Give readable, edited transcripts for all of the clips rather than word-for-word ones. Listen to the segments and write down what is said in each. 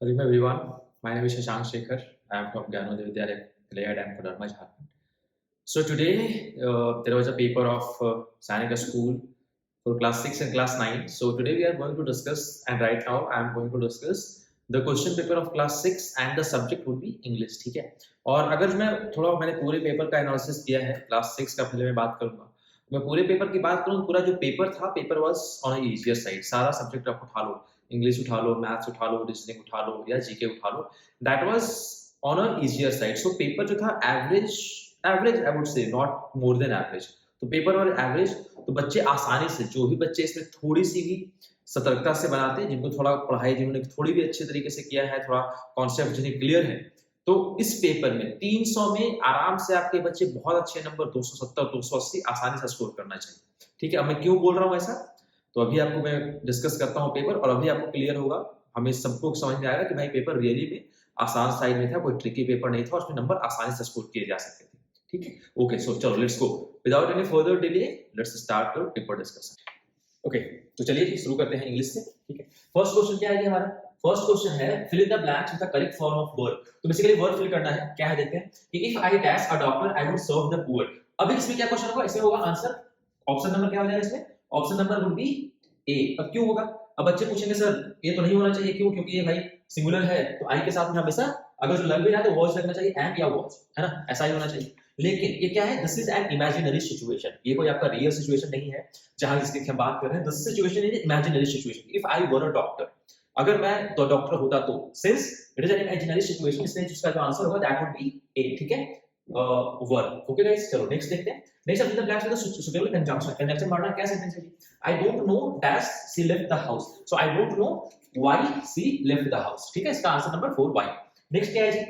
Hello everyone, my name is Shashank Shekhar. I am from Gyanodaya Vidyalaya, Kalayad and Kodarma, Jharkhand. So today there was a paper of Sanika School for class 6 and class 9. So today we are going to discuss, and right now I am going to discuss the question paper of class 6 and the subject would be English. ठीक है. और अगर मैंने पूरे paper का analysis किया है, class 6 का पहले मैं बात करूंगा. मैं पूरे पेपर की बात करूं, पूरा जो पेपर था, paper was on a easier side. सारा सब्जेक्ट आप उठा लो, इंग्लिश उठा लो, मैथ्स उठा लो, रीजनिंग उठा लो या जीके उठा लो, that was on a easier side. So paper जो था average I would say, not more than average. तो पेपर और एवरेज, तो बच्चे आसानी से, जो भी बच्चे इसमें थोड़ी सी भी सतर्कता से बनाते हैं, जिनको थोड़ा पढ़ाई जिन्होंने थोड़ी भी अच्छे तरीके से किया है, थोड़ा कॉन्सेप्ट जिन्हें क्लियर है, तो इस पेपर में 300 में आराम से आपके बच्चे बहुत अच्छे नंबर 270 280 आसानी से स्कोर करना चाहिए. ठीक है. अब मैं क्यों बोल रहा हूँ ऐसा, तो अभी आपको मैं डिस्कस करता हूँ पेपर, और अभी आपको क्लियर होगा, हमें सबको समझ में आएगा कि भाई पेपर रियली में आसान साइड में था, कोई ट्रिकी पेपर नहीं था, उसमें नंबर आसानी से स्कोर किए जा सकते थे. ठीक है. ओके, सो चलो let's go without any further delay, let's start the paper discussion. Okay, तो चलिए शुरू करते हैं इंग्लिश से. ठीक है. फर्स्ट क्वेश्चन क्या है हमारा? फर्स्ट क्वेश्चन है fill in the blanks with the correct form of verb. तो बेसिकली वर्ब फिल करना है. क्या है देखते हैं कि if I dash a doctor I would serve the poor. अब इसमें क्या क्वेश्चन होगा? इसमें होगा आंसर, ऑप्शन नंबर क्या हो जाएगा इसमें? ऑप्शन नंबर वुड बी ए. अब क्यों होगा? अब बच्चे पूछेंगे सर ये तो नहीं होना चाहिए, क्यों? क्योंकि ये भाई सिंगुलर है, तो आई के साथ में हमेशा अगर जो लग भी रहा है तो वॉच लगना चाहिए, एंड या वॉच, है ना, ऐसा ही होना चाहिए. लेकिन ये क्या है? This is an imaginary situation. ये कोई आपका रियल सिचुएशन नहीं है जहां जिसकी हम बात कर रहे हैं. This situation is imaginary situation. If I were a doctor, अगर मैं तो डॉक्टर होता, तो since it is an imaginary situation, इसलिए जिसका जो आंसर होगा दैट वुड बी ए. ठीक है. वर्ब. ओके गाइस, चलो नेक्स्ट देखते हैं. नेक्स्ट अब the blanks with the suitable conjunction. Conjunction मारना क्या सेंटेंस है जी? I don't know dash she left the house. So I don't know why she left the house. ठीक है. इसका आंसर नंबर 4 व्हाई. नेक्स्ट क्या है जी?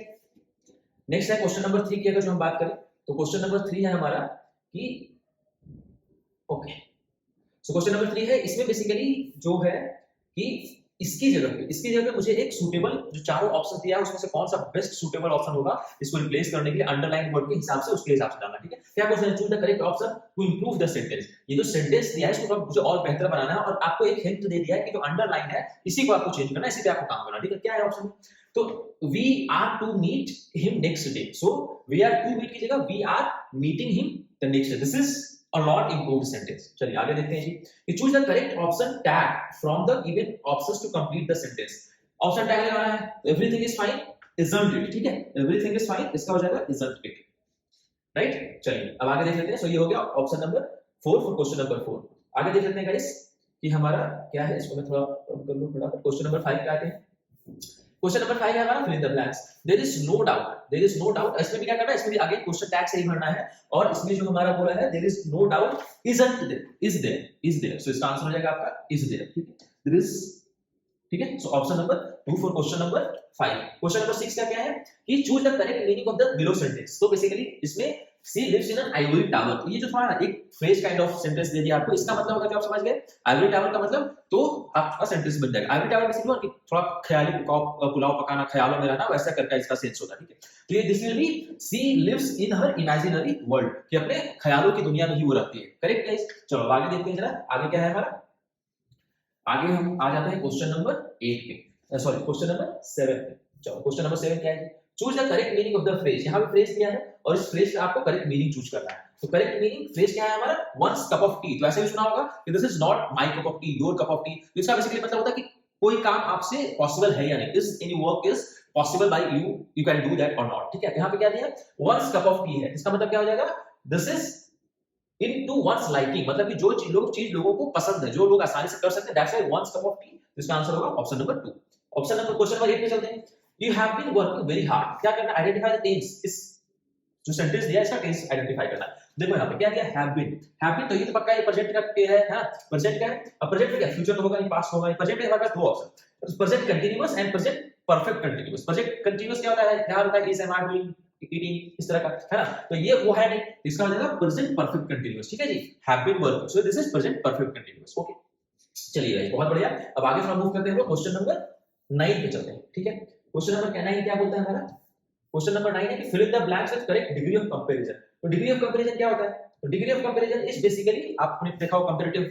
नेक्स्ट है क्वेश्चन नंबर 3 की अगर जो हम बात करें, तो क्वेश्चन नंबर 3 है हमारा कि ओके, सो क्वेश्चन नंबर 3 है, इसमें बेसिकली जो है कि इसकी जगह पे मुझे एक सूटेबल, जो चारों ऑप्शन दिया है उसमें से कौन सा बेस्ट सूटेबल ऑप्शन होगा इसको रिप्लेस करने के लिए अंडरलाइन वर्ड के हिसाब से, उसके हिसाब से डालना. ठीक है. क्या क्वेश्चन है? Choose the correct option to improve the sentence. ये जो सेंटेंस दिया है इसको मुझे और बेहतर बनाना है, और आपको एक हिंट दे दिया है कि जो अंडरलाइन है इसी को आपको चेंज करना है, इसी पे आपको काम करना है. ठीक है. क्या है ऑप्शन? तो we are to meet him next day. So we are to meet की जगह we are meeting him the next day. This is a lot improved sentence. चलिए आगे देखते हैं जी. You choose the correct option tag from the given options to complete the sentence. Option tag लगाना है. Everything is fine, isn't it? ठीक है. Everything is fine, इसका हो जाएगा isn't it. राइट. चलिए अब आगे देख लेते हैं. सो ये हो गया option number 4 for question number 4. आगे देख लेते हैं गाइस कि हमारा क्या है. इसको मैं थोड़ा कर लूं फटाफट. क्वेश्चन नंबर 5 पे आते हैं. क्वेश्चन नंबर 5 है हमारा fill in the blanks. There is no doubt. इसमें भी क्या करना है? इसमें भी आगे क्वेश्चन टैग से ही भरना है, और इसमें जो हमारा बोला है there is no doubt isn't there, is there. So इसका आंसर हो जाएगा आपका इज देयर. ठीक है. There is. ठीक है. So option number 2 for question number 5. Question number 6 का क्या है कि choose the correct meaning of the below sentence. तो बेसिकली इसमें she lives in an ivory tower. तो ये जो थोड़ा एक फ्रेज काइंड ऑफ सेंटेंस दे दिया आपको, इसका मतलब होगा जो आप समझ गए आइवरी टावर का मतलब, तो आपका सेंटेंस बन जाएगा. आइवरी टावर बेसिकली कि थोड़ा ख्याली पुलाव पकाना, ख्यालों में रहना, वैसा करके इसका सेंस होता है. ठीक है. तो ये this will be she lives in her imaginary world, कि अपने ख्यालों की दुनिया में ही वो रहती है. Correct guys. चलो आगे देखते हैं जरा. आगे क्या है हमारा? आगे हम आ जाते हैं क्वेश्चन नंबर 8 पे, सॉरी क्वेश्चन नंबर 7 पे. चलो क्वेश्चन नंबर 7 क्या है? Choose the correct meaning of the phrase. यहां पे फ्रेज दिया है और इस फ्रेज का आपको करेक्ट मीनिंग चूज करना है. तो करेक्ट मीनिंग फ्रेज क्या है हमारा? One's cup of tea. तो ऐसे भी सुना होगा कि this is not my cup of tea, your cup of tea. तो इसका बेसिकली मतलब होता है कि कोई काम आपसे पॉसिबल है या नहीं. Is any work is possible by you, you can do that और नॉट. ठीक है. यहां पे क्या दिया है? वंस कप ऑफ टी है. इसका मतलब क्या हो जाएगा? This is into one's liking. मतलब कि जो चीज लोगों को पसंद है, जो लोग आसानी से कर सकते हैं, that's why one's cup of tea. इसका आंसर होगा option number 2. Option number question number 8 पे चलते हैं. You have been working very hard. क्या करना? Identify the tense. इस जो सेंटेंस दिया है इसका टेंस आइडेंटिफाई करना है. देखो यहाँ पे क्या दिया? have been. have been तो ये तो पक्का ये प्रेजेंट का है ना. प्रेजेंट क्या है? अब प्रेजेंट में क्या फ्यूचर तो होगा नहीं, पास्ट होगा नहीं. प्रेजेंट में हमारे पास दो option, present continuous and present perfect continuous. Present continuous क्या होता है? क्या होता है? is am I doing, eating, इस तरह का, है ना. तो ये वो है नहीं. इसका हो जाएगा प्रेजेंट परफेक्ट कंटीन्यूअस. ठीक है जी. have been working. So this is present perfect continuous. Okay. चलिए भाई बहुत बढ़िया. अब आगे थोड़ा मूव करते हैं. क्वेश्चन नंबर 9 पे चलते हैं. ठीक है. क्वेश्चन नंबर 9 क्या बोलता है हमारा? क्वेश्चन नंबर 9 है कि fill in the blanks with correct degree of comparison. तो डिग्री ऑफ कंपैरिजन क्या होता है? तो degree of comparison is basically आपने देखा हो comparative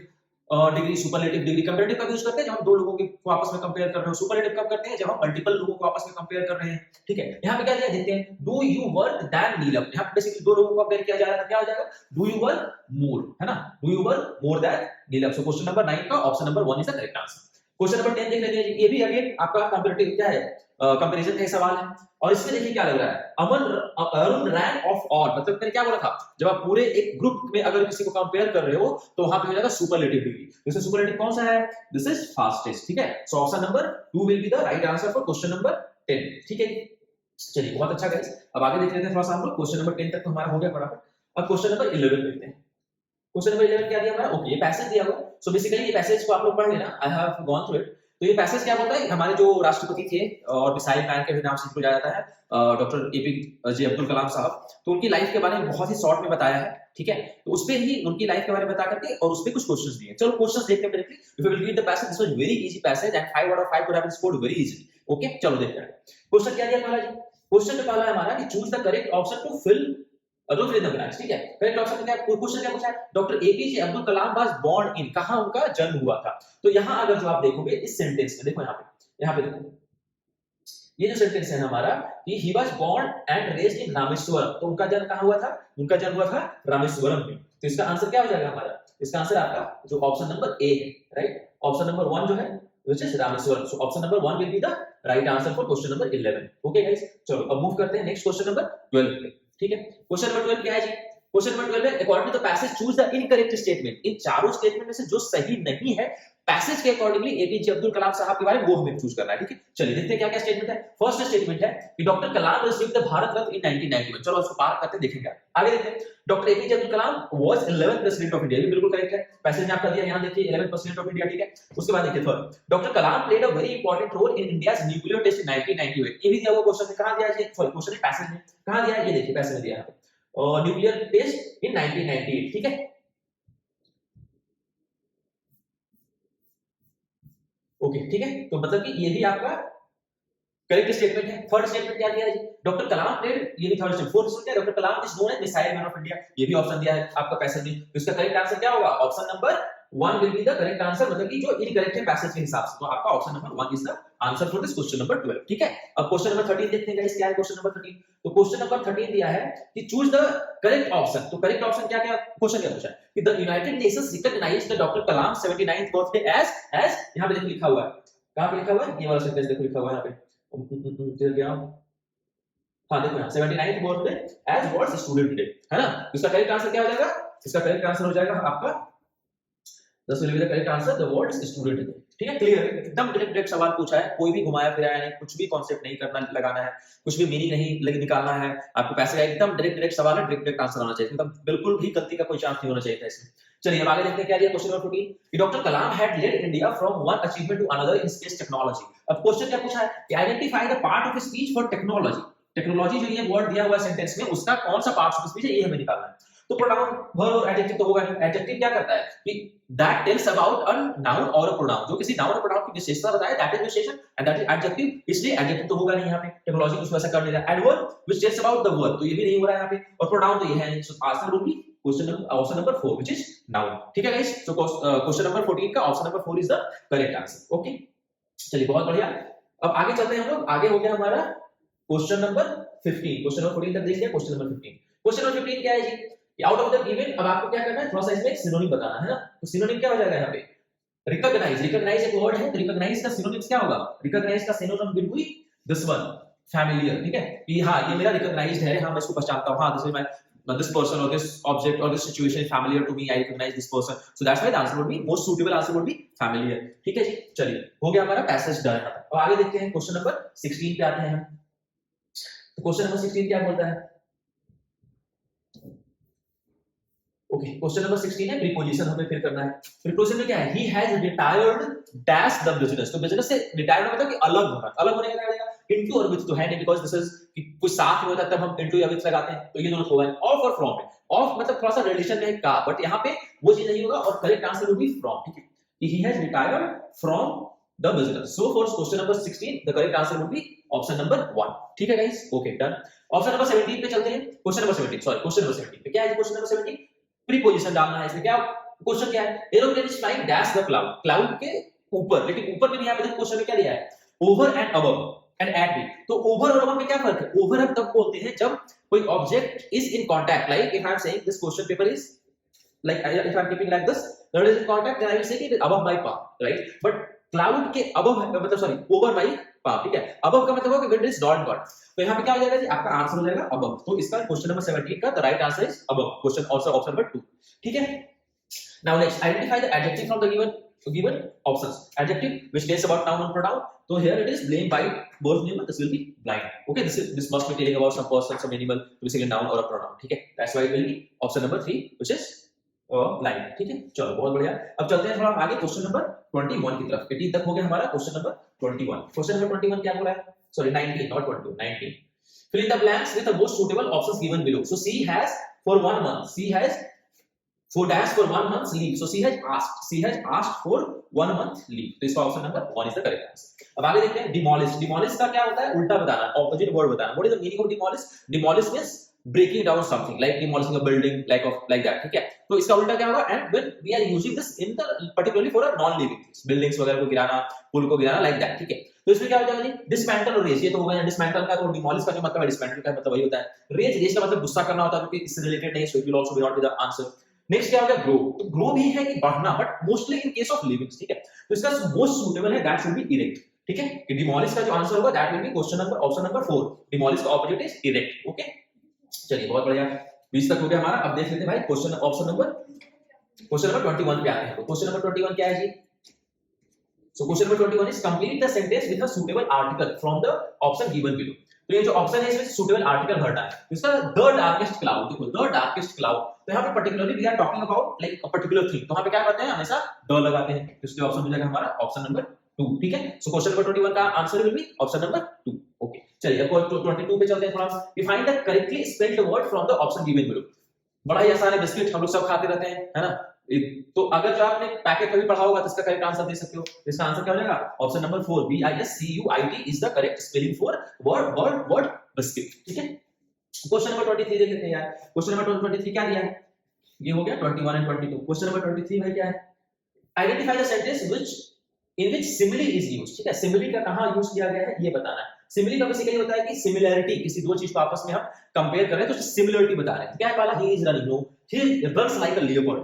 degree, superlative degree. Comparative कब यूज करते हैं? जब हम दो लोगों को आपस में कंपेयर कर रहे हो। सुपरलेटिव कब करते हैं? जब हम मल्टीपल लोगों को आपस में कंपेयर कर रहे हैं, ठीक है। यहाँ पे क्या दिया देखते हैं, डू यू वर्क दैन नीलम। यहाँ पे बेसिकली दो लोगों को कंपेयर किया जा रहा है, क्या हो जाएगा? डू यू वर्क मोर, है ना, do you work more than Neelam. So question number 9 का option number 1 is the correct answer. Question number 10 देख लेते हैं। ये भी अगेन आपका कंपैरेटिव क्या है, कंपैरिजन का सवाल है। और इसमें देखिए क्या लग रहा है, अरुण रैंक ऑफ ऑल, मतलब मैंने क्या बोला था, जब आप पूरे एक ग्रुप में अगर किसी को कंपेयर कर रहे हो तो वहां पे हो जाएगा सुपरलेटिव डिग्री। इसमें सुपरलेटिव कौन सा है? दिस इज फास्टेस्ट, ठीक है। So option number 2 will be the right answer for question number 10, ठीक है। चलिए बहुत अच्छा गाइस, अब आगे देख लेते हैं थोड़ा सा हम लोग। क्वेश्चन नंबर 10 तक तो हमारा हो गया फटाफट। अब क्वेश्चन नंबर 11 देखते हैं। क्वेश्चन नंबर 11 क्या दिया हमारा? ओके, ये पैसेज दिया हुआ। सो बेसिकली ये पैसेज को आप लोग पढ़ लेना, I have gone through it. तो ये पैसेज क्या बोलता है, हमारे जो राष्ट्रपति थे और मिसाइल मैन के भी नाम से जाना जाता है, डॉक्टर एपीजे अब्दुल कलाम साहब, तो उनकी लाइफ के बारे में बहुत ही शॉर्ट में बताया है, ठीक है। तो उस पे ही उनकी लाइफ के बारे में बता करके और उस पे कुछ क्वेश्चंस दिए। चलो क्वेश्चंस देखते हैं directly. If you will read the passage, this was very easy passage and 5 out of 5 could have been scored very easily. Okay, चलो देखते हैं। क्वेश्चन क्या दिया पहला जी? क्वेश्चन में पहला है हमारा कि choose the correct option to fill ठीक है। करेक्ट ऑप्शन में क्या क्वेश्चन क्या पूछा है? Doctor APJ Abdul Kalam was born in, कहां उनका जन्म हुआ था। तो यहां अगर जो आप देखोगे इस सेंटेंस में, देखो यहां पे देखो, ये जो सेंटेंस है हमारा कि he was born and raised in Rameswaram, तो उनका जन्म कहां हुआ था? उनका जन्म हुआ था रामेश्वरम में। तो इसका आंसर क्या हो जाएगा हमारा? इसका आंसर आपका जो ऑप्शन नंबर ए है, राइट। ऑप्शन नंबर 1 जो है which is Rameswaram. So option number 1 will be the right answer for question number 11। Okay guys, चलो अब मूव करते हैं नेक्स्ट क्वेश्चन नंबर 12 पे, ठीक है। क्वेश्चन नंबर 12 क्या है जी? क्वेश्चन नंबर 12 में according to the passage choose the incorrect statement. इन चारों स्टेटमेंट में से जो सही नहीं है पैसेज के अकॉर्डिंगली एपीजे अब्दुल कलाम साहब के बारे में वो हमें चूज करना है, ठीक है। चलिए देखते हैं क्या क्या स्टेटमेंट है। फर्स्ट स्टेटमेंट है कि doctor Kalam received the Bharat Ratna in 1991। चलो उसको पार करते देखेंगे, आगे देखते हैं। Doctor APJ Abdul Kalam was 11th president of India, ये बिल्कुल करेक्ट है। पैसेज में आपका दिया, यहां देखिए 11th प्रेसिडेंट ऑफ इंडिया, ठीक है। उसके बाद देखिए third, doctor Kalam played a very important role in India's nuclear test in 1998। ये भी दिया हुआ क्वेश्चन है, कहां दिया है? सॉरी क्वेश्चन है पैसेज में, कहां दिया है? ये देखिए पैसेज में दिया है और न्यूक्लियर टेस्ट इन 1998, ठीक है। ओके, ठीक है। तो मतलब कि ये भी आपका करेक्ट स्टेटमेंट है। थर्ड स्टेटमेंट क्या दिया है? डॉक्टर कलाम प्लेड, ये भी थर्ड स्टेटमेंट। फोर्थ स्टेटमेंट है doctor Kalam is known as missile man of India, ये भी ऑप्शन दिया है आपका पैसेज में। तो इसका करेक्ट आंसर क्या होगा? Option number 1 will be the correct answer, मतलब कि जो इनकरेक्ट है पैसेज के हिसाब से। तो आपका option number 1 is the answer for this question number 12, ठीक है। अब क्वेश्चन नंबर 13 देखते हैं गाइस, क्या है क्वेश्चन नंबर 13? तो क्वेश्चन नंबर 13 दिया है कि चूज द करेक्ट ऑप्शन। तो करेक्ट ऑप्शन क्या क्या क्वेश्चन क्या पूछा है कि the United Nations recognised the doctor Kalam 79th birthday as यहां पे देखो लिखा हुआ है, कहां पे लिखा हुआ है? ये वाला सेंटेंस देखो लिखा हुआ है यहां पे, हाँ देखो यहाँ 79th birthday as world student day, है ना। इसका करेक्ट आंसर क्या हो जाएगा? इसका करेक्ट आंसर हो जाएगा आपका दस will be the correct answer the world student day, ठीक है। क्लियर, एकदम डायरेक्ट सवाल पूछा है, कोई भी घुमाया फिराया नहीं, कुछ भी कॉन्सेप्ट नहीं करना लगाना है, कुछ भी मीनिंग नहीं निकालना है आपको। पैसे का एकदम डायरेक्ट सवाल है, डायरेक्ट आंसर आना चाहिए, मतलब बिल्कुल भी गलती का कोई चांस नहीं होना चाहिए था इसमें। चलिए अब आगे देखते हैं क्या दिया क्वेश्चन नंबर 14 कि doctor Kalam had led India from one achievement to another in space technology. अब क्वेश्चन क्या पूछा है कि identify the part of speech for technology. Technology जो ये वर्ड दिया हुआ है सेंटेंस में, उसका कौन सा पार्ट ऑफ स्पीच है, ये हमें निकालना है। तो प्रोनाउन वर्ब और एडजेक्टिव तो होगा नहीं। एडजेक्टिव क्या करता है कि that tells about a noun और अ प्रोनाउन, जो किसी नाउन और प्रोनाउन की विशेषता बताए, दैट इज विशेषण एंड दैट इज एडजेक्टिव। इसलिए एडजेक्टिव तो होगा नहीं यहाँ पे, टेक्नोलॉजी कुछ वैसा कर नहीं रहा। Adverb which tells about the verb, तो ये भी नहीं हो रहा है यहाँ पे, और प्रोनाउन तो ये है नहीं। सो आंसर होगी question number option number 4 which is noun, ठीक है गाइस। सो क्वेश्चन नंबर 14 का option number 4 is the correct answer. Okay, चलिए बहुत बढ़िया। अब आगे चलते हैं हम लोग, आगे हो गया हमारा क्वेश्चन नंबर 15। क्वेश्चन नंबर 14 तक देख लिया, क्वेश्चन नंबर 15। क्वेश्चन नंबर 15 क्या है जी? आउट ऑफ द गिवन, अब आपको क्या करना है, थोड़ा सा इसमें एक सिनोनिम बताना है ना। तो सिनोनिम क्या हो जाएगा यहाँ पे? रिकॉग्नाइज। रिकॉग्नाइज एक वर्ड है, रिकॉग्नाइज का सिनोनिम क्या होगा? रिकॉग्नाइज का synonym will be this one, familiar, ठीक है। कि हाँ ये मेरा रिकॉग्नाइज्ड है, हाँ मैं इसको पहचानता हूँ, हाँ this is my this person or this object or this situation is familiar to me, I recognize this person, so that's why the answer would be most suitable answer would be familiar, ठीक है जी। चलिए हो गया हमारा passage done. अब आगे देखते हैं क्वेश्चन नंबर 16 पे आते हैं हम। तो क्वेश्चन नंबर 16 क्या बोलता है? ओके, क्वेश्चन नंबर 16 है प्रीपोजिशन हमें फिर करना है। प्रीपोजिशन में क्या है? He has retired dash the business. तो बिजनेस से रिटायर्ड मतलब कि अलग होना, अलग होने का क्या रहेगा? इनटू और विथ तो है नहीं, बिकॉज़ दिस इज कुछ साथ में होता है तब हम इनटू या विथ लगाते हैं, तो ये दोनों होगा। ऑफ और फ्रॉम है, ऑफ मतलब थोड़ा सा रिलेशन में का, बट यहाँ पे वो चीज नहीं होगा और correct answer will B from, ठीक है। He has retired from the business. So for question number 16 the correct answer will be option number 1, ठीक है guys. Okay done. Option number 17 पे चलते हैं। Question number 17 sorry question number 17 पे क्या है? क्वेश्चन नंबर 17 प्रीपोजिशन डालना है। इसमें क्या क्वेश्चन क्या है, aeroplane is flying dash the cloud, cloud के ऊपर, लेकिन ऊपर में नहीं, यहाँ पे क्वेश्चन में क्या दिया है, over and above and at भी। तो ओवर और अबव में क्या फर्क है, ओवर हम तब बोलते हैं जब कोई object is in contact, like if I am saying this question paper is like if I'm keeping like this, there is in contact, then I will say it is above my palm, right? But cloud के above मतलब sorry over my palm, ठीक है, above का मतलब हो कि when it is not got, तो यहाँ पे क्या हो जाएगा जी, आपका आंसर हो जाएगा above। तो इसका क्वेश्चन नंबर 17 का the right answer is above, question answer option number 2, ठीक है। Now next, identify the adjective from the given options, adjective which tells about noun or pronoun। तो here it is blame, bite, birth name, this will be blind, okay, this must be telling about some person, some animal, basically noun or a pronoun, ठीक है, that's why it will be option number 3 which is line, ठीक है। चलो बहुत बढ़िया, अब चलते हैं थोड़ा आगे क्वेश्चन नंबर 21 की तरफ। 18 तक हो गया हमारा क्वेश्चन नंबर 21। क्वेश्चन नंबर 21 क्या बोला है, sorry 19 not 22, 19। fill in the blanks with the most suitable options given below। so C has for 1 month, C has for dash for 1 month leave, so C has asked for 1 month leave, तो इसका option number 1 is the correct answer. अब आगे देखते हैं demolish। demolish का क्या होता है, उल्टा बताना, ऑपोजिट वर्ड बताना। What is the meaning of demolish? demolish means breaking down something, like demolishing a building, like that, ठीक है। तो इसका उल्टा क्या होगा, and when we are using this in the particularly for a non living things, buildings वगैरह को गिराना, पुल को गिराना, like that, ठीक है। तो इसमें क्या हो जाएगा जी, dismantle और raise, ये तो हो गया dismantle का, तो demolish का जो मतलब है dismantle का मतलब वही होता है। raise का मतलब गुस्सा करना होता है, क्योंकि इससे रिलेटेड नहीं, so it will also be not be the answer। Next क्या हो गया, grow। तो grow भी है कि बढ़ना, but mostly in case of living, ठीक है। तो इसका मोस्ट सूटेबल है that should be erect, ठीक है। कि demolish का जो आंसर होगा that will be question number option number 4, demolish का ऑपोजिट इज erect, ओके। चलिए बहुत बढ़िया, 20 तक हो गया हमारा। अब देख लेते हैं भाई क्वेश्चन ऑप्शन नंबर 21 पे आते हैं। तो क्वेश्चन नंबर 21 क्या है जी, so question number 21 is complete the sentence with a suitable article from the option given below. तो ये जो ऑप्शन है इसमें सूटेबल आर्टिकल भरना है। इसका द डार्केस्ट क्लाउड, देखो द डार्केस्ट क्लाउड, तो यहाँ पे particularly we are talking about like a particular thing, तो यहाँ पे क्या करते हैं, हमेशा द लगाते हैं, तो इसलिए ऑप्शन हो जाएगा हमारा ऑप्शन नंबर 2, ठीक है। सो क्वेश्चन नंबर 21 का answer will be option number 2, okay. चलिए अब 22 पे चलते हैं थोड़ा। We find the correctly spelled word from the option given below. बड़ा ही आसान है, बिस्किट हम लोग सब खाते रहते हैं, है ना। तो अगर जो आपने पैकेट कभी पढ़ा होगा तो इसका करेक्ट आंसर दे सकते हो। इसका आंसर क्या हो जाएगा, option number 4, BISCUIT is the correct spelling for word biscuit, ठीक है। क्वेश्चन नंबर 23 देख लेते हैं यार। क्वेश्चन नंबर 23 क्या दिया है, ये हो गया 21 एंड 22। क्वेश्चन नंबर 23 में क्या है, identify the sentence which in which simile is used, ठीक है। सिमिली का कहां यूज किया गया है ये बताना है। सिमिली का बेसिकली होता है कि सिमिलरिटी, किसी दो चीज को आपस में हम कंपेयर कर रहे हैं तो सिमिलरिटी बता रहे हैं। क्या है वाला, he is running, no he runs like a leopard,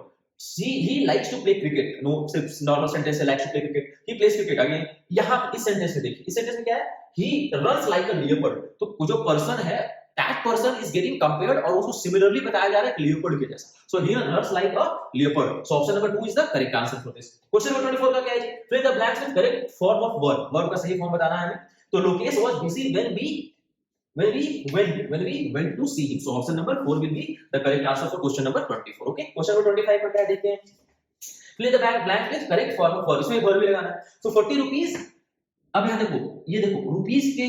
he likes to play cricket, no सिर्फ नॉर्मल सेंटेंस है, likes to play cricket, he plays cricket। Again यहाँ इस सेंटेंस में देखिए, इस सेंटेंस में क्या है, he runs like a leopard, तो जो पर्सन है that person is getting compared और उसको similarly बताया जा रहा है leopard के जैसा, so he runs like a leopard, so option number 2 is the correct answer for this। question number 24 का क्या है, fill the blanks with correct form of verb का सही फॉर्म बताना है हमें। तो Lokesh was busy when we went to see him, so option number 4 will be the correct answer for question number 24, okay। question number 25 पर क्या देखते हैं, fill the blank with correct form of verb, इसमें verb भी लगाना है। so 40 rupees, अब यहाँ देखो, ये देखो रुपीस के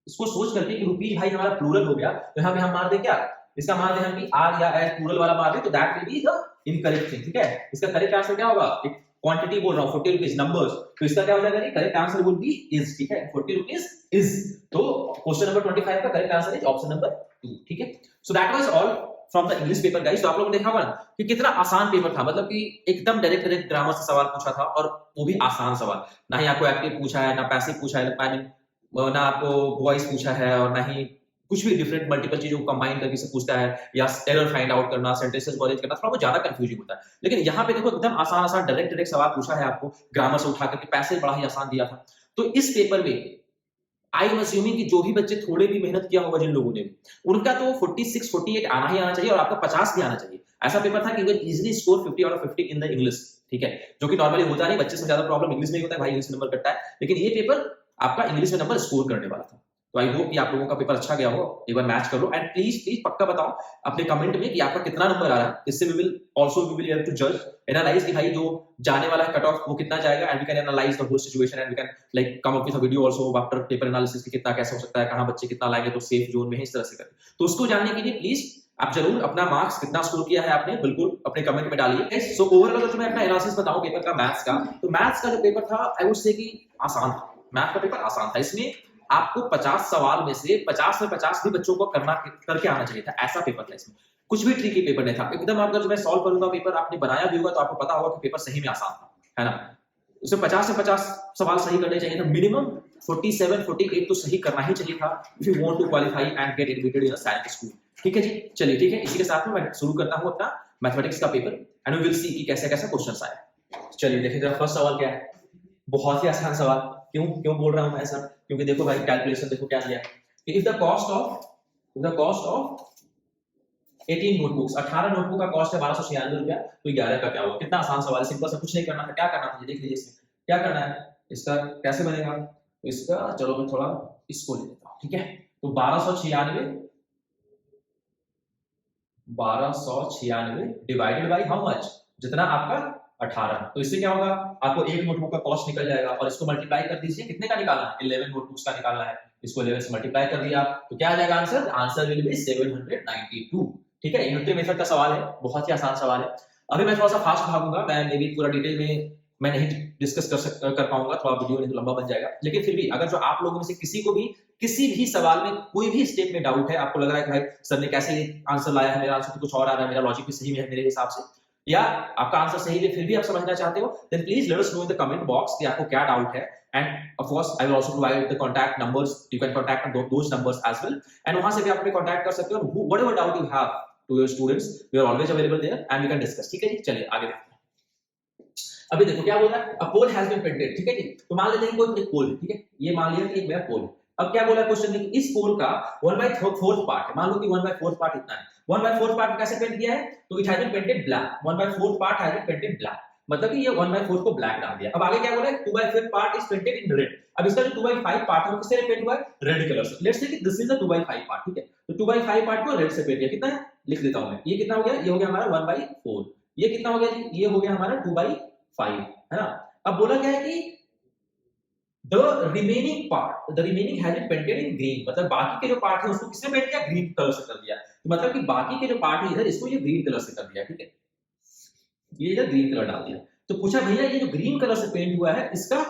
इसको सोच करके कि रुपीस भाई हमारा प्लूरल हो गया, तो यहाँ पे हम मार दे क्या, इसका मार दे हम कि आर या एज प्लूरल वाला मार दे, तो that will be the incorrect thing, ठीक है। इसका करेक्ट आंसर क्या होगा, एक क्वांटिटी बोल रहा हूं 40 रुपीस नंबर्स, तो इसका क्या हो जाएगा, correct answer will B is, ठीक है। 40 रुपीस इज, तो क्वेश्चन नंबर 25 का correct answer is option number 2, ठीक है। सो that was all from the English paper guys. तो आप लोगों ने देखा होगा कि कितना आसान पेपर था, मतलब कि एकदम डायरेक्ट ग्रामर से सवाल पूछा था और वो भी आसान सवाल, ना ही आपको एक्टिव पूछा है, ना पैसिव पूछा है, ना आपको वॉइस पूछा है, और ना ही कुछ भी डिफरेंट मल्टीपल चीजों को कंबाइन करके से पूछता है, या एरर फाइंड आउट करना, सेंटेंसेस कॉलेज करना, थोड़ा बहुत ज्यादा कंफ्यूजिंग होता है। लेकिन यहाँ पे देखो एकदम आसान डायरेक्ट सवाल पूछा है आपको, ग्रामर से उठा करके, पैसेज बड़ा ही आसान दिया था। तो इस पेपर में आई एम अज्यूमिंग कि जो भी बच्चे थोड़े भी मेहनत किया होगा जिन लोगों ने, उनका तो 46 48 आना ही आना चाहिए, और आपका 50 भी आना चाहिए। ऐसा पेपर था कि you can easily score 50 out of 50 in the English, ठीक है, जो कि नॉर्मली होता नहीं, बच्चे से ज्यादा प्रॉब्लम इंग्लिश में ही होता है, भाई इंग्लिश नंबर कटता है, लेकिन ये पेपर आपका इंग्लिश में नंबर स्कोर करने वाला था। तो आई होप कि आप लोगों का पेपर अच्छा गया हो, एक बार मैच कर लो, एंड प्लीज पक्का बताओ अपने कमेंट में कि आपका कितना नंबर आ रहा है, इससे वी विल एबल टू जज, एनालाइज कि भाई जो जाने वाला है कट ऑफ वो कितना जाएगा, and we can analyse the whole situation, and we can like come up with a video also after paper analysis कि कितना कैसे हो सकता है, कहां बच्चे कितना लाएंगे तो सेफ जोन में है, इस तरह से करें। तो उसको जानने के लिए प्लीज आप जरूर अपना मार्क्स कितना स्कोर किया है आपने बिल्कुल अपने कमेंट में डालिए। सो ओवरऑल अगर मैं अपना एनालिसिस बताऊं पेपर का मैथ्स का, तो मैथ्स का जो पेपर था आई वुड से कि आसान था, मैथ का पेपर आसान था। इसमें आपको 50 सवाल में से 50 में 50 भी बच्चों को करके आना चाहिए था, ऐसा पेपर था इसमें। कुछ भी ट्रिकी पेपर नहीं था एकदम। आपका जो मैं सॉल्व करूंगा पेपर, आपने बनाया भी होगा तो आपको पता होगा कि पेपर सही में आसान था, है ना। उसमें 50 से 50 सवाल सही करने चाहिए था, मिनिमम 47 48 तो सही करना ही चाहिए था if you want to qualify and get admitted in a science school. ठीक है जी, चलिए ठीक है, इसी के साथ में मैं शुरू करता हूं अपना मैथमेटिक्स का paper and we will see कि कैसे कैसे क्वेश्चंस आए। चलिए देखिए जरा फर्स्ट सवाल क्या है, बहुत ही आसान सवाल। क्यों क्यों बोल रहा हूं मैं ऐसा, क्योंकि देखो भाई कैलकुलेशन देखो क्या दिया है कि if the cost of 18 notebooks, 18 notebook का कॉस्ट है 1296 रुपया, तो 11 का क्या होगा। कितना आसान सवाल है, सिंपल सा, कुछ नहीं करना था। क्या करना था ये देख लीजिए, इसमें क्या करना है, इसका कैसे बनेगा, तो इसका चलो मैं थोड़ा इसको ले लेता हूं, ठीक है। तो 1296 डिवाइडेड बाई हाउ मच, जितना आपका 18, तो इससे क्या होगा, आपको एक नोटबुक का कॉस्ट निकल जाएगा और इसको मल्टीप्लाई कर दीजिए, कितने का निकालना है, 11 नोटबुक्स का निकालना है। इसको 11 से मल्टीप्लाई कर दिया तो क्या आ जाएगा आंसर, आंसर विल बी 792। ठीक है, यूनिटरी मेथड का सवाल है, बहुत ही आसान सवाल है। अभी मैं थोड़ा सा फास्ट भागूंगा, मैं मे बी पूरा डिटेल में मैं नहीं डिस्कस कर पाऊंगा, थोड़ा वीडियो नहीं तो लंबा बन जाएगा। लेकिन फिर भी अगर जो आप लोगों में से किसी को भी किसी भी सवाल में कोई भी स्टेप में डाउट है, आपको लग रहा है कि भाई सर ने कैसे आंसर लाया है, मेरा आंसर तो कुछ और आ रहा है, मेरा लॉजिक भी सही में है मेरे हिसाब से, या आपका आंसर सही है फिर भी आप समझना चाहते हो, then please let us know in the comment box कि आपको क्या डाउट है। And of course I will also provide the contact numbers, you can contact those numbers as well, and वहां से भी आप हमें कांटेक्ट कर सकते हो, whatever doubt you have to your students, we are always available there and we can discuss. ठीक है जी, चलिए आगे देखते हैं। अभी देखो क्या बोल रहा है, अ पोल हैज बीन प्रिंटेड। ठीक है जी, तो मान लेते हैं कोई एक पोल है, ठीक है, ये मान लिया कि एक मेरा पोल है। अब क्या बोला क्वेश्चन में, इस पोल का 1/4 पार्ट है, मान लो कि 1/4 पार्ट इतना है, 1/4 पार्ट कैसे पेंट किया है, तो it has been painted black, 1/4 part has been painted black, मतलब कि ये 1/4 को ब्लैक डाल दिया। अब आगे क्या बोला है, 2/5 part is painted in red. अब इसका जो 2/5 पार्ट है वो किससे पेंट हुआ है, रेड कलर से। लेट्स से कि दिस इज द 2/5 पार्ट, ठीक है, तो 2/5 पार्ट को रेड से पेंट किया, कितना है लिख देता हूं मैं, ये कितना हो गया, ये हो गया हमारा 1/4, ये कितना हो गया जी, ये हो गया हमारा 2/5, है ना। अब बोला क्या है कि the remaining has been painted in green, मतलब बाकी के जो पार्ट है उसको किसने पेंट किया, ग्रीन कलर से कर दिया, तो मतलब कि बाकी के जो पार्ट है इधर इसको ये ग्रीन कलर से कर दिया, ठीक है, ये इधर ग्रीन कलर डाल दिया। तो पूछा भैया ये जो ग्रीन कलर से पेंट हुआ है इसका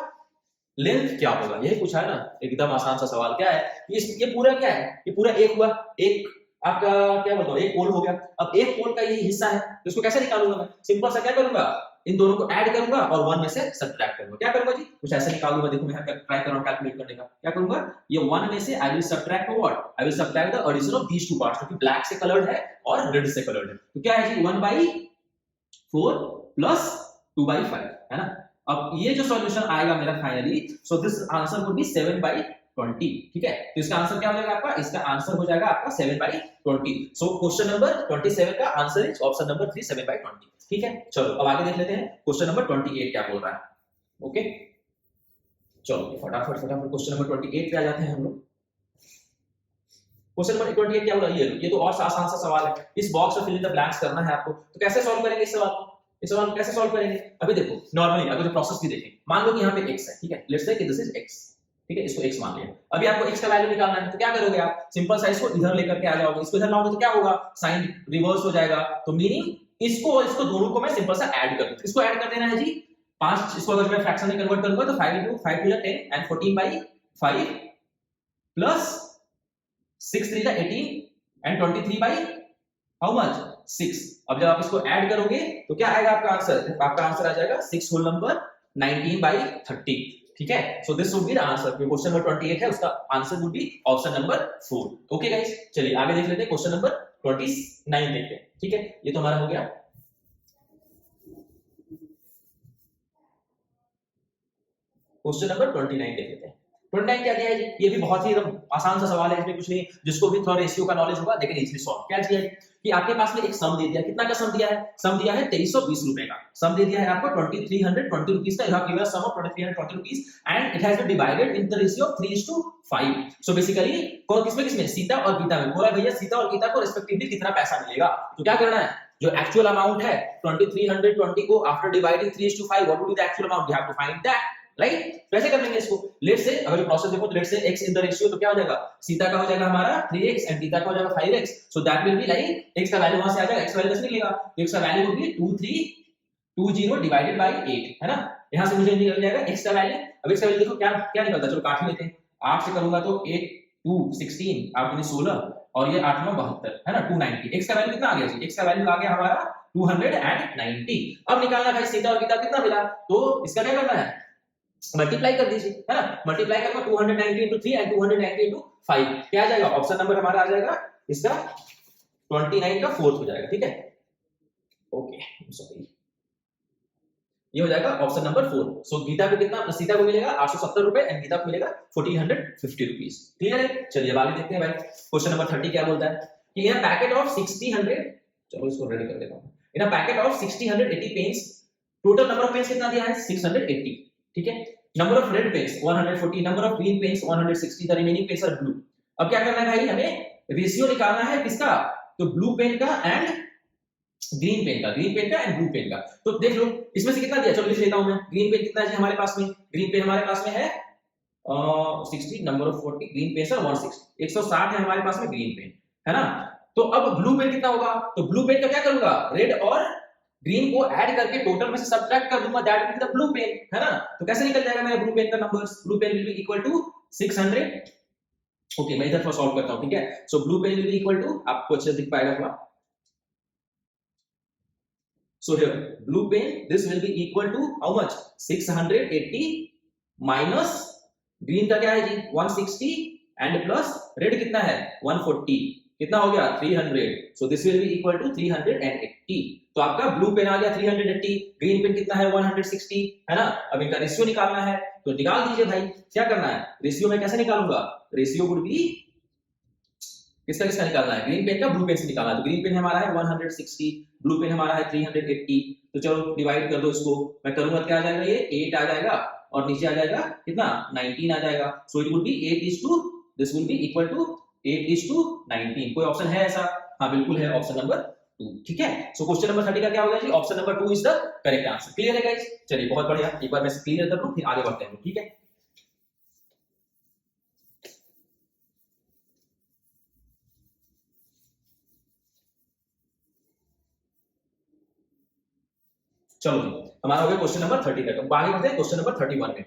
लेंथ क्या होगा, यही पूछा है ना, एकदम आसान सा सवाल। क्या है ये पूरा क्या है, ये पूरा एक हुआ, एक आपका क्या बताओ, एक पोल हो गया। अब एक पोल का ये हिस्सा है तो इसको कैसे निकालूंगा मैं, सिंपल सा क्या करूंगा, इन दोनों को ऐड करूंगा और 1 में से सब्ट्रैक्ट करूंगा। क्या करूंगा जी, कुछ ऐसे निकालूंगा, देखो मैं ट्राई कर रहा हूं कैलकुलेट करने का। क्या करूंगा, ये 1 में से I will subtract what, I will subtract the addition of these two parts, क्योंकि ब्लैक से कलर्ड है और रेड से कलर्ड है, तो क्या है जी 1/4 प्लस 2/5, है ना। अब ये जो सॉल्यूशन आएगा मेरा finally, so this answer would be 7/20, ठीक है, तो इसका आंसर क्या हो जाएगा आपका, इसका आंसर हो जाएगा आपका 7/20। सो क्वेश्चन नंबर 27 का आंसर इज ऑप्शन नंबर 3, 7/20। ठीक है, चलो अब आगे देख लेते हैं क्वेश्चन नंबर 28 क्या बोल रहा है। ओके, चलो फटाफट क्वेश्चन नंबर 28 पे आ जाते हैं हम लोग। क्वेश्चन नंबर 28 क्या बोला, ये तो और आसान सा सवाल है, इस बॉक्स में फिल इन द ब्लैंक्स करना है आपको। तो कैसे सॉल्व करेंगे इस सवाल को, इस सवाल को कैसे सॉल्व करेंगे। अभी देखो नॉर्मली अगर जो प्रोसेस भी देखें, मान लो कि यहाँ पे x है, ठीक है, लेट्स से कि दिस इज x, ठीक है, इसको x मान लिया। अभी आपको x का वैल्यू निकालना है, तो क्या करोगे आप, सिंपल सा इसको इधर लेकर के आ जाओगे, इसको इधर लाओगे तो क्या होगा, साइन रिवर्स हो जाएगा, तो मीनिंग इसको और इसको दोनों को मैं सिंपल सा ऐड कर दूं। इसको ऐड कर देना है जी 5, इसको अगर मैं फ्रैक्शन में कन्वर्ट करूंगा तो 5 * 5 = 10 and 14/5 plus 6 × 3 = 18 and 23 by how much 6। अब जब आप इसको ऐड करोगे तो क्या आएगा आपका आंसर, आपका आंसर आ जाएगा 6 होल नंबर 19/30, ठीक है। So this would be the answer, question number 28 है, उसका answer would be option number 4। Okay guys, चलिए आगे देख लेते हैं, क्वेश्चन नंबर 29 देखते हैं। ठीक है, ये तो हमारा हो गया। क्वेश्चन नंबर 29 देख लेते हैं। 29 क्या दिया है जी, ये भी बहुत ही आसान सा सवाल है, इसमें कुछ नहीं, जिसको भी थोड़ा रेशियो का नॉलेज होगा लेकिन इजीली सॉल्व। क्या दिया है कि आपके पास में एक सम दे दिया, कितना का सम दिया है, सम दिया है 2320 रुपए का, सम दे दिया है आपको 2320 रुपीस का, you have given a sum of 2320 rupees and it has been divided in the ratio of 3:5। So basically कौन किसमें सीता और गीता में, बोला भैया सीता और गीता को रिस्पेक्टिवली कितना पैसा मिलेगा। तो क्या करना है, जो एक्चुअल अमाउंट है 2320 को after dividing 3:5 what would be the actual amount, you have to find that, right. कैसे कर लेंगे इसको, लेट से अगर जो प्रोसेस देखो तो लेट से x इन द रेशियो, तो क्या हो जाएगा, सीता का हो जाएगा हमारा 3x एंड गीता का हो जाएगा 5x, so that will be like x का वैल्यू वहां से आ जाएगा, x का वैल्यू कैसे निकलेगा, तो x का वैल्यू होगी 2320 डिवाइडेड बाय 8, है ना। यहां से मुझे निकल जाएगा x का वैल्यू। अब x का वैल्यू देखो क्या क्या निकलता है, चलो काट ही लेते हैं, 8 से करूंगा तो 8 2 16 8 16 और ये 8 9 72 है ना 290। x का वैल्यू कितना आ गया जी? x का वैल्यू आ गया हमारा 290। अब निकालना भाई थीटा और बीटा कितना मिला, तो इसका क्या करना है, मल्टीप्लाई कर दीजिए, है ना। मल्टीप्लाई करूंगा 290 into 3 एंड 290 into 5, क्या आ जाएगा, ऑप्शन नंबर हमारा आ जाएगा इसका 29 का फोर्थ हो जाएगा, ठीक है। ओके सॉरी, ये हो जाएगा ऑप्शन नंबर 4। सो गीता को कितना, सीता को मिलेगा 870 रुपए एंड गीता को मिलेगा 1450 रुपीस। क्लियर है? चलिए अब आगे देखते हैं भाई। क्वेश्चन नंबर 30 क्या बोलता है कि इन अ पैकेट ऑफ 60 100, चलो इसको रेडी कर देता हूं। In a packet of 60 180 pens, total number of pens कितना दिया है 680, ठीक है। Number of red pens 140, number of green pens 160, the remaining pens are blue. अब क्या करना है भाई, हमें रेशियो निकालना है किसका, तो ब्लू पेन का एंड ग्रीन पेन का, ग्रीन पेन का एंड ब्लू पेन का। तो देख लो इसमें से कितना दिया, चलो लिख लेता हूं मैं। ग्रीन पेन कितना है हमारे पास में, ग्रीन पेन हमारे पास में है 60, number of 40, green pen sir 160, 160 है हमारे पास में ग्रीन पेन, है ना। तो अब ब्लू पेन कितना होगा, तो ब्लू पेन का क्या करूंगा, रेड और ग्रीन को ऐड करके टोटल में से सब्ट्रैक्ट कर दूंगा, that will be the blue pen, है ना। तो कैसे निकल जाएगा मेरा ब्लू पेन का numbers, blue pen will be equal to 600। Okay मैं इधर थोड़ा सॉल्व करता हूं, ठीक है। So blue pen will be equal to, आपको अच्छे से दिख पाएगा थोड़ा। So here blue pen this will be equal to how much, 680 minus green का क्या है जी 160 and plus red कितना है 140, कितना हो गया 300। So this will be equal to 380। तो आपका ब्लू पेन आ गया 380, ग्रीन पेन कितना है 160, है ना। अब इनका रेशियो निकालना है तो निकाल दीजिए भाई। क्या करना है, रेशियो में कैसे निकालूंगा, रेशियो वुड बी किसका किसका निकालना है, ग्रीन पेन का ब्लू पेन से निकालना है। तो ग्रीन पेन हमारा है 160, ब्लू पेन हमारा है 380। तो चलो डिवाइड कर दो इसको, मैं करूंगा क्या आ जाएगा, ये 8 आ जाएगा और नीचे आ जाएगा कितना 19 आ जाएगा। So it would be 8 is to, this will be equal to 8 is to 19। कोई ऑप्शन है ऐसा, हाँ बिल्कुल है, ऑप्शन नंबर 2, ठीक है। सो क्वेश्चन नंबर 30 का क्या होगा जी, option number 2 is the correct answer. Clear है गाइस? चलिए बहुत बढ़िया, एक बार मैं क्लियर कर दूं फिर आगे बढ़ते हैं, ठीक है। चलो हमारा हो गया क्वेश्चन नंबर 30 तक। आगे बढ़ते हैं क्वेश्चन नंबर 31 में।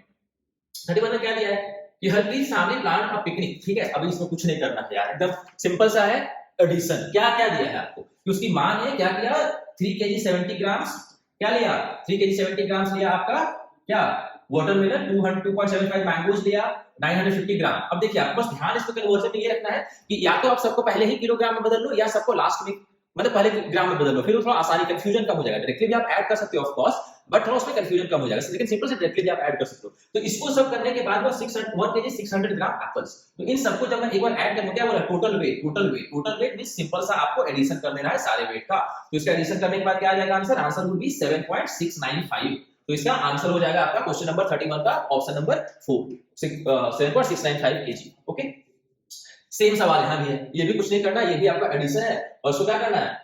31 में क्या दिया है कि हरप्रीत फैमिली प्लान अ पिकनिक, ठीक है। अभी इसमें कुछ नहीं करना है यार, एकदम सिंपल सा है एडिशन। क्या क्या दिया है आपको कि उसकी मां ने क्या किया, 3 kg 70 ग्राम्स क्या लिया, 3 kg 70 ग्राम्स लिया आपका क्या, वाटरमेलन, 2.75 मैंगोज लिया, 950 ग्राम। अब देखिए आप बस ध्यान इसको कन्वर्जन में ये रखना है कि या तो आप सबको पहले ही किलोग्राम में बदल लो या सबको लास्ट में, मतलब पहले ग्राम में बदल लो, फिर थोड़ा आसानी, कंफ्यूजन कम हो जाएगा। डायरेक्टली भी आप ऐड कर सकते हो ऑफ कोर्स, बट थोड़ा उसमें कंफ्यूजन कम हो जाएगा, लेकिन सिंपल से डायरेक्टली भी आप ऐड कर सकते हो। तो इसको सब करने के बाद 1 kg 600 ग्राम एप्पल्स, तो इन सबको जब मैं एक बार ऐड करूं, क्या बोला, total weight, total weight means simple सा आपको एडिशन कर देना है सारे वेट का। तो इसका एडिशन करने के बाद क्या आ जाएगा आंसर, आंसर विल बी 7.695। तो इसका आंसर हो जाएगा आपका क्वेश्चन नंबर 31 का option number 4, 7.695 kg। Okay same सवाल यहाँ भी है, ये भी कुछ नहीं करना, ये भी आपका एडिशन है और उसको क्या करना है,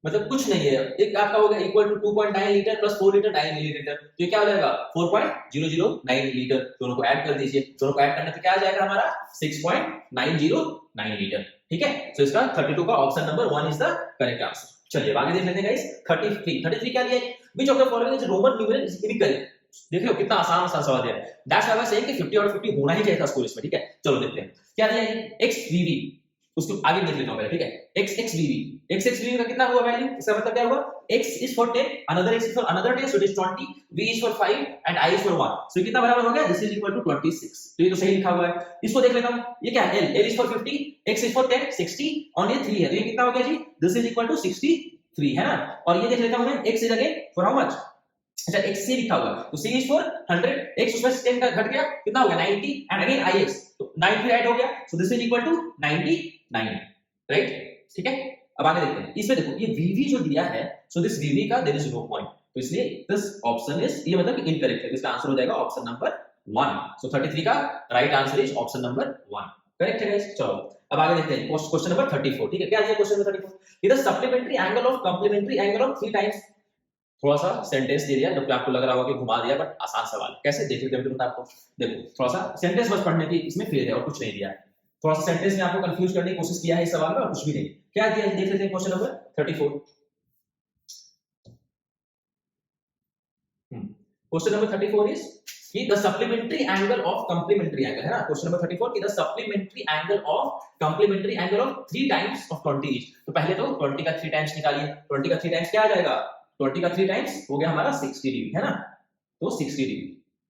मतलब कुछ नहीं है। एक आपका हो गया equal to 2.9 litre plus 4 litre 9 millilitre, तो ये क्या हो जाएगा 4.009 लीटर। दोनों को ऐड कर दीजिए, दोनों को ऐड करने पे क्या आ जाएगा हमारा 6.909 लीटर, ठीक है। तो इसका 32 का option number 1 is the correct answer. चलिए आगे देख लेते हैं गाइस। 33 क्या दिया है, which of the following is Roman numeral is incorrect. देख लो कितना आसान आसान सवाल दिया है, दैट्स व्हाई आई सेइंग कि 50 और 50 होना ही चाहिए था स्कोर इसमें, ठीक है। चलो देखते हैं क्या दिया है, xvv, उसको आगे देख लेता हूं पहले, ठीक है। xxvv का कितना हुआ वैल्यू, इसका मतलब क्या हुआ, x is for 10, another x is for another 10, so it is 20, v is for 5 and i is for 1, so कितना बराबर हो गया, this is equal to 26। तो ये तो सही लिखा हुआ है। इसको देख लेता हूं, ये क्या है, l is for 50, x is for 10 60 और ये 3 है, तो ये कितना हो गया जी, this is equal to 63, है ना। और ये देख लेता हूं मैं, x is again for how much, अच्छा x c लिखा हुआ है, तो c is for 100, x उसमें 10 का घट गया, कितना हो गया 90 एंड अगेन ix, तो 90 ऐड हो गया, so this is equal to 99, right, ठीक है। अब आगे देखते हैं, इसमें देखो ये vv जो दिया है, सो दिस vv का देयर इज नो पॉइंट, तो इसलिए दिस ऑप्शन इज, ये मतलब इनकरेक्ट है, तो इसका आंसर हो जाएगा ऑप्शन नंबर 1। सो 33 का right answer is option number 1, correct है गाइस। चलो अब आगे देखते हैं क्वेश्चन नंबर 34, ठीक है। क्या दिया क्वेश्चन नंबर 34, इधर supplementary angle of complementary angle of 3 times, थोड़ा सा सेंटेंस दे दिया, जबकि आपको लग रहा होगा कि घुमा दिया, बट आसान सवाल कैसे देख लेते हैं आपको। देखो थोड़ा सा सेंटेंस बस पढ़ने की इसमें फेर है और कुछ नहीं दिया है, थोड़ा सा सेंटेंस में आपको कंफ्यूज करने की कोशिश किया है इस सवाल में और कुछ भी नहीं। क्या दिया है देख लेते हैं question number 34। Question number 34 is कि the supplementary angle of complementary angle, है ना, क्वेश्चन नंबर 34 कि the supplementary angle of complementary angle of 3 times of 20 each. तो पहले तो 20 का 3 टाइम्स निकालिए, 20 का 3 टाइम्स क्या आ जाएगा, 20 का 3 टाइम्स हो गया हमारा 60 डिग्री, है ना, तो 60 डिग्री।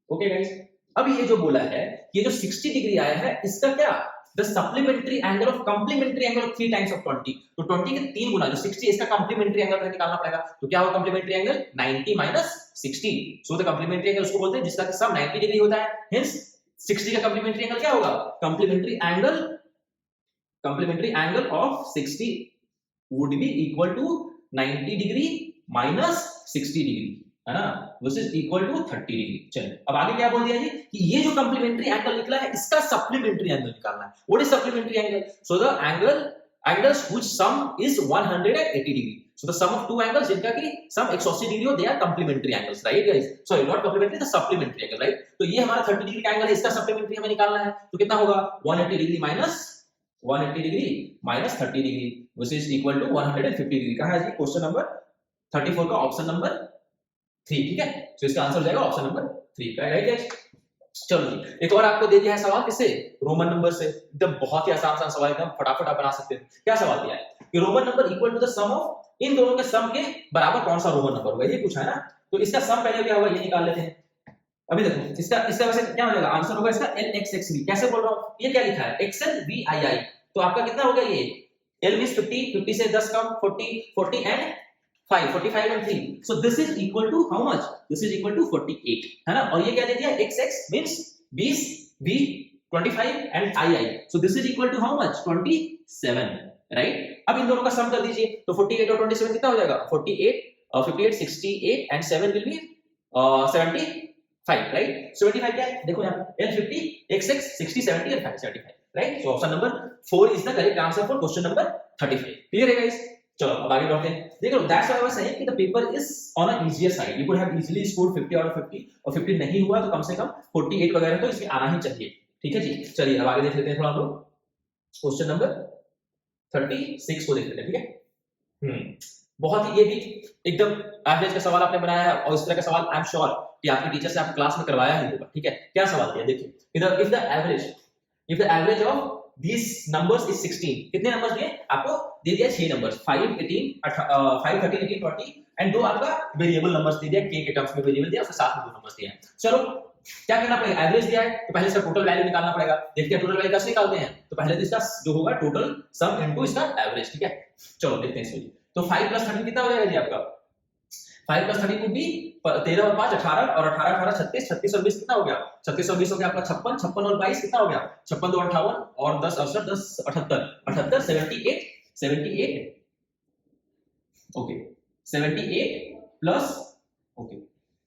ओके गाइस, अब ये जो बोला है, ये जो 60 डिग्री आया है, इसका क्या, the supplementary angle of complementary angle of 3 times of 20, तो 20 के 3 गुना जो 60, इसका कंप्लीमेंट्री एंगल निकालना पड़ेगा। तो क्या होगा complementary angle, 90 minus 60, so the complementary angle उसको बोलते हैं जिसका सम 90 डिग्री होता है, हेंस 60 का कंप्लीमेंट्री एंगल क्या होगा, complementary angle of 60 would be equal to 90 degree minus 60 degree, है ना, which is equal to 30 degree. चलिए अब आगे क्या बोल दिया जी कि ये जो कंप्लीमेंट्री एंगल निकला है, इसका सप्लीमेंट्री एंगल निकालना है। What is supplementary angle, so the angles whose sum is 180 degree, so the sum of two angles जिनका की sum 180 डिग्री हो, they are complementary angles, right guys, sorry not complementary, the supplementary angle, right। तो ये हमारा 30 degree का angle है, इसका supplementary हमें निकालना है, तो कितना होगा 180 degree minus 180 degree minus 30 degree, which is equal to 150 degree. कहां है जी, क्वेश्चन नंबर 34 का ऑप्शन नंबर 3, ठीक है, तो इसका आंसर हो जाएगा ऑप्शन नंबर 3 का, राइट गाइस। चलो जी, एक और आपको दे दिया है सवाल, किससे, रोमन नंबर से, एकदम बहुत ही आसान सा सवाल, एकदम फटाफट आप बना सकते हैं। क्या सवाल दिया है कि Roman number equal to the sum of, इन दोनों के सम के बराबर कौन सा रोमन नंबर होगा, ये पूछा है ना। तो इसका सम पहले क्या होगा ये निकाल लेते हैं। अभी देखो इसका वैसे क्या हो जाएगा, आंसर होगा इसका LXXV। कैसे बोल रहा हूं, ये क्या लिखा है XLVII, तो आपका कितना हो गया, ये L मींस 50, 50 से 10 कम 40, 40 and 5, 45 and 3, so this is equal to how much, this is equal to 48, है ना। और ये क्या दे दिया, XX means 20, V 25 and II, so this is equal to how much, 27, right। अब इन दोनों का सम कर दीजिए, तो 48 और 27 कितना हो जाएगा, 48 58 68 and 7 will be 75, right। 75 क्या है, देखो यहाँ पे L50 XX 60 70 and 75, right। so option number 4 is the correct answer for question number 35, clear है guys। चलो अब आगे बढ़ते हैं। देखो that's why I was saying कि the paper is on a easier side, you could have easily scored 50 out of 50, और 50 नहीं हुआ तो कम से कम 48 वगैरह तो इसमें आना ही चाहिए, ठीक है जी। चलिए अब आगे देख लेते हैं थोड़ा हम लोग क्वेश्चन नंबर 36 को देख लेते हैं, ठीक है। बहुत ही ये भी एकदम एवरेज का सवाल आपने बनाया है, और इस तरह का सवाल आई एम श्योर कि आपके टीचर से आप क्लास में करवाया ही होगा, ठीक है। क्या सवाल दिया देखिए, if the average of these numbers is 16, कितने नंबर्स दिए आपको, दे दिया 6 नंबर्स 5 18 5 13 18 20 एंड दो आपका वेरिएबल नंबर्स दे दिया, k के टर्म्स में वेरिएबल दिया, उसके साथ में दो नंबर्स दिए हैं। चलो क्या करना पड़ेगा, एवरेज दिया है तो पहले इसका टोटल वैल्यू निकालना पड़ेगा। देखते हैं टोटल वैल्यू कैसे निकालते हैं, तो पहले तो इसका जो होगा टोटल सम इनटू इसका एवरेज, ठीक है। चलो देखते हैं इसको। तो 5 + 13 कितना हो जाएगा जी आपका, 5 + 13 would be 13 और 5 18, और 18 18 36, 36 और 20 कितना हो गया, 36 और 20 हो गया आपका 56, 56 और 22 कितना हो गया, 56 2 58 और 10 68 10 78 78 78 78, okay 78 plus, okay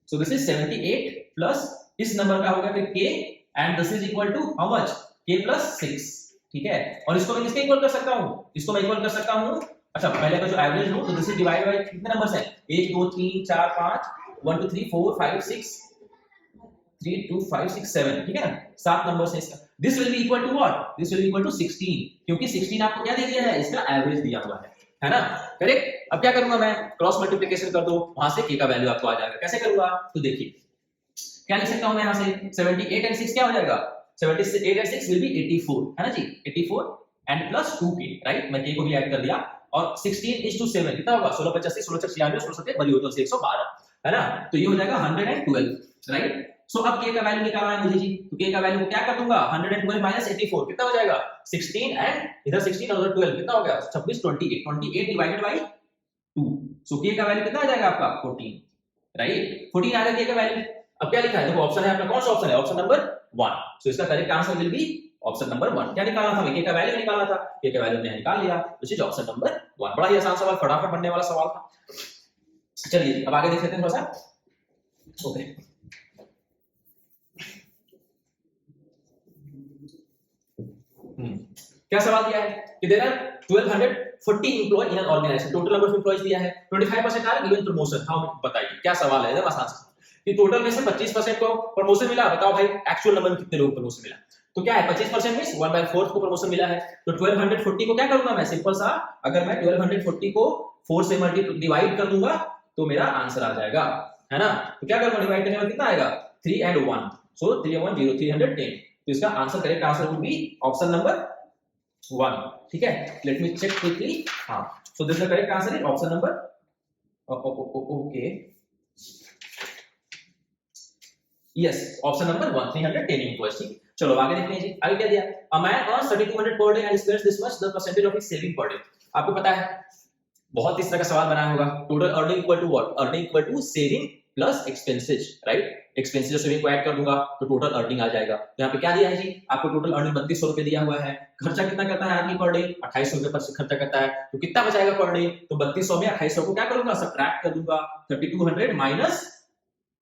so this is 78 plus इस नंबर का होगा फिर k and this is equal to how much, k + 6, ठीक है। और इसको मैं किसके इक्वल कर सकता हूं, इसको मैं इक्वल कर सकता हूं, अच्छा पहले का जो एवरेज हो तो दिस इज डिवाइड बाय कितने नंबर्स हैं, 1 2 3 4 5 1 2 3 4 5 6 3 2 5 6 7, ठीक है ना, 7 नंबर्स हैं इसका। This will be equal to what, this will be equal to 16, क्योंकि 16 आपको क्या दे दिया है, इसका एवरेज दिया हुआ है ना, करेक्ट। अब क्या करूंगा मैं, क्रॉस मल्टीप्लिकेशन कर दो, वहां से k का वैल्यू आपको आ जाएगा। कैसे करूंगा, तो देखिए क्या लिख सकता हूं मैं यहां से, 78 एंड 6 क्या हो जाएगा, 78 एंड 6 विल बी 84, है ना जी, 84 एंड प्लस 2k, राइट। मैं k को भी ऐड कर दिया, और 16:7 कितना होगा, 16 85 16 96 16 7 बड़ी होता है 112, है ना। तो ये हो जाएगा 112, राइट। सो अब k का वैल्यू निकालना है मुझे जी, तो k का वैल्यू को क्या कर दूंगा, 112 माइनस 84 कितना हो जाएगा, 16 एंड इधर 16 और उधर 12 कितना हो गया, 26 28 28 डिवाइडेड बाय 2, सो k का वैल्यू कितना आ जाएगा आपका 14, राइट। 14 आ गया k का वैल्यू। अब क्या लिखा है, देखो ऑप्शन है अपना, कौन सा ऑप्शन है, ऑप्शन नंबर 1, सो इसका correct answer will be option number 1। क्या निकालना था, k का वैल्यू निकालना था, k का वैल्यू मैंने निकाल लिया, व्हिच इज ऑप्शन नंबर 1। बड़ा ही आसान सवाल, फटाफट बनने वाला सवाल था। चलिए अब आगे देख लेते हैं थोड़ा सा, ओके। क्या सवाल दिया है कि there are 1240 employ in an organisation, total number of employees दिया है, 25% आर गिवन प्रमोशन, हाउ, बताइए क्या सवाल है, एकदम आसान सा कि टोटल में से 25% को प्रमोशन मिला, बताओ भाई एक्चुअल नंबर में कितने लोगों को प्रमोशन मिला। तो क्या है 25% मींस 1/4 को प्रमोशन मिला है, तो 1240 को क्या करूंगा मैं, सिंपल सा, अगर मैं 1240 को 4 से डिवाइड कर दूंगा तो मेरा आंसर आ जाएगा, है ना। तो क्या करूंगा, डिवाइड करने में कितना आएगा, 3 and 1, सो 310 310, तो इसका answer correct answer would be option number 1. ठीक है, लेट मी चेक क्विकली. हाँ, so this the correct answer is option number okay, yes, option number 1 310 inverse. ठीक, चलो आगे देखते हैं जी. आगे क्या दिया? A man earns 3200 per day and spends this much the percentage of his saving per day. आपको पता है बहुत इस तरह का सवाल बनाया होगा. Total earning equal to what? Earning equal to saving plus expenses, right? Expenses और सेविंग को ऐड कर दूंगा तो टोटल अर्निंग आ जाएगा. तो यहाँ पे क्या दिया है जी? आपको टोटल अर्निंग 3200 रुपए दिया हुआ है. खर्चा कितना करता है आदमी पर डे? 2800 रुपए पर खर्चा करता है. तो कितना बचाएगा पर डे? तो 3200 में 2800 को क्या करूंगा? सब्ट्रैक्ट कर दूंगा. 3200 माइनस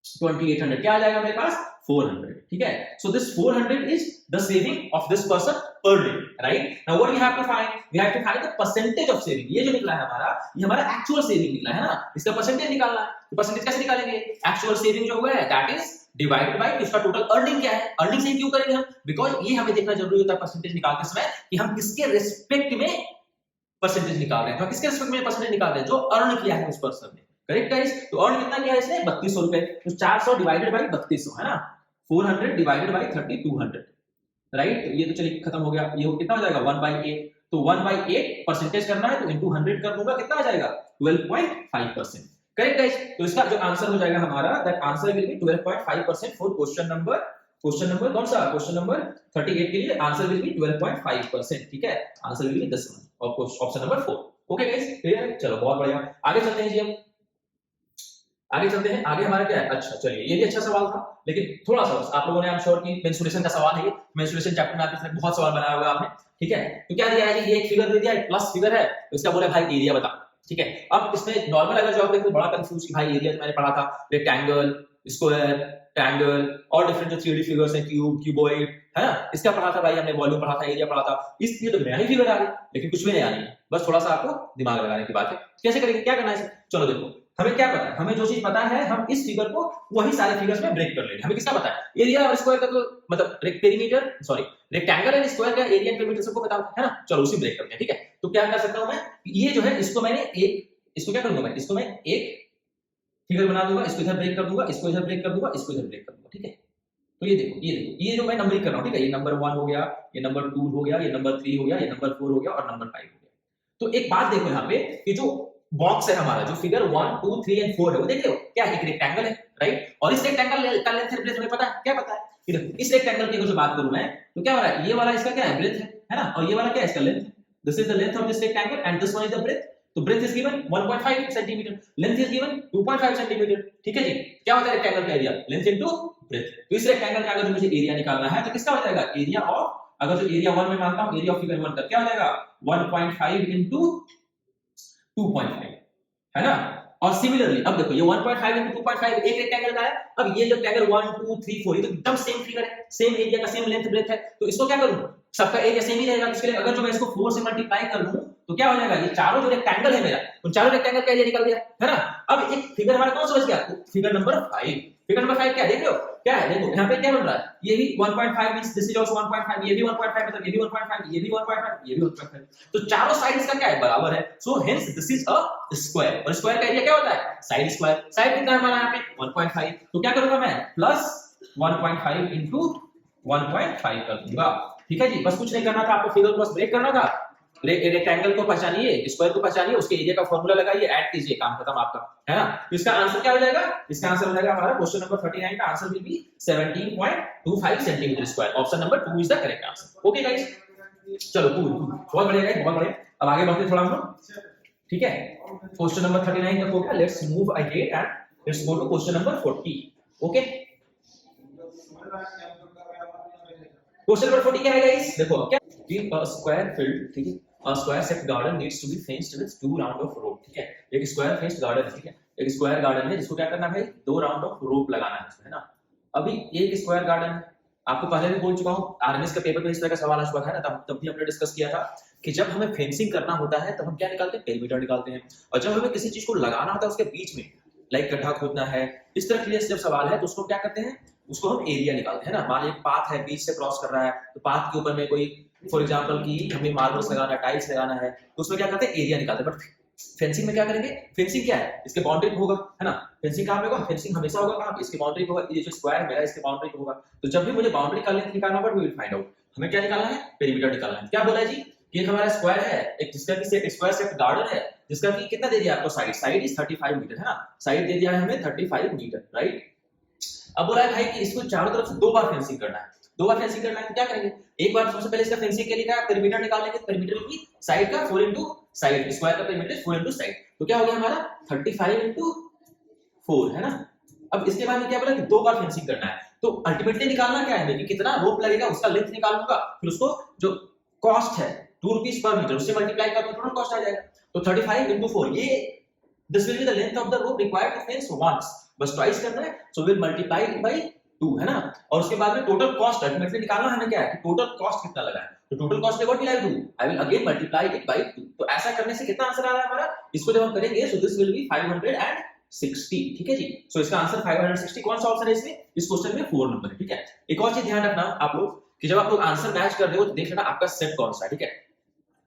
2800 क्या आ जाएगा मेरे पास? 400. ठीक है, so this 400 is the saving of this person per day, right? Now what we have to find? We have to find the percentage of saving. ये जो निकला है हमारा, ये हमारा actual saving निकला है ना, इसका परसेंटेज निकालना है. तो परसेंटेज कैसे निकालेंगे? एक्चुअल सेविंग जो हुआ है that is डिवाइडेड बाय उसका टोटल अर्निंग क्या है. अर्निंग से क्यों करेंगे हम? बिकॉज ये हमें देखना जरूरी होता है परसेंटेज निकालते समय कि हम किसके रिस्पेक्ट में परसेंटेज निकाल रहे हैं. तो किसके रिस्पेक्ट में परसेंटेज निकाल रहे हैं? जो अर्न किया है उस पर्सन ने. Correct guys? तो अर्न कितना किया है इसने? 3200 रुपए. तो 400 डिवाइडेड बाय 3200 है ना, 400 डिवाइडेड बाय 3200, राइट? तो ये तो चलिए खत्म हो गया. ये कितना हो जाएगा? 1/8. तो 1/8 परसेंटेज करना है तो इनटू 100 कर दूंगा, कितना आ जाएगा? 12.5%. Correct guys? तो इसका जो आंसर हो जाएगा हमारा, that answer will B 12.5% for question number कौन सा? क्वेश्चन नंबर 38 के लिए आंसर विल बी 12.5%. ठीक है, answer will B this one, option number 4. Okay guys, clear? चलो बहुत बढ़िया. आगे चलते हैं जी. हम आगे चलते हैं. आगे हमारा क्या है? अच्छा चलिए, ये भी अच्छा सवाल था, लेकिन थोड़ा सा आप लोगों ने, आई एम श्योर कि मेंस्ट्रुएशन का सवाल है. ये मेंस्ट्रुएशन चैप्टर में आपने बहुत सवाल बनाया होगा आपने. ठीक है, तो क्या दिया है जी? ये एक फिगर दे दिया है, प्लस फिगर है, तो इसका बोला भाई एरिया बता. ठीक है, अब इसमें नॉर्मल अगर जवाब देखें तो बड़ा कंफ्यूज कि भाई एरिया मैंने पढ़ा था रेक्टेंगल, स्क्वायर, ट्रायंगल और डिफरेंट जो 3D फिगर्स हैं, क्यूब, क्यूबॉइड, है ना, इसका पढ़ा था भाई हमने. वॉल्यूम पढ़ा था, एरिया पढ़ा था. इसलिए तो नया ही फिगर आ गई, लेकिन कुछ भी नहीं आ रही है. बस थोड़ा सा आपको दिमाग लगाने की बात है. कैसे करेंगे, क्या करना है? चलो देखो, हमें क्या पता है? हमें जो चीज पता है, हम इस फिगर को वही सारे फिगर्स में ब्रेक कर लेंगे. हमें किसका पता है? एरिया और स्क्वायर का, तो मतलब perimeter, sorry, rectangle and square का एरिया एंड पेरीमीटर सबको पता है ना. चलो उसी ब्रेक करते हैं. ठीक है, तो क्या कर सकता हूं मैं? ये जो है इसको मैंने इसको क्या करूंगा मैं? इसको मैं एक फिगर बना दूंगा, इसको इधर ब्रेक कर दूंगा, इसको इधर ब्रेक कर दूंगा, इसको इधर ब्रेक कर दूंगा. ठीक है, तो ये देखो, ये जो मैं नंबरिंग कर रहा हूं, ठीक है, ये नंबर 1 हो गया, ये नंबर 2 हो गया, ये नंबर 3 हो गया, ये नंबर 4 हो गया और नंबर 5 हो गया. तो एक बात देखो यहाँ पे कि जो बॉक्स है हमारा, जो फिगर 1 2 3 एंड 4 है, वो देख रहे हो क्या? एक रेक्टेंगल है, राइट? और इस रेक्टेंगल का लेंथ एंड ब्रेथ हमें पता है. क्या पता है? ये देखो, इस रेक्टेंगल की अगर जो बात करूं मैं, तो क्या हो रहा है? ये वाला इसका क्या है? ब्रेथ है ना, और ये वाला क्या है? इसका length. This is the length of this rectangle and this one is the breadth. तो breadth is given 1.5 centimetre, length is given 2.5 centimetre. ठीक है जी, क्या होता है रेक्टेंगल का एरिया? Length into breath. तो इस रेक्टेंगल का अगर मुझे एरिया निकालना है तो किसका हो जाएगा? एरिया ऑफ, अगर जो एरिया 1 में मानता हूं, एरिया ऑफ फिगर 1 का क्या हो जाएगा? 1.5 इनटू 2.5, है ना. और सिमिलरली अब देखो, ये 1.5 into 2.5 एक रेक्टेंगल का है. अब ये जो रेक्टेंगल 1 2 3 4 ये तो एकदम सेम फिगर है, सेम एरिया का, सेम लेंथ ब्रेथ है. तो इसको क्या करूं? सबका एरिया सेम ही रहेगा. इसके लिए अगर जो मैं इसको 4 से मल्टीप्लाई कर दूं तो क्या हो जाएगा? ये चारों जो रेक्टेंगल है मेरा, उन चारों रेक्टेंगल का एरिया निकल गया, है ना. अब एक फिगर हमारा कौन सा बच गया? Figure number 5. फिगर नंबर 5 क्या देख रहे हो? क्या है? देखो यहाँ पे क्या बन रहा है? ये भी 1.5 मींस दिस इज आल्सो 1.5, ये भी 1.5 मतलब ये भी 1.5, ये भी 1.5, ये भी 1.5. तो चारों साइड इसका क्या है? बराबर है. So hence this is a square. और स्क्वायर का एरिया क्या होता है? Side square. साइड कितना है हमारा यहाँ पे? 1.5. तो क्या करूंगा मैं? प्लस 1.5 into 1.5 कर दूंगा. ठीक है जी, बस कुछ नहीं करना था आपको, फिगर को बस ब्रेक करना था. रेक्टेंगल को पहचानिए, स्क्वायर को पहचानिए, उसके एरिया का फार्मूला लगाइए, ऐड कीजिए, काम खत्म आपका, है ना. तो इसका आंसर क्या हो जाएगा? इसका आंसर हो जाएगा हमारा क्वेश्चन नंबर 39 का answer will B 17.25 centimetre square. Option number 2 is the correct answer. Okay guys, चलो कूल, बहुत बढ़िया गाइस, बहुत बढ़िया. अब आगे बढ़ते थोड़ा हम लोग. ठीक है, क्वेश्चन नंबर 39 तक हो गया. Let's move ahead and let's go to question number 40. Okay, question number 40 क्या है गाइस? देखो क्या, कि अ स्क्वायर फील्ड, ठीक है, a square shaped garden needs to be fenced with 2 round of rope. ठीक है, एक स्क्वायर फेंस्ड गार्डन है. ठीक है, एक स्क्वायर गार्डन है जिसको क्या करना है भाई? 2 राउंड ऑफ रोप लगाना है उसमें, है ना. अभी एक स्क्वायर गार्डन है, आपको पहले भी बोल चुका हूं, आरएमएस का पेपर में इस तरह का सवाल आ चुका है ना, तब भी हमने डिस्कस किया था कि जब हमें फेंसिंग करना होता है तब हम क्या निकालते हैं? पेरीमीटर निकालते हैं. और जब हमें किसी चीज को लगाना होता है उसके बीच में, लाइक गड्ढा खोदना है, इस तरह के जब सवाल है तो उसको क्या करते हैं? उसको हम एरिया निकालते हैं ना. मान लीजिए एक पाथ है, बीच से क्रॉस कर रहा है, तो पाथ के ऊपर में कोई, फॉर एग्जांपल कि हमें मार्बल्स लगाना है, टाइल्स लगाना है, तो उसमें क्या करते हैं? एरिया निकालते हैं. बट फेंसिंग में क्या करेंगे, फेंसिंग क्या है, इसके बाउंड्री पे होगा, है ना। फेंसिंग कहाँ पे होगा, फेंसिंग हमेशा होगा कहाँ पे, इसके बाउंड्री पे होगा। ये जो स्क्वायर है मेरा इसके बाउंड्री पे होगा। तो जब भी मुझे बाउंड्री का लेंथ निकालना होगा, वी विल फाइंड आउट। हमें क्या निकालना है, पेरीमीटर निकालना है। क्या बोला है जी कि एक हमारा स्क्वायर है, एक जिसका कि सेट स्क्वायर सेट गार्डन है, जिसका कि कितना दे दिया आपको, साइड इज 35 मीटर, है ना। साइड दे दिया है हमें 35 मीटर, राइट। अब बोला है भाई कि इसको चारों तरफ से 2 बार फेंसिंग करना है। 2 बार फेंसिंग करना है तो क्या करेंगे, एक बार सबसे पहले इसका फेंसिंग के लिए क्या पेरीमीटर निकाल लेंगे। पेरीमीटर की साइड का 4 into साइड, स्क्वायर का पेरीमीटर 4 into साइड, तो क्या हो गया हमारा 35 into 4, है ना। अब इसके बाद में क्या बोला कि 2 बार फेंसिंग करना है। तो अल्टीमेटली निकालना क्या है कि कितना रोप लगेगा उसका लेंथ निकालूंगा, फिर उसको जो कॉस्ट है 2 रुपीस पर मीटर उससे मल्टीप्लाई कर दो, टोटल कॉस्ट आ जाएगा। तो 35 into 4, ये this will be the length of the rope required to fence once, बस ट्वाइस करना है, so will multiply it by 2, है ना। और उसके बाद में टोटल कॉस्ट अल्टीमेटली निकालना हमें क्या है कि टोटल कॉस्ट कितना लगा है। तो टोटल कॉस्ट है what will I do, I will again multiply it by 2। तो ऐसा करने से कितना आंसर आ रहा है हमारा, इसको जब हम करेंगे सो दिस विल बी 560, ठीक है जी। सो इसका आंसर 560, कौन सा ऑप्शन है इसमें, इस क्वेश्चन में 4 नंबर है, ठीक है। एक और चीज ध्यान रखना आप लोग कि जब आप लोग आंसर मैच कर रहे हो तो देख लेना आपका सेट कौन सा है, ठीक है।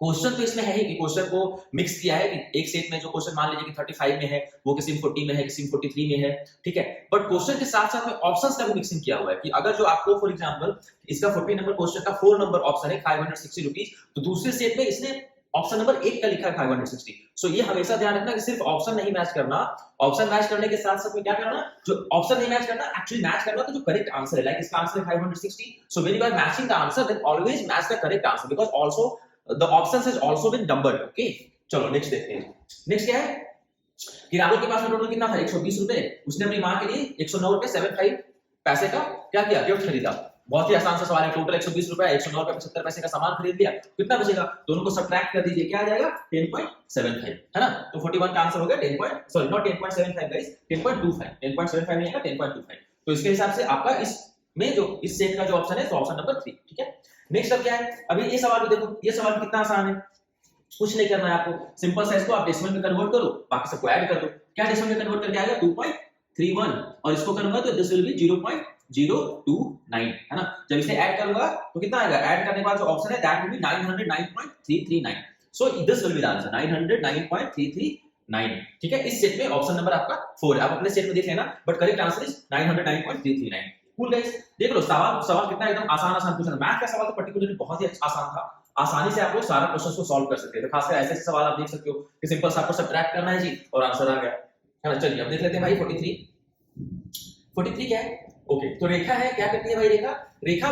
क्वेश्चन तो इसमें है ही कि क्वेश्चन को मिक्स किया है कि एक सेट में जो क्वेश्चन मान लीजिए कि 35 में है, वो किसी में 40 में है, किसी में 43 में है, ठीक है। बट क्वेश्चन के साथ साथ में ऑप्शंस का भी मिक्सिंग किया हुआ है कि अगर जो आपको फॉर एग्जांपल इसका 40 नंबर क्वेश्चन का 4 नंबर ऑप्शन है 560 रुपीस, तो दूसरे सेट में इसने ऑप्शन नंबर 1 का लिखा है 560। सो ये हमेशा ध्यान रखना कि सिर्फ ऑप्शन नहीं मैच करना, ऑप्शन मैच करने के साथ साथ में क्या करना, जो ऑप्शन नहीं मैच करना एक्चुअली मैच करना तो जो करेक्ट आंसर है, लाइक इसका आंसर है 560। So when you are matching the answer then always match the correct answer because also the options has also been numbered, okay। चलो नेक्स्ट देखते हैं। नेक्स्ट क्या है कि राहुल के पास में टोटल कितना था 120 रुपए, उसने अपनी मां के लिए 109 रुपए 75 पैसे का क्या किया, गिफ्ट खरीदा। बहुत ही आसान सा सवाल है, टोटल 120 रुपए 109 रुपए 75 पैसे का सामान खरीद लिया, कितना बचेगा, दोनों को सब्ट्रैक्ट कर दीजिए, क्या आ जाएगा 10.75, है ना। तो 41 का आंसर हो गया 10 सॉरी नॉट 10.75 गाइस, 10.25, 10.75 नहीं आएगा 10.25। तो इसके हिसाब से आपका इसमें जो इस सेट का जो ऑप्शन है तो ऑप्शन नंबर 3, ठीक है। नेक्स्ट अब क्या है, अभी ये सवाल भी देखो, ये सवाल कितना आसान है, कुछ नहीं करना है आपको, सिंपल सा इसको आप डेसिमल में कन्वर्ट करो, बाकी सबको ऐड कर दो। क्या डेसिमल में कन्वर्ट करके आएगा 2.31 और इसको करूंगा तो दिस विल बी 0.029, है ना। जब इसे ऐड करूंगा तो कितना आएगा, ऐड करने के बाद जो ऑप्शन है that will B 909.339। So this will be the answer 909.339, ठीक है। इस सेट में ऑप्शन नंबर आपका 4 है, आप अपने सेट में देख लेना, but correct answer is 909.339। Cool guys, देख लो सवाल कितना एकदम आसान पूछा था। मैथ का सवाल तो पर्टिकुलरली बहुत ही आसान था, आसानी से आप लोग सारे क्वेश्चंस को सॉल्व कर सकते हैं। तो खासकर ऐसे सवाल आप देख सकते हो कि सिंपल सा आपको सब्ट्रैक्ट करना है जी और आंसर आ गया, है ना। चलिए अब देख लेते हैं भाई 43 क्या है। ओके, तो रेखा है, क्या करती है भाई रेखा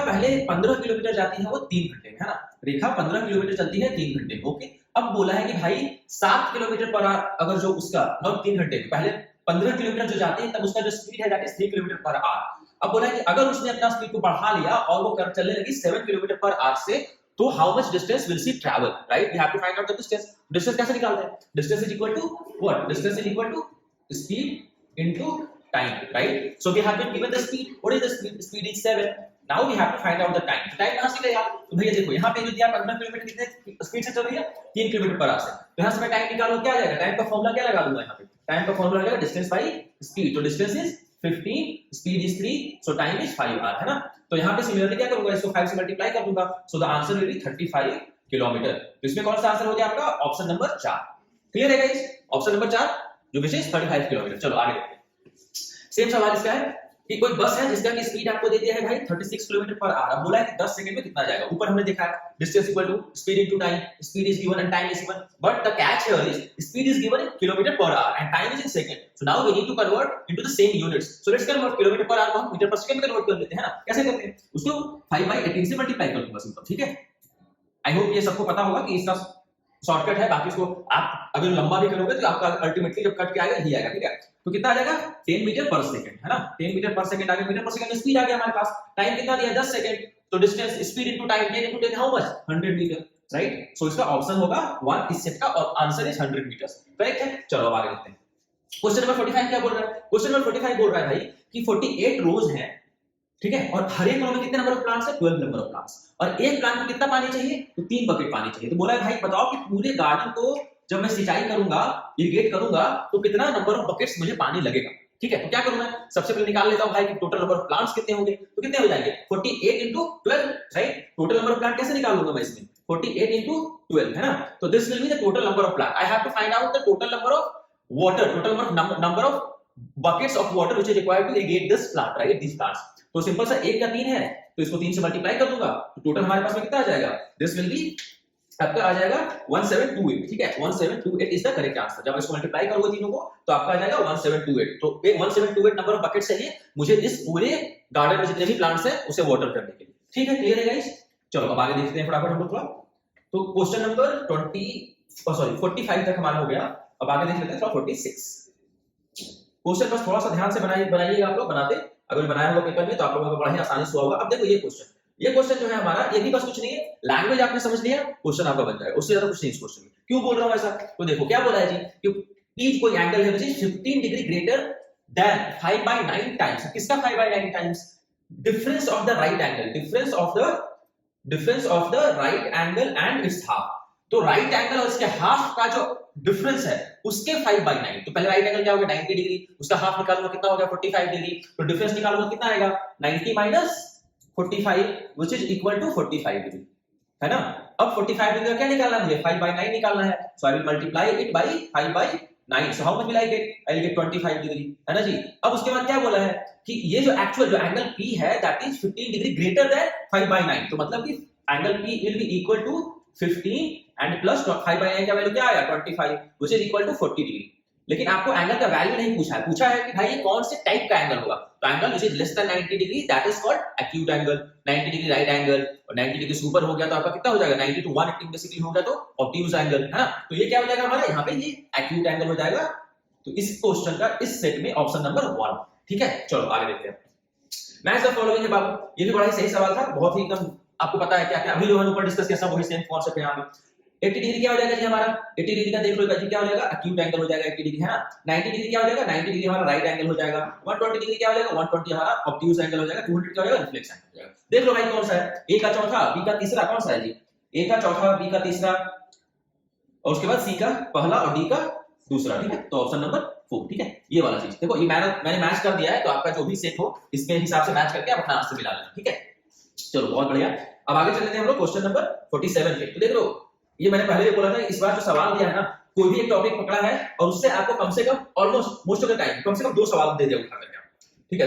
पहले 15 किलोमीटर जाती है वो 3 घंटे में, है ना। रेखा 15 किलोमीटर चलती है 3 घंटे में, ओके। अब बोला है कि भाई 7 किलोमीटर पर अगर जो उसका नॉट 3 घंटे में पहले 15 किलोमीटर जो जाती है तब उसका जो स्पीड है that is 3 kilometre per our. अब बोला है कि अगर उसने अपना स्पीड को बढ़ा लिया और वो चलने लगी 7 किलोमीटर पर आवर से, तो how much distance will she travel, right. We have to find out the distance. Distance कैसे निकालते हैं, distance is equal to what, distance is equal to speed into time, right. So we have been given the speed, what is the speed, speed is 7। Now we have to find out the time. Time कहां से गया, तो भैया देखो यहां पे जो दिया 15 किलोमीटर कितने स्पीड से चल रही है 3 किलोमीटर पर आवर से, तो यहां से मैं टाइम निकालूं, क्या आ जाएगा, टाइम का फार्मूला क्या लगा दूंगा, यहां पे टाइम का फार्मूला लगा डिस्टेंस बाय स्पीड। तो distance is 15, speed is 3, so time is 5 hour, है ना। तो यहाँ पे सिमिलरली क्या करूंगा, इसको 5 से मल्टीप्लाई कर दूंगा, so the answer will B 35 kilometre. तो इसमें कौन सा आंसर हो गया आपका, ऑप्शन नंबर 4। क्लियर है गाइस, ऑप्शन नंबर 4 जो विशेष 35 किलोमीटर। चलो आगे देखते हैं। सेम सवाल इसका है कि कोई बस है जिसका की स्पीड आपको दे दिया है भाई 36 किलोमीटर पर आवर। अब बोला है कि 10 सेकंड में कितना जाएगा, ऊपर हमने देखा है distance equal to speed into time, speed is given and time is given, but the catch here is speed is given in kilometre per hour and time is in second. So now we need to convert into the same units. So let's convert kilometre per hour को metre per second में convert कर लेते हैं ना। कैसे करते हैं, उसको 5/18 से मल्टीप्लाई कर दूंगा सिंपल, ठीक है। आई होप ये सबको पता होगा कि इसका शॉर्टकट है, बाकी इसको आप अगर लंबा भी करोगे तो आपका अल्टीमेटली जब कट के आएगा यही आएगा, ठीक है। तो कितना आ जाएगा 10 मीटर पर सेकंड, है ना। 10 मीटर पर सेकंड आ गया, मीटर पर सेकंड में स्पीड आ गया हमारे पास, टाइम कितना दिया 10 सेकंड, तो distance speed into time 10 into 10 how much 100 metre, right. So इसका ऑप्शन होगा 1 इस सेट का और आंसर इज 100 मीटर्स, करेक्ट है। चलो अब आगे देखते हैं। क्वेश्चन नंबर 45 क्या बोल रहा है, क्वेश्चन नंबर 45 बोल रहा है भाई कि 48 रोज हैं, ठीक है, और हर एक रो में कितने नंबर ऑफ प्लांट्स है 12 नंबर ऑफ प्लांट्स, और एक प्लांट में कितना पानी चाहिए, तो 3 बकेट पानी चाहिए। तो बोला है भाई बताओ कि पूरे गार्डन को जब मैं सिंचाई करूंगा, इरिगेट करूंगा, तो कितना नंबर ऑफ बकेट्स मुझे पानी लगेगा, ठीक है। तो क्या करूं मैं, सबसे पहले निकाल लेता हूं भाई कि टोटल नंबर ऑफ प्लांट्स कितने होंगे, तो कितने हो जाएंगे 48 into 12, right. Total number of plant कैसे निकाल लूंगा मैं इसमें, 48 into 12 है ना. So this will be the total number of plants. I have to find out the total number of water, total number of buckets of water which is required to irrigate this plant, right? These plants. तो simple सा 1 का 3 है, तो इसको 3 से multiply कर दूंगा, तो टोटल हमारे पास में कितना आ जाएगा? This will be आपका आ जाएगा 1728. ठीक है, 1728 इज द करेक्ट आंसर. जब इसको मल्टीप्लाई करोगे तीनों को तो आपका आ जाएगा 1728. तो एक 1728 नंबर ऑफ बकेट चाहिए मुझे इस पूरे गार्डन में जितने भी प्लांट्स हैं उसे वाटर करने के लिए. ठीक है, क्लियर है गाइस? चलो अब आगे देखते हैं फटाफट हम लोग थोड़ा. तो क्वेश्चन नंबर 45 तक हमारा हो गया. अब आगे देख लेते हैं थोड़ा 46. क्वेश्चन बस थोड़ा सा ध्यान से बनाइएगा आप लोग. बनाते अगर बनाया होगा पेपर में तो आप लोगों को बड़ा ही आसानी से होगा. अब देखो ये क्वेश्चन जो है हमारा, ये भी बस कुछ नहीं है, लैंग्वेज आपने समझ लिया, क्वेश्चन आपका बन जाएगा. उससे ज्यादा कुछ नहीं इस क्वेश्चन में. क्यों बोल रहा हूं ऐसा? तो देखो क्या बोला है जी कि कोई एंगल है which is 15 degree greater than 5/9 times. किसका 5/9 times? Difference of the right angle, difference of the right angle and it's half. तो राइट एंगल और इसके हाफ का जो डिफरेंस है उसके 5/9. तो पहले राइट एंगल क्या हो गया? 90 डिग्री. उसका हाफ निकालूंगा कितना हो गया? 45 डिग्री. तो डिफरेंस निकालूंगा कितना आएगा? 90 minus 45 which is equal to 45 degree, है ना. अब 45 डिग्री का क्या निकालना है मुझे? 5/9 निकालना है. So I will multiply it by 5/9. So how much will I get? I will get 25 degree, है ना जी. अब उसके बाद क्या बोला है कि ये जो एक्चुअल जो एंगल P है that is 15 degree greater than 5/9. तो मतलब कि angle P will be equal to 15 and plus 5/9 का वैल्यू क्या आया? 25 which is equal to 40 degree. लेकिन आपको एंगल का वैल्यू नहीं पूछा है कि भाई ये कौन से टाइप का एंगल होगा. तो angle which is less than 90 degree that is called acute angle. 90 degree right angle और 90 डिग्री से ऊपर हो गया तो आपका कितना हो जाएगा? 90 to 180 बेसिकली हो गया तो ऑब्ट्यूज एंगल, है ना. तो ये क्या हो जाएगा हमारा? यहाँ पे ये एक्यूट एंगल हो जाएगा. तो इस क्वेश्चन का इस सेट में ऑप्शन नंबर 1. ठीक है, चलो आगे देखते हैं. मैच द फॉलोइंग है बाबू. ये भी बड़ा ही सही सवाल था, बहुत ही एकदम आपको पता है क्या क्या अभी जो हम ऊपर डिस्कस किया सब वही सेम कॉन्सेप्ट है. यहाँ पे 80 डिग्री क्या हो जाएगा जी हमारा? 80 डिग्री का देख लो जी क्या हो जाएगा? एक्यूट एंगल हो जाएगा 80 डिग्री, है ना. 90 डिग्री क्या हो जाएगा? 90 डिग्री हमारा राइट एंगल हो जाएगा. 120 डिग्री क्या हो जाएगा? 120 हमारा ऑब्ट्यूज एंगल हो जाएगा. 200 क्या हो जाएगा? रिफ्लेक्स एंगल हो जाएगा. देख लो भाई कौन सा है? ए का चौथा, बी का तीसरा, कौन सा है जी? ए का चौथा, बी का तीसरा और उसके बाद सी का पहला और डी का दूसरा. ठीक है, तो ऑप्शन नंबर 4. ठीक है, ये वाला चीज देखो, ये मैंने मैच कर दिया है. तो आपका जो भी सेट हो इसके हिसाब से मैच करके आप अपना आंसर मिला लेना. ठीक है, चलो बहुत बढ़िया. अब आगे चलते हैं हम लोग क्वेश्चन नंबर 47 पे. तो देख लो, ये मैंने पहले भी बोला था, इस बार जो सवाल दिया है ना, कोई भी एक टॉपिक पकड़ा है और उससे आपको कम से कम almost most of the time कम से कम 2 सवाल दे दिया उठा करके. ठीक है,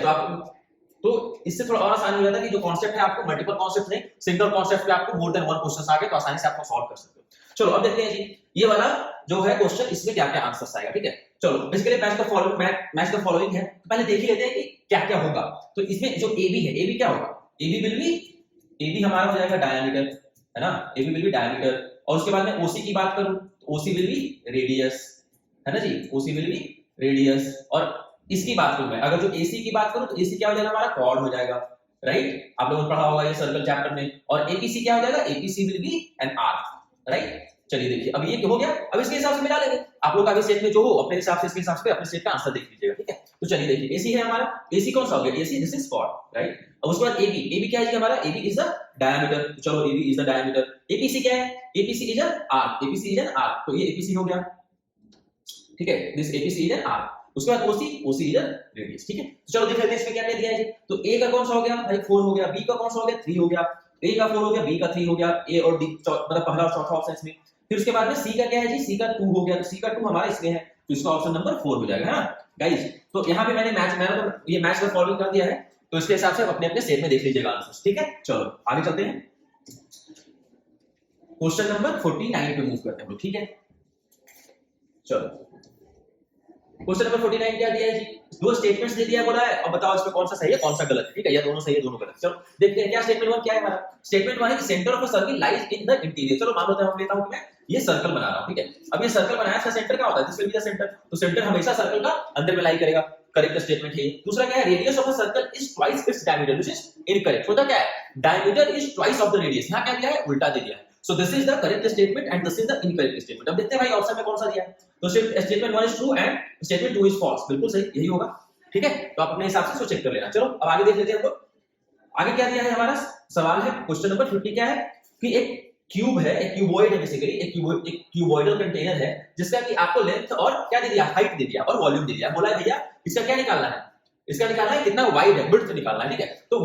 तो इससे थोड़ा और आसान हो जाता है कि जो कॉन्सेप्ट है आपको मल्टीपल कॉन्सेप्ट नहीं, सिंगल कॉन्सेप्ट पे आपको मोर देन 1 क्वेश्चंस आ गए तो आसानी से आपको सॉल्व कर सकते हो. चलो अब देखते हैं जी ये वाला जो है क्वेश्चन, इसमें क्या क्या आंसर्स आएगा. ठीक है, चलो बेसिकली मैच द फॉलोइंग है. तो पहले देख ही लेते हैं कि क्या क्या होगा. तो इसमें जो AB है, AB क्या होगा? AB हमारा हो जाएगा डायमीटर, है ना. AB will be diameter. और उसके बाद में OC की बात करूं तो OC विल बी रेडियस, है ना जी. OC will be radius. और इसकी बात करूं मैं, अगर जो AC की बात करूं तो AC क्या हो जाएगा? हमारा कॉर्ड हो जाएगा, राइट. आप लोगों ने पढ़ा होगा ये सर्कल चैप्टर में. और APC क्या हो जाएगा? APC will be an arc, right. चलिए देखिए, अब ये हो गया. अब इसके हिसाब से मिला लेंगे. आप लोग आगे सेट में जो हो अपने हिसाब से इसके हिसाब से अपने सेट का आंसर देख लीजिएगा. ठीक है, तो चलिए देखिए AC है हमारा. AC कौन सा हो गया? AC this is chord, right. अब उसके बाद AB क्या है हमारा? AB is the diameter. चलो AB is the diameter. APC क्या है? APC is an arc. APC is an arc. तो ये APC हो गया. ठीक है, this APC is an arc. उसके बाद OC इज एन रेडियस. ठीक है, तो चलो देख लेते हैं इसमें क्या क्या दिया है जी. तो A का कौन सा हो गया भाई? 4 हो गया. B का कौन सा हो गया? 3 हो गया. A का 4 हो गया, B का 3 हो गया. A और D मतलब पहला और चौथा ऑप्शन इसमें. फिर उसके बाद में C का क्या है जी? C का 2 हो गया. तो C का 2 हमारा इसमें है, तो इसका ऑप्शन नंबर 4 हो जाएगा, है ना गाइस. तो यहाँ पे मैंने ये मैच का फॉलोइंग कर दिया है. तो इसके हिसाब से अपने अपने सेट में देख लीजिएगा आंसर. ठीक है, चलो आगे चलते हैं. क्वेश्चन नंबर 49 पे मूव करते हैं हम लोग. ठीक है, चलो क्वेश्चन नंबर 49 क्या दिया है जी? 2 स्टेटमेंट्स दे दिया, बोला है अब बताओ इसमें कौन सा सही है कौन सा गलत है. ठीक है, या दोनों सही है दोनों गलत. चलो देखते हैं क्या स्टेटमेंट 1 क्या है हमारा. स्टेटमेंट 1 है कि centre of a circle lies in the interior. चलो मान लो मैं लेता हूं कि मैं ये सर्कल बना रहा हूं. ठीक है, अब ये सर्कल बनाया, इसका सेंटर क्या होता है? This will be the centre. तो सेंटर हमेशा सर्कल का अंदर में लाई करेगा. करेक्ट स्टेटमेंट है. दूसरा क्या है? Radius of a circle is twice its diameter, which is incorrect. होता क्या है? Diameter is twice of the radius. यहां क्या दिया है? उल्टा दे दिया है. So this is the correct statement and this is the incorrect statement. अब देखते हैं भाई ऑप्शन में कौन सा दिया है. तो statement 1 is true and statement 2 is false. बिल्कुल सही, यही होगा. ठीक है, तो आप अपने हिसाब से इसको चेक कर लेना. चलो अब आगे देख लेते हैं हम लोग. आगे क्या दिया है हमारा सवाल है. क्वेश्चन नंबर 50 क्या है कि एक क्यूब है, एक क्यूबॉइड है, बेसिकली एक क्यूबॉइडल कंटेनर है जिसका कि आपको लेंथ और क्या दे दिया? हाइट दे दिया और वॉल्यूम दे दिया. बोला है भैया इसका क्या निकालना है? इसका निकालना है कितना वाइड है, विड्थ निकालना है. ठीक है, तो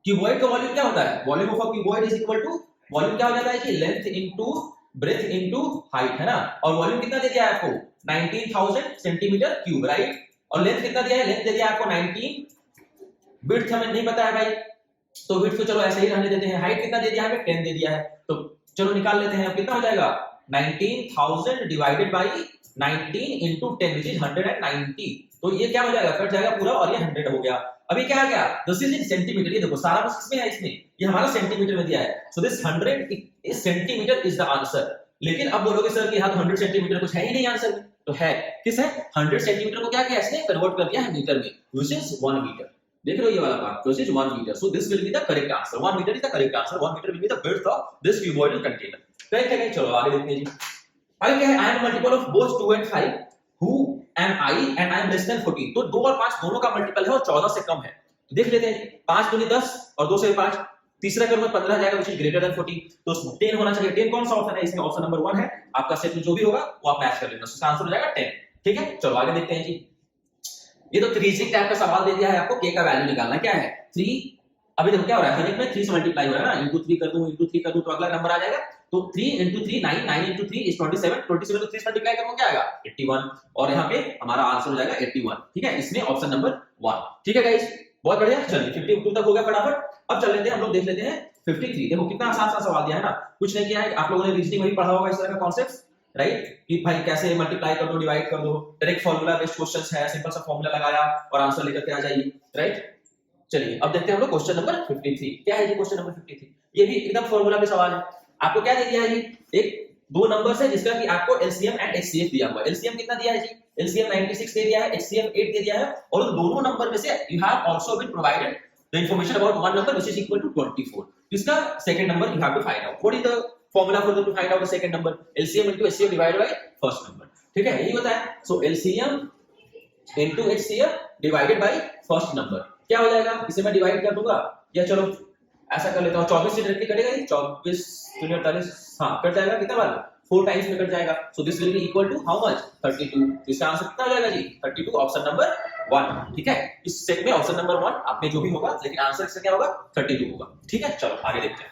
क्यूबॉइड का वॉल्यूम क्या होता है? Volume of a cuboid is equal to volume क्या हो जाता है कि length into breadth into height, है ना। और वॉल्यूम कितना दे दिया है आपको 19,000 सेंटीमीटर क्यूब, राइट। और लेंथ कितना दिया है, लेंथ दे दिया आपको 19, विड्थ हमें नहीं पता है भाई, तो विड्थ को चलो ऐसे ही रहने देते हैं। हाइट कितना दे दिया है, 10 दे दिया है, तो चलो निकाल लेते हैं। कितना हो जाएगा 19,000 divided by 19 into 10 which is 190। तो ये क्या हो जाएगा, कट जाएगा पूरा और ये 100 हो गया। अभी क्या आ गया, दिस इज इन सेंटीमीटर, ये देखो सारा कुछ किसमें है, इसमें ये हमारा सेंटीमीटर में दिया है। So this 100 is centimetre is the answer. लेकिन अब बोलोगे सर कि यहाँ तो 100 सेंटीमीटर कुछ है ही नहीं आंसर में, तो है, किस है 100 सेंटीमीटर को क्या किया इसने, कन्वर्ट कर दिया है मीटर में, व्हिच इज 1 मीटर। देख रहे हो ये वाला part, which is 1 metre. So this will be the correct answer, 1 metre is the correct answer, 1 metre will be the width of this cuboidal container. Correct है, चलो आगे देखते हैं जी। आगे क्या है, I am multiple of both 2 and 5 who am I and I am less than 14। तो 2 और 5 दोनों का मल्टीपल है और 14 से कम है। तो देख लेते हैं 5 दूनी 10 और 2 से 5, तीसरा करूंगा 15 जाएगा which is greater than 14। तो 10 होना चाहिए। 10 कौन सा ऑप्शन है, इसमें ऑप्शन नंबर 1 है। आपका सेट में जो भी होगा वो आप मैच कर लेना, इसका आंसर हो जाएगा 10। ठीक है, चलो आगे देखते हैं जी। ये तो रीजनिंग टाइप का सवाल दे दिया है आपको, k का वैल्यू निकालना क्या है 3। अभी देखो क्या हो रहा है, हर एक में 3 से मल्टीप्लाई हो रहा है ना, इंटू 3 कर दूं, इंटू 3 कर दूं तो अगला नंबर आ जाएगा। तो 3 into 3 9, 9 into 3 is 27, 27 को 3 से मल्टीप्लाई करूंगा क्या आएगा 81, और यहाँ पे हमारा आंसर हो जाएगा 81। ठीक है, इसमें ऑप्शन नंबर 1। ठीक है गाइस, बहुत बढ़िया। चलिए 52 तक हो गया फटाफट। अब चल लेते हैं हम लोग, देख लेते हैं 53। देखो कितना आसान सा सवाल दिया है ना, कुछ नहीं किया है, आप लोगों ने रीजनिंग में भी पढ़ा होगा इस तरह का कॉन्सेप्ट, राइट, कि भाई कैसे मल्टीप्लाई कर दो, डिवाइड कर दो, डायरेक्ट फार्मूला बेस्ड क्वेश्चंस है, सिंपल सा फार्मूला लगाया और आंसर लेकर के आ जाइए, राइट। चलिए अब देखते हैं हम लोग क्वेश्चन नंबर 53। क्या है जी क्वेश्चन नंबर 53, ये भी एकदम फार्मूला पे सवाल है। आपको क्या दे दिया है जी, एक दो नंबर्स है जिसका कि आपको एलसीएम एंड एचसीएफ दिया हुआ है। एलसीएम कितना दिया है जी, एलसीएम 96 दे दिया है, एचसीएफ 8 दे दिया है, और उन दोनों नंबर में से you have also been provided the information about one number which is equal to 24। इसका second number you have to find out. What is the formula for to find out the second number, LCM into HCF divided by first number. ठीक है, यही होता है। So LCM into HCF divided by first number क्या हो जाएगा, इसे मैं डिवाइड कर दूंगा, या चलो ऐसा कर लेता हूं, 24 से डायरेक्टली कटेगा जी, 24 दूनी 48, हां कट जाएगा, कितना बार 4 टाइम्स में कट जाएगा। So this will be equal to how much 32। इसका आंसर कितना हो जाएगा जी 32, ऑप्शन नंबर 1। ठीक है, इस सेट में ऑप्शन नंबर 1 आपने जो भी होगा, लेकिन आंसर इसका क्या होगा 32 होगा। ठीक है, चलो आगे देखते हैं।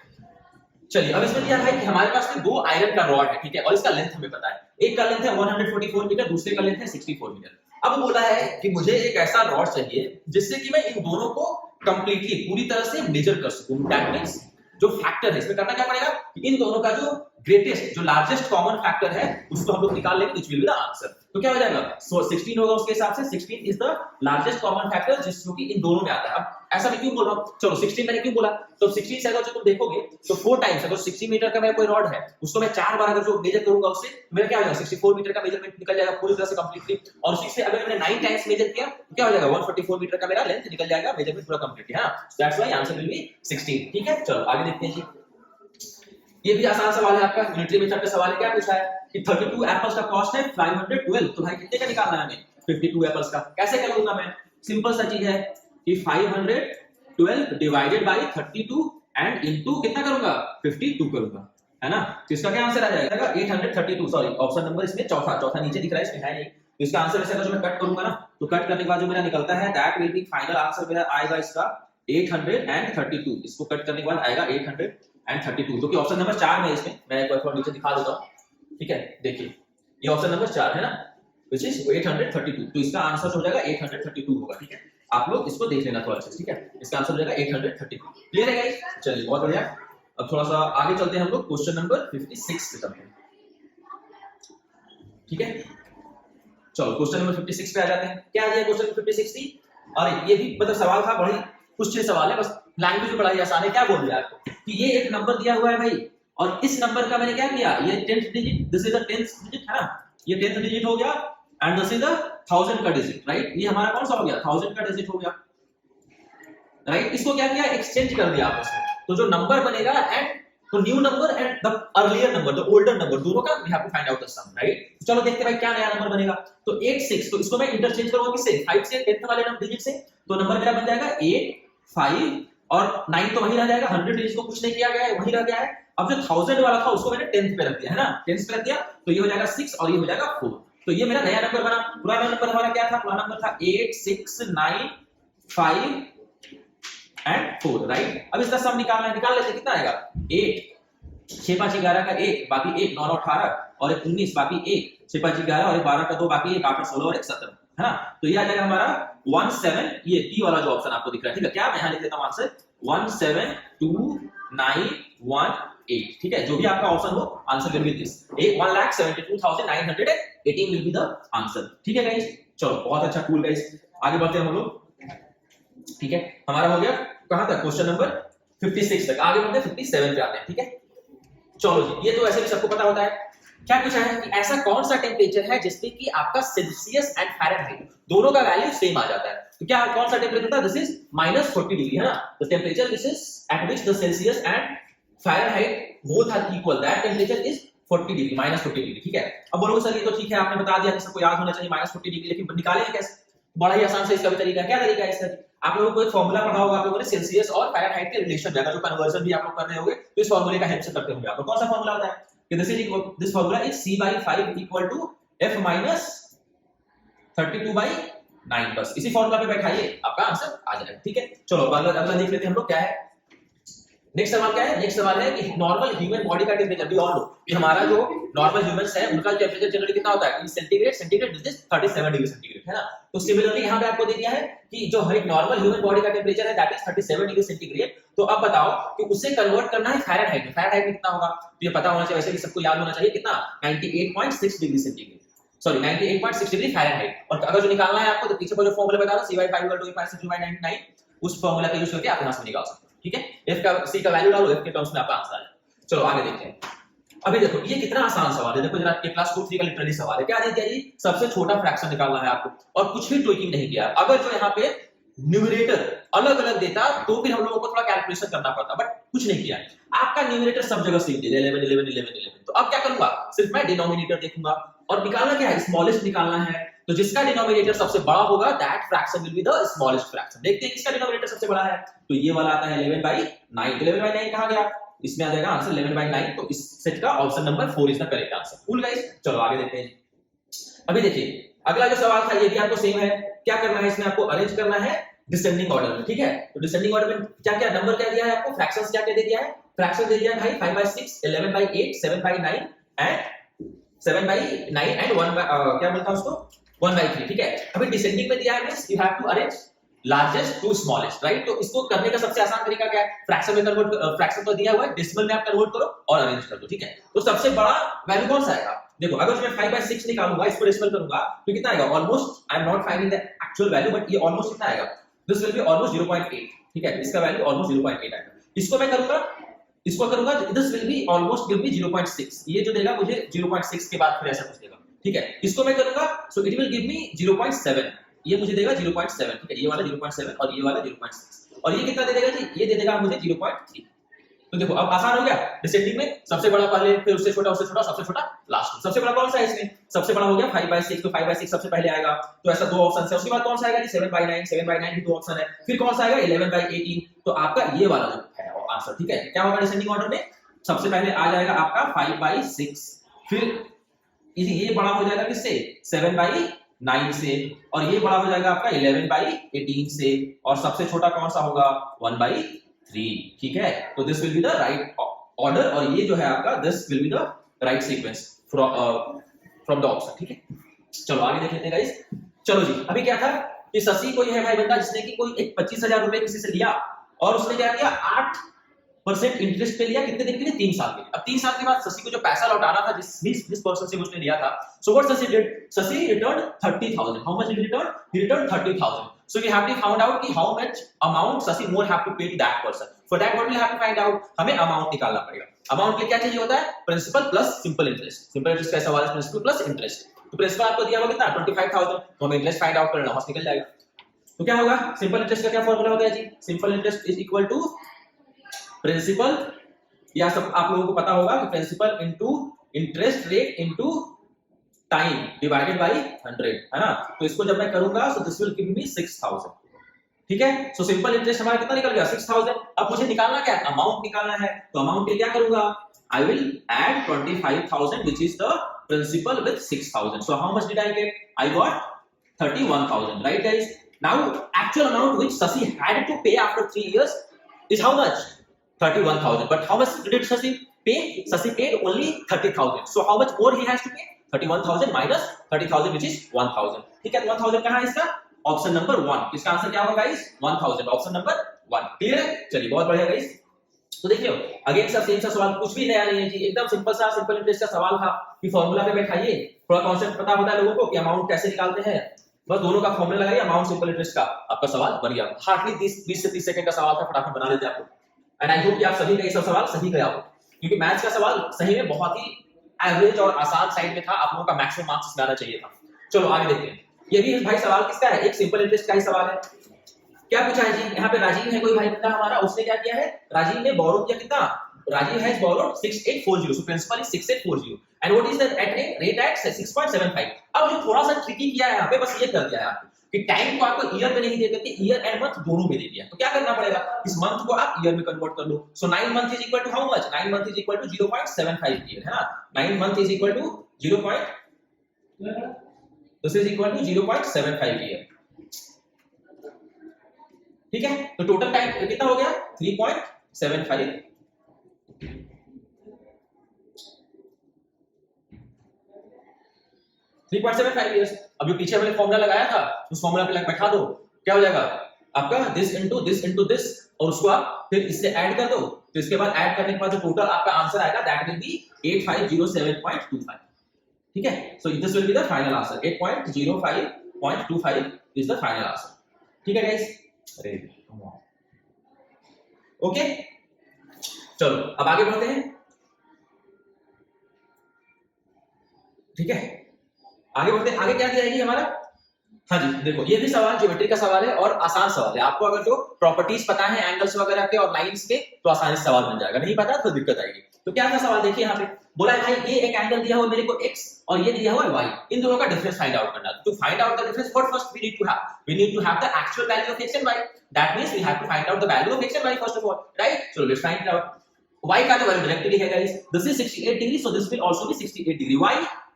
चलिए अब इसमें दिया है कि हमारे पास में दो आयरन का रॉड है, ठीक है, और इसका लेंथ हमें पता है। एक का लेंथ है 144 मीटर, दूसरे का लेंथ है 64 मीटर। अब बोला है कि मुझे एक ऐसा रॉड चाहिए जिससे कि मैं इन दोनों को कंप्लीटली पूरी तरह से मेजर कर सकूं। दैट मींस जो फैक्टर है इसमें करना क्या पड़ेगा कि इन दोनों का जो ग्रेटेस्ट, जो लार्जेस्ट कॉमन फैक्टर है उसको हम लोग निकाल लेंगे, which will be the answer. तो क्या हो जाएगा, सो 16 होगा उसके हिसाब से, 16 is the largest common factor जिसको कि इन दोनों में आता है। अब ऐसा मैं क्यों बोल रहा हूं, चलो 16 मैंने क्यों बोला, तो 16 से अगर जो तुम देखोगे तो 4 टाइम्स, अगर 60 मीटर का मेरा कोई रॉड है उसको मैं 4 बार अगर जो मेजर करूंगा उससे मेरा क्या हो जाएगा 64 मीटर का मेजरमेंट निकल जाएगा पूरी तरह से कंप्लीटली। और उसी से अगर मैंने 9 टाइम्स मेजर किया तो क्या हो जाएगा 144 मीटर का मेरा लेंथ निकल जाएगा, मेजरमेंट पूरा कंप्लीटली, हां, that's why answer will B 16। ठीक है, चलो आगे देखते हैं जी। ये भी आसान सवाल है आपका, यूनिटरी मेथड का सवाल है। क्या पूछा है कि 32 एप्पल्स का कॉस्ट है 512, तो भाई कितने का निकालना है हमें 52 एप्पल्स का। कैसे करूंगा मैं, सिंपल सा चीज है कि 512 डिवाइडेड बाय 32 एंड इनटू कितना करूंगा 52 करूंगा, है ना। तो इसका क्या आंसर आ जाएगा 832, सॉरी ऑप्शन नंबर इसमें चौथा नीचे दिख रहा है, इसमें है नहीं। तो इसका आंसर ऐसे अगर जो मैं कट करूंगा ना, तो कट करने के बाद जो मेरा निकलता है that will B final answer मेरा आएगा इसका 832। इसको कट करने के बाद आएगा 832, जो कि ऑप्शन नंबर 4 में इसमें मैं एक बार थोड़ा नीचे दिखा देता हूं। ठीक है, देखिए ये ऑप्शन नंबर 4 है ना, व्हिच इज 832। तो इसका आंसर हो जाएगा 832 होगा। ठीक है, आप लोग इसको देख लेना थोड़ा अच्छे से। ठीक है, इसका आंसर हो जाएगा 832। क्लियर है गाइस, चलिए बहुत बढ़िया। अब थोड़ा सा आगे चलते हैं हम लोग, क्वेश्चन नंबर 56 पे चलते हैं। ठीक है, चलो क्वेश्चन नंबर 56 पे आ जाते हैं। क्या दिया क्वेश्चन 56 थी, और ये भी मतलब सवाल था, बड़ी कुछ सवाल है, बस लैंग्वेज भी बड़ा ही आसान है। क्या बोल दिया आपको कि ये एक नंबर दिया हुआ है भाई, और इस नंबर का मैंने क्या किया, ये 10th digit, this is the 10th digit है ना, ये 10th डिजिट हो गया, एंड दिस इज द 1000 का डिजिट, राइट। ये हमारा कौन सा हो गया 1000 का डिजिट हो गया, राइट। इसको क्या किया, एक्सचेंज कर दिया आपस में। तो जो नंबर बनेगा एंड तो new number and the earlier number, the older number, दोनों का we have to find out the sum, right. चलो देखते हैं भाई क्या नया नंबर बनेगा। तो 86, तो इसको मैं इंटरचेंज करूंगा किससे, 5 से, 10th वाले नंबर डिजिट से। तो नंबर मेरा बन जाएगा 8 5 और 9 तो वही रह जाएगा, 100 डिजिट को कुछ नहीं किया गया है, वही रह गया है। अब जो 1000 वाला था उसको मैंने 10th पे रख दिया, है ना, 10th पे रख दिया, तो ये हो जाएगा 6 और ये हो जाएगा 4। तो ये मेरा नया नंबर बना। पुराना नंबर हमारा क्या था, पुराना नंबर था 8 6 9 5 एंड 4, राइट। अब इसका सम निकालना है, निकाल लेते, कितना आएगा 8 6 5 11 का 1 बाकी 1 9 9 18 और एक 19 बाकी 1 6 5 11 और एक 12 का 2 बाकी 1 8 16 और एक 17 है ना। तो ये आ जाएगा हमारा 17, ये डी वाला जो ऑप्शन आपको दिख रहा है, ठीक है। क्या मैं यहां लिख देता हूं आंसर 172,918, ठीक है। जो भी आपका ऑप्शन हो answer will B this 1,72,918 will be the answer, ठीक है गाइस। चलो बहुत अच्छा, कूल गाइस। आगे बढ़ते हैं हम लोग, ठीक है। हमारा हो गया कहां तक, क्वेश्चन नंबर 56 तक। आगे बढ़ते हैं 57 पे आते हैं, ठीक है। चलो जी, ये तो ऐसे भी सबको पता होता है। क्या पूछा है कि ऐसा कौन सा टेम्परेचर है जिसमें कि आपका सेल्सियस एंड फ़ारेनहाइट दोनों का वैल्यू सेम आ जाता है। तो क्या कौन सा टेम्परेचर था, दिस इज -40 डिग्री, है ना। The temperature this is at which the Celsius and Fahrenheit both are equal, that temperature is 40 degree, -40 degree, ठीक है। अब बोलोगे सर ये तो ठीक है, आपने बता दिया कि सबको याद होना चाहिए -40 डिग्री, लेकिन निकालेंगे कैसे। बड़ा ही आसान से इसका भी तरीका है। क्या तरीका है इसका, आप लोगों को एक फॉर्मूला पढ़ा होगा आप लोगों ने सेल्सियस और फ़ारेनहाइट के रिलेशन में, अगर जो कन्वर्जन भी आप लोग कर रहे होंगे तो इस फॉर्मूले का हेल्प से करते होंगे आप लोग। कौन सा फॉर्मूला होता है कि this formula is C/5 equal to F minus 32/9। बस इसी फॉर्मूला पे बैठाइए, आपका आंसर आ जाएगा, ठीक है। चलो अगला देख लेते हैं हम लोग क्या है। नेक्स्ट सवाल क्या है, नेक्स्ट सवाल है कि नॉर्मल ह्यूमन बॉडी का टेम्परेचर, वी ऑल नो कि हमारा जो नॉर्मल ह्यूमंस है उनका टेम्परेचर जनरली कितना होता है in centigrade this is 37 degree centigrade, है ना। तो सिमिलरली यहां पे आपको दे दिया है कि जो एक नॉर्मल ह्यूमन बॉडी का टेम्परेचर है दैट इज 37 डिग्री सेंटीग्रेड। तो अब बताओ कि उसे कन्वर्ट करना है फ़ारेनहाइट में, फ़ारेनहाइट में कितना होगा। तो ये पता होना चाहिए, वैसे भी सबको याद होना चाहिए कितना 98.6 degree centigrade, sorry 98.6 degree Fahrenheit. और अगर जो निकालना है आपको तो पीछे जो फॉर्मूला बता रहा C/5 = 8.6/99 उस फॉर्मूला का यूज करके आप यहां से निकाल सकते हो, ठीक है। F का C का वैल्यू डालो, F के टर्म्स में आपका आंसर आएगा। चलो आगे देखते हैं। अभी देखो ये कितना आसान सवाल है, देखो जरा ये क्लास 2 3 का लिटरली सवाल है। क्या दे दिया जी, सबसे छोटा फ्रैक्शन निकालना है आपको और कुछ भी ट्विकिंग नहीं किया। अगर जो यहाँ पे न्यूमरेटर अलग अलग देता तो फिर हम लोगों को थोड़ा कैलकुलेशन करना पड़ता, बट कुछ नहीं किया। आपका न्यूमरेटर सब जगह सेम दे दिया 11 11 11 11। तो अब क्या करूंगा, सिर्फ मैं डिनोमिनेटर देखूंगा और निकालना क्या है, स्मॉलेस्ट निकालना है। तो जिसका डिनोमिनेटर सबसे बड़ा होगा that fraction will be the smallest fraction. देखते हैं किसका डिनोमिनेटर सबसे बड़ा है। तो ये वाला आता है 11/9। तो 11/9 कहां गया, इसमें आ जाएगा आंसर 11/9। तो इस सेट का option number 4 is the correct answer. Cool guys, चलो आगे देखते हैं। अभी देखिए अगला जो सवाल था ये भी आपको सेम है। क्या करना है इसमें, आपको अरेंज करना है डिसेंडिंग ऑर्डर में, ठीक है। तो डिसेंडिंग ऑर्डर में क्या क्या नंबर क्या दिया है आपको, फ्रैक्शंस क्या क्या दे दिया है। फ्रैक्शन दे दिया है भाई 5/6, 11/8, 7/9 एंड 7/9 एंड 1 क्या बोलता है उसको 1/3, ठीक है। अभी डिसेंडिंग में दिया है means you have to arrange largest to smallest, right. तो इसको करने का सबसे आसान तरीका क्या है, फ्रैक्शन में कन्वर्ट, फ्रैक्शन तो दिया हुआ है, डेसिमल में आप कन्वर्ट करो और अरेंज कर दो, ठीक है। तो सबसे बड़ा वैल्यू कौन सा आएगा, देखो अगर मैं 5/6 निकालूंगा, इसको डेसिमल करूंगा तो कितना आएगा, almost I am not finding the actual value but ये ऑलमोस्ट कितना आएगा, दिस विल बी ऑलमोस्ट 0.8, ठीक है। इसका वैल्यू ऑलमोस्ट 0.8 आएगा। इसको मैं करूंगा, इसको करूंगा this will be almost will be 0.6, ये जो देगा मुझे 0.6 के बाद फिर ऐसा कुछ देगा, ठीक है। इसको मैं करूंगा सो इट विल गिव मी 0.7, ये मुझे देगा 0.7, ठीक है। ये वाला 0.7 और ये वाला 0.6 और ये कितना दे देगा जी, ये दे देगा मुझे 0.3। तो देखो अब आसान हो गया, डिसेंडिंग में सबसे बड़ा पहले, फिर उससे छोटा, सबसे छोटा लास्ट में। सबसे बड़ा कौन सा है इसमें, सबसे बड़ा हो गया 5/6, तो 5/6 सबसे पहले आएगा। तो ऐसा दो ऑप्शन है। उसके बाद कौन सा आएगा जी 7/9, 7/9 भी दो ऑप्शन है। फिर कौन सा आएगा 11/18। तो आपका ये वाला जो है आंसर, ठीक है। क्या होगा डिसेंडिंग ऑर्डर में, सबसे पहले आ जाएगा आपका 5/6, फिर ये बड़ा हो जाएगा किससे 7/9 से, और ये बड़ा हो जाएगा आपका 11/18 से, और सबसे छोटा कौन सा होगा 1/3, ठीक है। तो this will be the right order और ये जो है आपका this will be the right sequence from the option, ठीक है। चलो आगे देख लेते हैं गाइस। चलो जी, अभी क्या था कि शशि कोई है भाई बंदा जिसने कि कोई एक 25,000 रुपए किसी से लिया और उसने क्या किया 8% इंटरेस्ट पे लिया, कितने दिन के लिए 3 साल के लिए। अब 3 साल के बाद शशि को जो पैसा लौटाना था जिस पर्सन से उसने लिया था, so what Shashi did, Shashi return 30,000। How much did he return, he returned 30,000. So we have to find out कि how much amount Shashi more have to pay to that person. For that what we have to find out, हमें amount निकालना पड़ेगा। Amount के लिए क्या चाहिए होता है, principal plus simple interest. Simple interest का सवाल है, प्रिंसिपल प्लस इंटरेस्ट। तो प्रिंसिपल आपको दिया हुआ कितना 25,000, तो हमें इंटरेस्ट फाइंड आउट करना, बस निकल जाएगा। तो क्या होगा, सिंपल इंटरेस्ट का क्या फॉर्मूला होता है जी, simple interest is equal to principal, या सब आप लोगों को पता होगा कि principal into interest rate into time divided by 100, है ना। तो इसको जब मैं करूंगा so this will give me 6,000, ठीक है। सो सिंपल इंटरेस्ट हमारा कितना निकल गया 6,000। अब मुझे निकालना क्या है, अमाउंट निकालना है। तो अमाउंट के लिए क्या करूंगा, I will add 25,000 which is the principal with 6,000। So how much did I get, I got 31,000, right guys. Now actual amount which Shashi had to pay after 3 years is how much, 31,000, but how much did Shashi पे Sasi paid only 30,000, so how much more he has to pay? 31,000 minus 30,000 which is 1,000. ठीक है, 1,000 कहाँ है इसका? Option number 1. इसका answer क्या होगा guys? 1,000, option number 1. Clear है? चलिए बहुत बढ़िया गाइस. तो देखिए अगेन सब सेम सा सवाल, कुछ भी नया नहीं है जी, एकदम सिंपल सा सिंपल इंटरेस्ट का सवाल था कि फॉर्मूला पे बैठाइए, थोड़ा कॉन्सेप्ट पता होता है लोगों को कि अमाउंट कैसे निकालते हैं, बस दोनों का फॉर्मूला लगाइए, अमाउंट सिंपल इंटरेस्ट का आपका सवाल बन गया. हार्डली 20 से 30 सेकंड का सवाल था, फटाफट बना लेते आप लोग. एंड आई होप कि आप सभी का ये सब सवाल सही गया हो, क्योंकि मैथ्स का सवाल सही में बहुत ही एवरेज और आसान साइड में था, आप लोगों का मैक्सिमम मार्क्स इसमें आना चाहिए था. चलो आगे देखते हैं. ये भी भाई सवाल किसका है? एक सिंपल इंटरेस्ट का ही सवाल है. क्या पूछा है जी? यहाँ पे राजीव है कोई भाई बंदा हमारा, उसने क्या किया है? राजीव ने बोरो किया कितना? Rajiv has borrowed 6840, so principal is 6840, and what is the rate at 6.75. अब जो थोड़ा सा ट्रिकी किया है यहाँ पे, बस ये कर दिया है आपको कि टाइम को आपको ईयर में नहीं दे देते, ईयर एंड मंथ दोनों में दे दिया. तो क्या करना पड़ेगा? इस मंथ को आप ईयर में कन्वर्ट कर लो. So 9 month is equal to how much? 9 month is equal to 0.75 year, है ना? 9 month is equal to 0. This is equal to 0.75 year. ठीक है, तो टोटल टाइम कितना हो गया? 3.75. years. अब जो पीछे हमने फॉर्मूला लगाया था उस फॉर्मूला पे बैठा दो, क्या हो जाएगा आपका? दिस इनटू दिस, और उसको आप फिर इससे ऐड कर दो. तो इसके बाद ऐड करने के बाद जो टोटल आपका आंसर आएगा दैट विल बी 8507.25. ठीक है, सो this will be the final answer. 8.05.25 is the final answer. ठीक है गाइस, अरे ओके, चलो अब आगे बढ़ते हैं. ठीक है, आगे बढ़ते हैं. आगे क्या दिया है जी हमारा? हाँ जी, देखो ये भी सवाल ज्योमेट्री का सवाल है और आसान सवाल है. आपको अगर जो प्रॉपर्टीज पता है एंगल्स वगैरह के और लाइंस के, तो आसानी से सवाल बन जाएगा. नहीं पता तो दिक्कत आएगी. तो क्या था सवाल? देखिए यहाँ पे बोला है भाई ये एक एंगल दिया हुआ मेरे को x और ये दिया हुआ है y, इन दोनों का डिफरेंस फाइंड आउट करना है. To find out the difference what first we need to have the actual value of x and y. That means we have to find out the value of x and y first of all, right? So let's find out. y का तो value directly है guys, this is 68 degree, so this will also be 68 degree.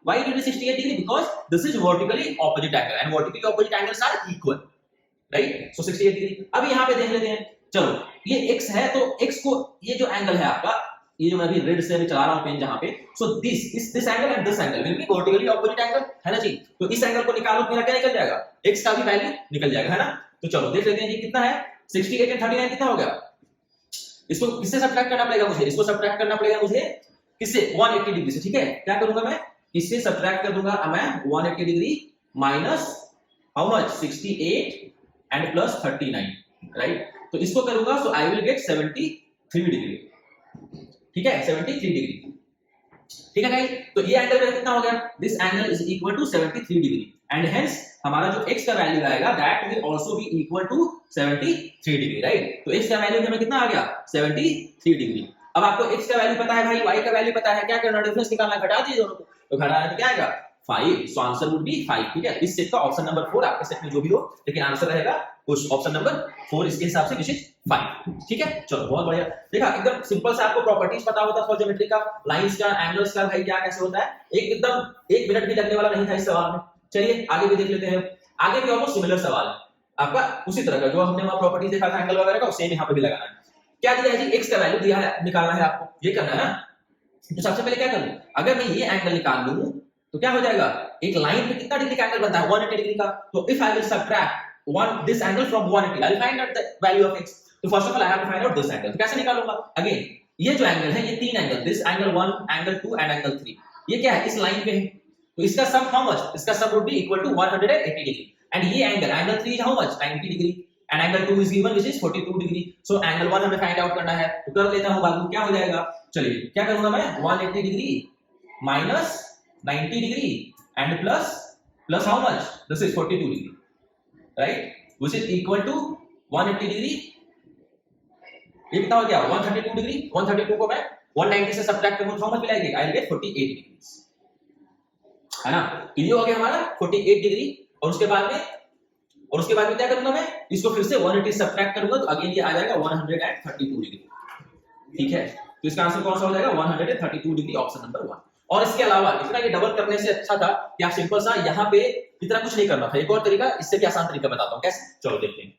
why it is 68 degree? Because this is vertically opposite angle and vertically opposite angles are equal, right? So 68 degree. अब यहाँ पे देख लेते हैं. चलो ये x है, तो x को ये जो एंगल है आपका, ये जो मैं अभी रेड से अभी चला रहा हूँ पेन जहाँ पे, so this angle and this angle will be vertically opposite angle, है ना जी? तो इस एंगल को निकालो, मेरा क्या निकल जाएगा? x का भी वैल्यू निकल जाएगा, है ना? तो चलो देख लेते हैं जी कितना है. 68 and 39 कितना हो गया? इसको किससे सब्ट्रैक्ट करना पड़ेगा मुझे? इसको सब्ट्रैक्ट करना पड़ेगा मुझे किससे? 180 डिग्री से. ठीक है, क्या करूंगा मैं? इससे सब्ट्रैक्ट कर दूंगा मैं 180 degree minus how much? 68 and plus 39, right? तो इसको करूंगा, सो आई विल गेट 73 डिग्री. ठीक है, 73 डिग्री. ठीक है गाइस, तो ये एंगल मेरा कितना हो गया? This angle is equal to 73 degree and hence हमारा जो x का वैल्यू आएगा that will also be equal to 73 degree, right? तो x का वैल्यू हमें कितना आ गया? 73 डिग्री. अब आपको x का वैल्यू पता है भाई, y का वैल्यू पता है, क्या करना? डिफरेंस निकालना, घटा दीजिए दोनों को. तो घटाना तो क्या आएगा? 5. So answer would be 5. ठीक है, इस सेट का ऑप्शन नंबर 4 आपके सेट में जो भी हो, लेकिन आंसर रहेगा उस ऑप्शन नंबर 4 इसके हिसाब से विच इज 5. ठीक है, चलो बहुत बढ़िया. देखा एकदम सिंपल से आपको प्रॉपर्टीज पता होता था ज्योमेट्री का, लाइंस का, एंगल्स का, भाई क्या कैसे होता है, एकदम 1 मिनट भी लगने वाला नहीं था इस सवाल में. चलिए आगे भी देख लेते हैं. आगे भी ऑलमोस्ट सिमिलर सवाल है आपका, उसी तरह का जो हमने वहां प्रॉपर्टीज देखा था एंगल वगैरह का, सेम यहाँ पे भी लगाना है. क्या दिया है जी? x का वैल्यू दिया है, निकालना है आपको, ये करना है ना. तो सबसे पहले क्या करूं? अगर मैं ये एंगल निकाल लूं तो क्या हो जाएगा? एक लाइन पे कितना डिग्री का एंगल बनता है? 180 डिग्री का. तो if I will subtract this angle from 180, I will find out the value of x. तो first of all I have to find out this angle. तो कैसे निकालूंगा? अगेन ये जो एंगल है, ये तीन angle, this angle 1, angle 2 and angle 3, ये क्या है? इस लाइन पे है. तो इसका सम हाउ मच? इसका sum would be equal to 180 degree. And ये angle 3 is how much? 90 degree. and angle 2 is given which is 42 degree. so angle 1 हमें फाइंड आउट करना है, तो कर लेता हूं बाबू. क्या हो जाएगा? चलिए क्या करूंगा मैं? 180 degree minus 90 degree and plus how much? This is 42 degree, right? which is equal to 180 degree. ये कितना हो गया? 132 डिग्री. 132 को मैं 190 से सब्ट्रैक्ट करूं तो हाउ मच मिलेगा? आई विल गेट 48 डिग्री, है ना? ये हो गया हमारा 48 डिग्री. और उसके बाद में क्या करूंगा मैं? इसको फिर से 180 सब्ट्रैक्ट करूंगा तो अगेन ये आ जाएगा 132 डिग्री. ठीक है, तो इसका आंसर कौन सा हो जाएगा? 132 डिग्री, ऑप्शन नंबर 1. और इसके अलावा इतना ये डबल करने से अच्छा था कि आप सिंपल सा यहाँ पे इतना कुछ नहीं करना था. एक और तरीका, इससे भी आसान तरीका बताता हूँ कैसे. चलो देखते हैं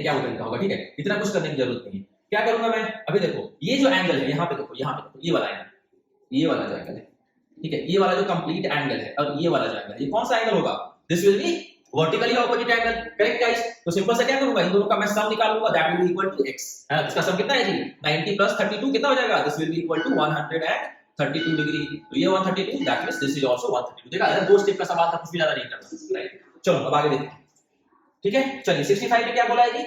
क्या वो तरीका होगा. ठीक है, इतना कुछ करने की जरूरत नहीं है. क्या करूंगा मैं, अभी देखो ये जो एंगल है यहाँ पे देखो, ये वाला एंगल, ये वाला जो एंगल है, ठीक है, ये वाला जो कंप्लीट एंगल है और ये वाला जो एंगल है, ये कौन सा एंगल होगा, this will be vertically opposite angle, correct guys. तो सिंपल से क्या करूंगा, इन दोनों का मैं सम निकालूंगा, that will be equal to x है, इसका सम कितना है जी 90 प्लस 32 कितना हो जाएगा, this will be equal to 132 degree, तो ये 132, that means this is also 132। देखा दो स्टेप का सवाल था, कुछ भी ज्यादा नहीं करना, राइट। चलो अब आगे देखते हैं, ठीक है। चलिए 65 में क्या बोला है जी,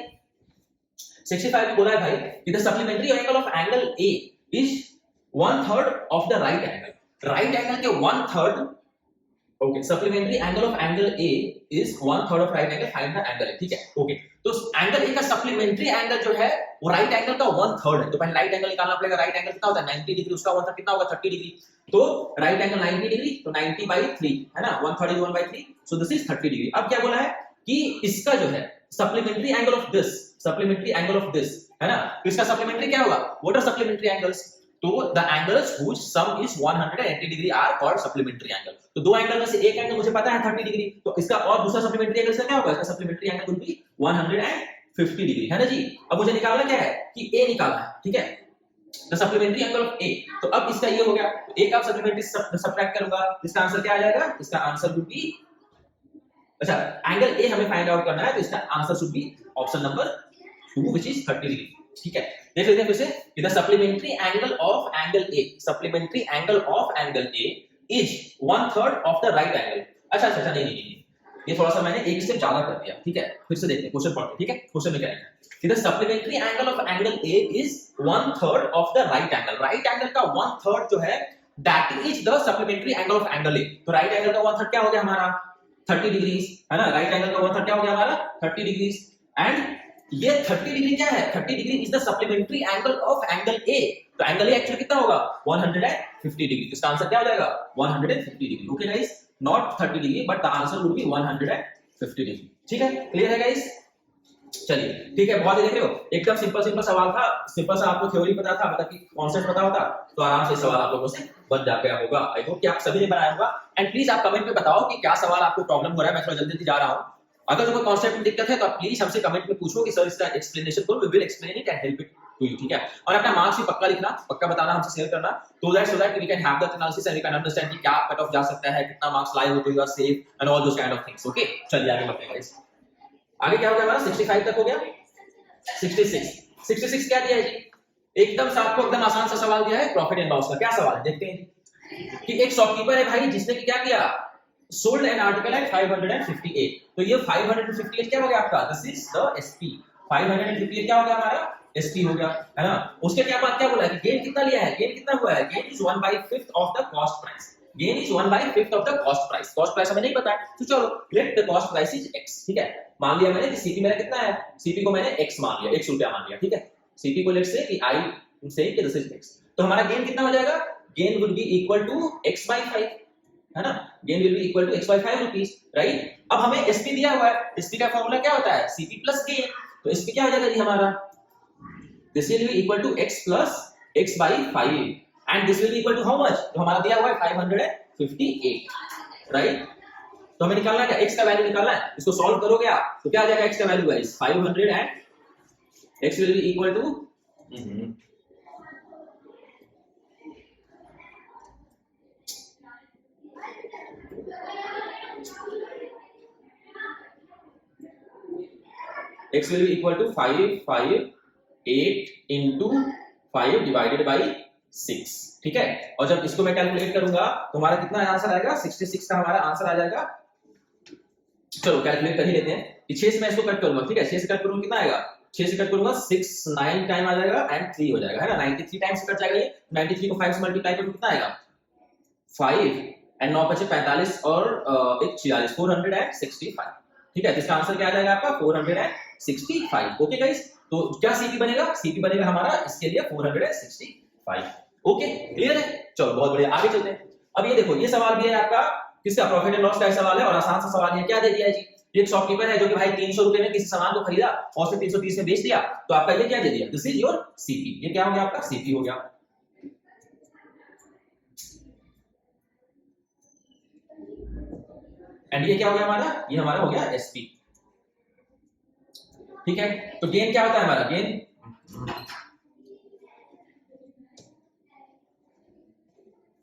65 में बोला है भाई कि the supplementary angle of angle A is 1/3 of the right angle, right angle के 1/3, okay, supplementary angle of angle A is 1/3 of right angle, find the angle A, ठीक है, ओके। तो एंगल ए का सप्लीमेंट्री एंगल जो है वो right angle का 1/3 है, तो पहले राइट एंगल निकालना पड़ेगा, राइट एंगल कितना होता है 90 डिग्री, उसका 1/3 कितना होगा 30 डिग्री, तो राइट एंगल 90 डिग्री, तो 90/3 है ना, 1/3 is 1/3, so this is 30 degree. अब क्या बोला है कि इसका जो है supplementary angle of this, supplementary angle of this है ना, तो इसका सप्लीमेंट्री क्या होगा, व्हाट आर सप्लीमेंट्री एंगल्स, तो the angles which sum is 180 degree are called supplementary angle. तो दो एंगल में से एक एंगल मुझे पता है 30 डिग्री, तो इसका और दूसरा सप्लीमेंट्री एंगल से क्या होगा, इसका supplementary angle will be 150 degree, है ना जी। अब मुझे निकालना क्या है कि a निकालना है, ठीक है, the supplementary angle of a, तो अब इसका ये हो गया, तो a का सप्लीमेंट्री सब्ट्रैक्ट करूंगा, इसका आंसर क्या आ जाएगा, इसका आंसर विल बी, अच्छा एंगल a हमें फाइंड आउट करना है, तो इसका answer should be option number 2 which is 30 degree, ठीक है। देख लेते हैं फिर से, the supplementary angle of angle A, supplementary angle of angle A is 1/3 of the right angle. अच्छा, नहीं, ये थोड़ा सा मैंने एक स्टेप ज्यादा कर दिया, ठीक है, फिर से देखते हैं क्वेश्चन पढ़ते हैं, ठीक है, क्वेश्चन में क्या है, the supplementary angle of angle A is 1/3 of the right angle, right angle का 1/3 जो है that is the supplementary angle of angle A, तो राइट एंगल का 1/3 क्या हो गया हमारा 30 डिग्रीज, है ना, राइट एंगल का 1/3 क्या हो गया हमारा 30 डिग्रीज, एंड ये 30 डिग्री क्या है, 30 degree is the supplementary angle of angle A, तो एंगल ए एक्चुअली कितना होगा 150 डिग्री, इसका आंसर क्या हो जाएगा 150 degree, okay guys, not 30 degree but the answer would be 150 degree, ठीक है, क्लियर है गाइस। चलिए ठीक है, बहुत देख रहे हो, एकदम सिंपल सवाल था, सिंपल सा आपको थ्योरी पता था, मतलब कि कॉन्सेप्ट पता होता तो आराम से सवाल आप लोगों से बन जाता होगा। आई होप कि आप सभी ने बनाया होगा, एंड प्लीज आप कमेंट में बताओ कि क्या सवाल आपको प्रॉब्लम हो रहा है, मैं थोड़ा जल्दी जा रहा हूं। अगर कोई कॉन्सेप्ट में दिक्कत है तो आप प्लीज हमसे कमेंट में पूछो कि सर इसका एक्सप्लेनेशन करो, we will explain it and help it to you, ठीक है। और अपना मार्क्स भी पक्का लिखना, पक्का बताना, हमसे शेयर करना, so that we can have the analysis and we can understand कि क्या कट ऑफ जा सकता है, कितना मार्क्स लाए हो तो you are safe and all those kind of things, okay. चलिए आगे बढ़ते हैं गाइस, आगे क्या हो गया हमारा 65 तक हो गया, 66 क्या दिया है जी, एकदम से आपको एकदम आसान सा सवाल दिया है, प्रॉफिट एंड लॉस का। क्या सवाल है देखते हैं कि एक शॉपकीपर है भाई जिसने क्या किया, सोल्ड एन आर्टिकल एट 558, तो ये 558 क्या हो गया आपका, दिस इज द एसपी, 558 क्या हो गया हमारा एसपी हो गया, है ना। उसके क्या बात क्या बोला है कि गेन कितना लिया है, गेन कितना हुआ है, gain is 1/5 of the cost price, gain is 1/5 of the cost price, cost price हमें नहीं पता है, तो चलो let the cost price is x, ठीक है। मान लिया मैंने कि सीपी मेरा कितना है, सीपी को मैंने x मान लिया, 100 रुपया मान लिया, ठीक है, सीपी को लेट से कि i से कि दिस इज x, तो हमारा गेन कितना हो जाएगा, gain will be equal to x/5, है ना, gain will be equal to x/5 rupees, right. अब हमें एसपी दिया हुआ है, एसपी का फार्मूला क्या होता है, सीपी प्लस गेन, तो एसपी क्या हो जाएगा जी हमारा, this will be equal to x plus x/5 and this will be equal to how much, तो हमारा दिया हुआ है 558, राइट। तो हमें निकालना है क्या, x का वैल्यू निकालना है, इसको सॉल्व करोगे आप तो क्या आ जाएगा, x का value guys 500 and x will be equal to x will be equal to 558 into 5 divided by 6, ठीक है। और जब इसको मैं कैलकुलेट करूंगा तो हमारा कितना आंसर आएगा, 66 का हमारा आंसर आ जाएगा। चलो कैलकुलेट कर ही लेते हैं कि 6 से मैं इसको कट करूंगा, ठीक है, 6 से कट करूंगा कितना आएगा, 6 से कट करूंगा 6 9 टाइम आ जाएगा एंड 3 हो जाएगा, है ना, 93 टाइम से कट जाएगा ये, 93 को 5 से मल्टीप्लाई करूंगा कितना आएगा 5 एंड 9 बचे 45 और 1 46, 465, ठीक है। तो इसका आंसर क्या आ जाएगा आपका 465, ओके गाइस। तो क्या सीपी बनेगा, सीपी बनेगा हमारा इसके लिए 465, ओके क्लियर है। चलो बहुत बढ़िया, आगे चलते हैं। अब ये देखो, ये सवाल भी है आपका किसका, प्रॉफिट एंड लॉस का सवाल है और आसान सा सवाल है। क्या दे दिया है जी, एक शॉपकीपर है जो कि भाई 300 रुपए में किसी सामान को खरीदा और फिर 330 में बेच दिया, तो आपका ये क्या दे दिया, दिस इज योर सीपी, ये क्या हो गया आपका सीपी हो गया। एंड ये क्या हो गया हमारा, ये हमारा हो गया एसपी, ठीक है। तो गेन क्या होता है हमारा, गेन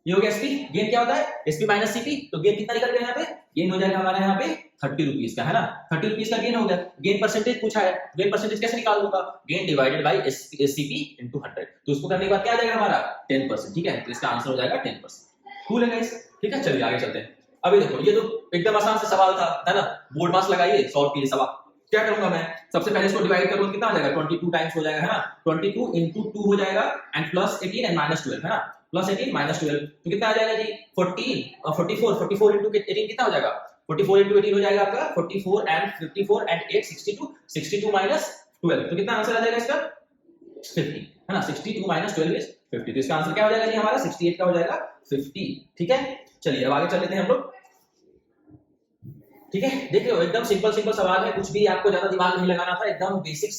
ये हो गया एसपी। गेन क्या होता है? SP minus CP. तो गेन कितना निकल गया यहाँ पे? गेन हो जाएगा हमारा यहाँ पे 30 रुपीज का, है ना? 30 रुपीज का गेन हो गया। गेन परसेंटेज पूछा है, गेन परसेंटेज कैसे निकाल दूंगा? Gain divided by CP into 100। तो उसको करने के बाद क्या आ जाएगा हमारा? 10%। ठीक है, तो इसका आंसर हो जाएगा 10%। कूल है गाइस। ठीक है, चलिए आगे चलते हैं। अभी देखो ये तो एकदम आसान सा सवाल था, है ना? बोर्ड मार्क्स लगाइए, सॉल्व कीजिए सवाल। क्या करूंगा मैं? सबसे पहले इसको डिवाइड करूंगा, कितना आ जाएगा? 22 टाइम्स हो जाएगा, है ना? 22 into 2 हो जाएगा एंड प्लस 18 एंड माइनस 12, है ना? प्लस 18 माइनस 12 तो कितना आ जाएगा जी? 14 और 44 into 18 कितना हो जाएगा? 44 into 18 हो जाएगा आपका 44 एंड 54 एंड 8 62 माइनस 12 तो कितना आंसर आ जाएगा इसका? 50, है ना? 62 माइनस 12 इज 50। तो इसका आंसर क्या हो जाएगा जी हमारा? 68 का हो जाएगा 50। ठीक है, चलिए अब आगे चल लेते हैं हम लोग। ठीक है, देखिए एकदम सिंपल सवाल है, कुछ भी आपको ज्यादा दिमाग नहीं लगाना था, एकदम बेसिक्स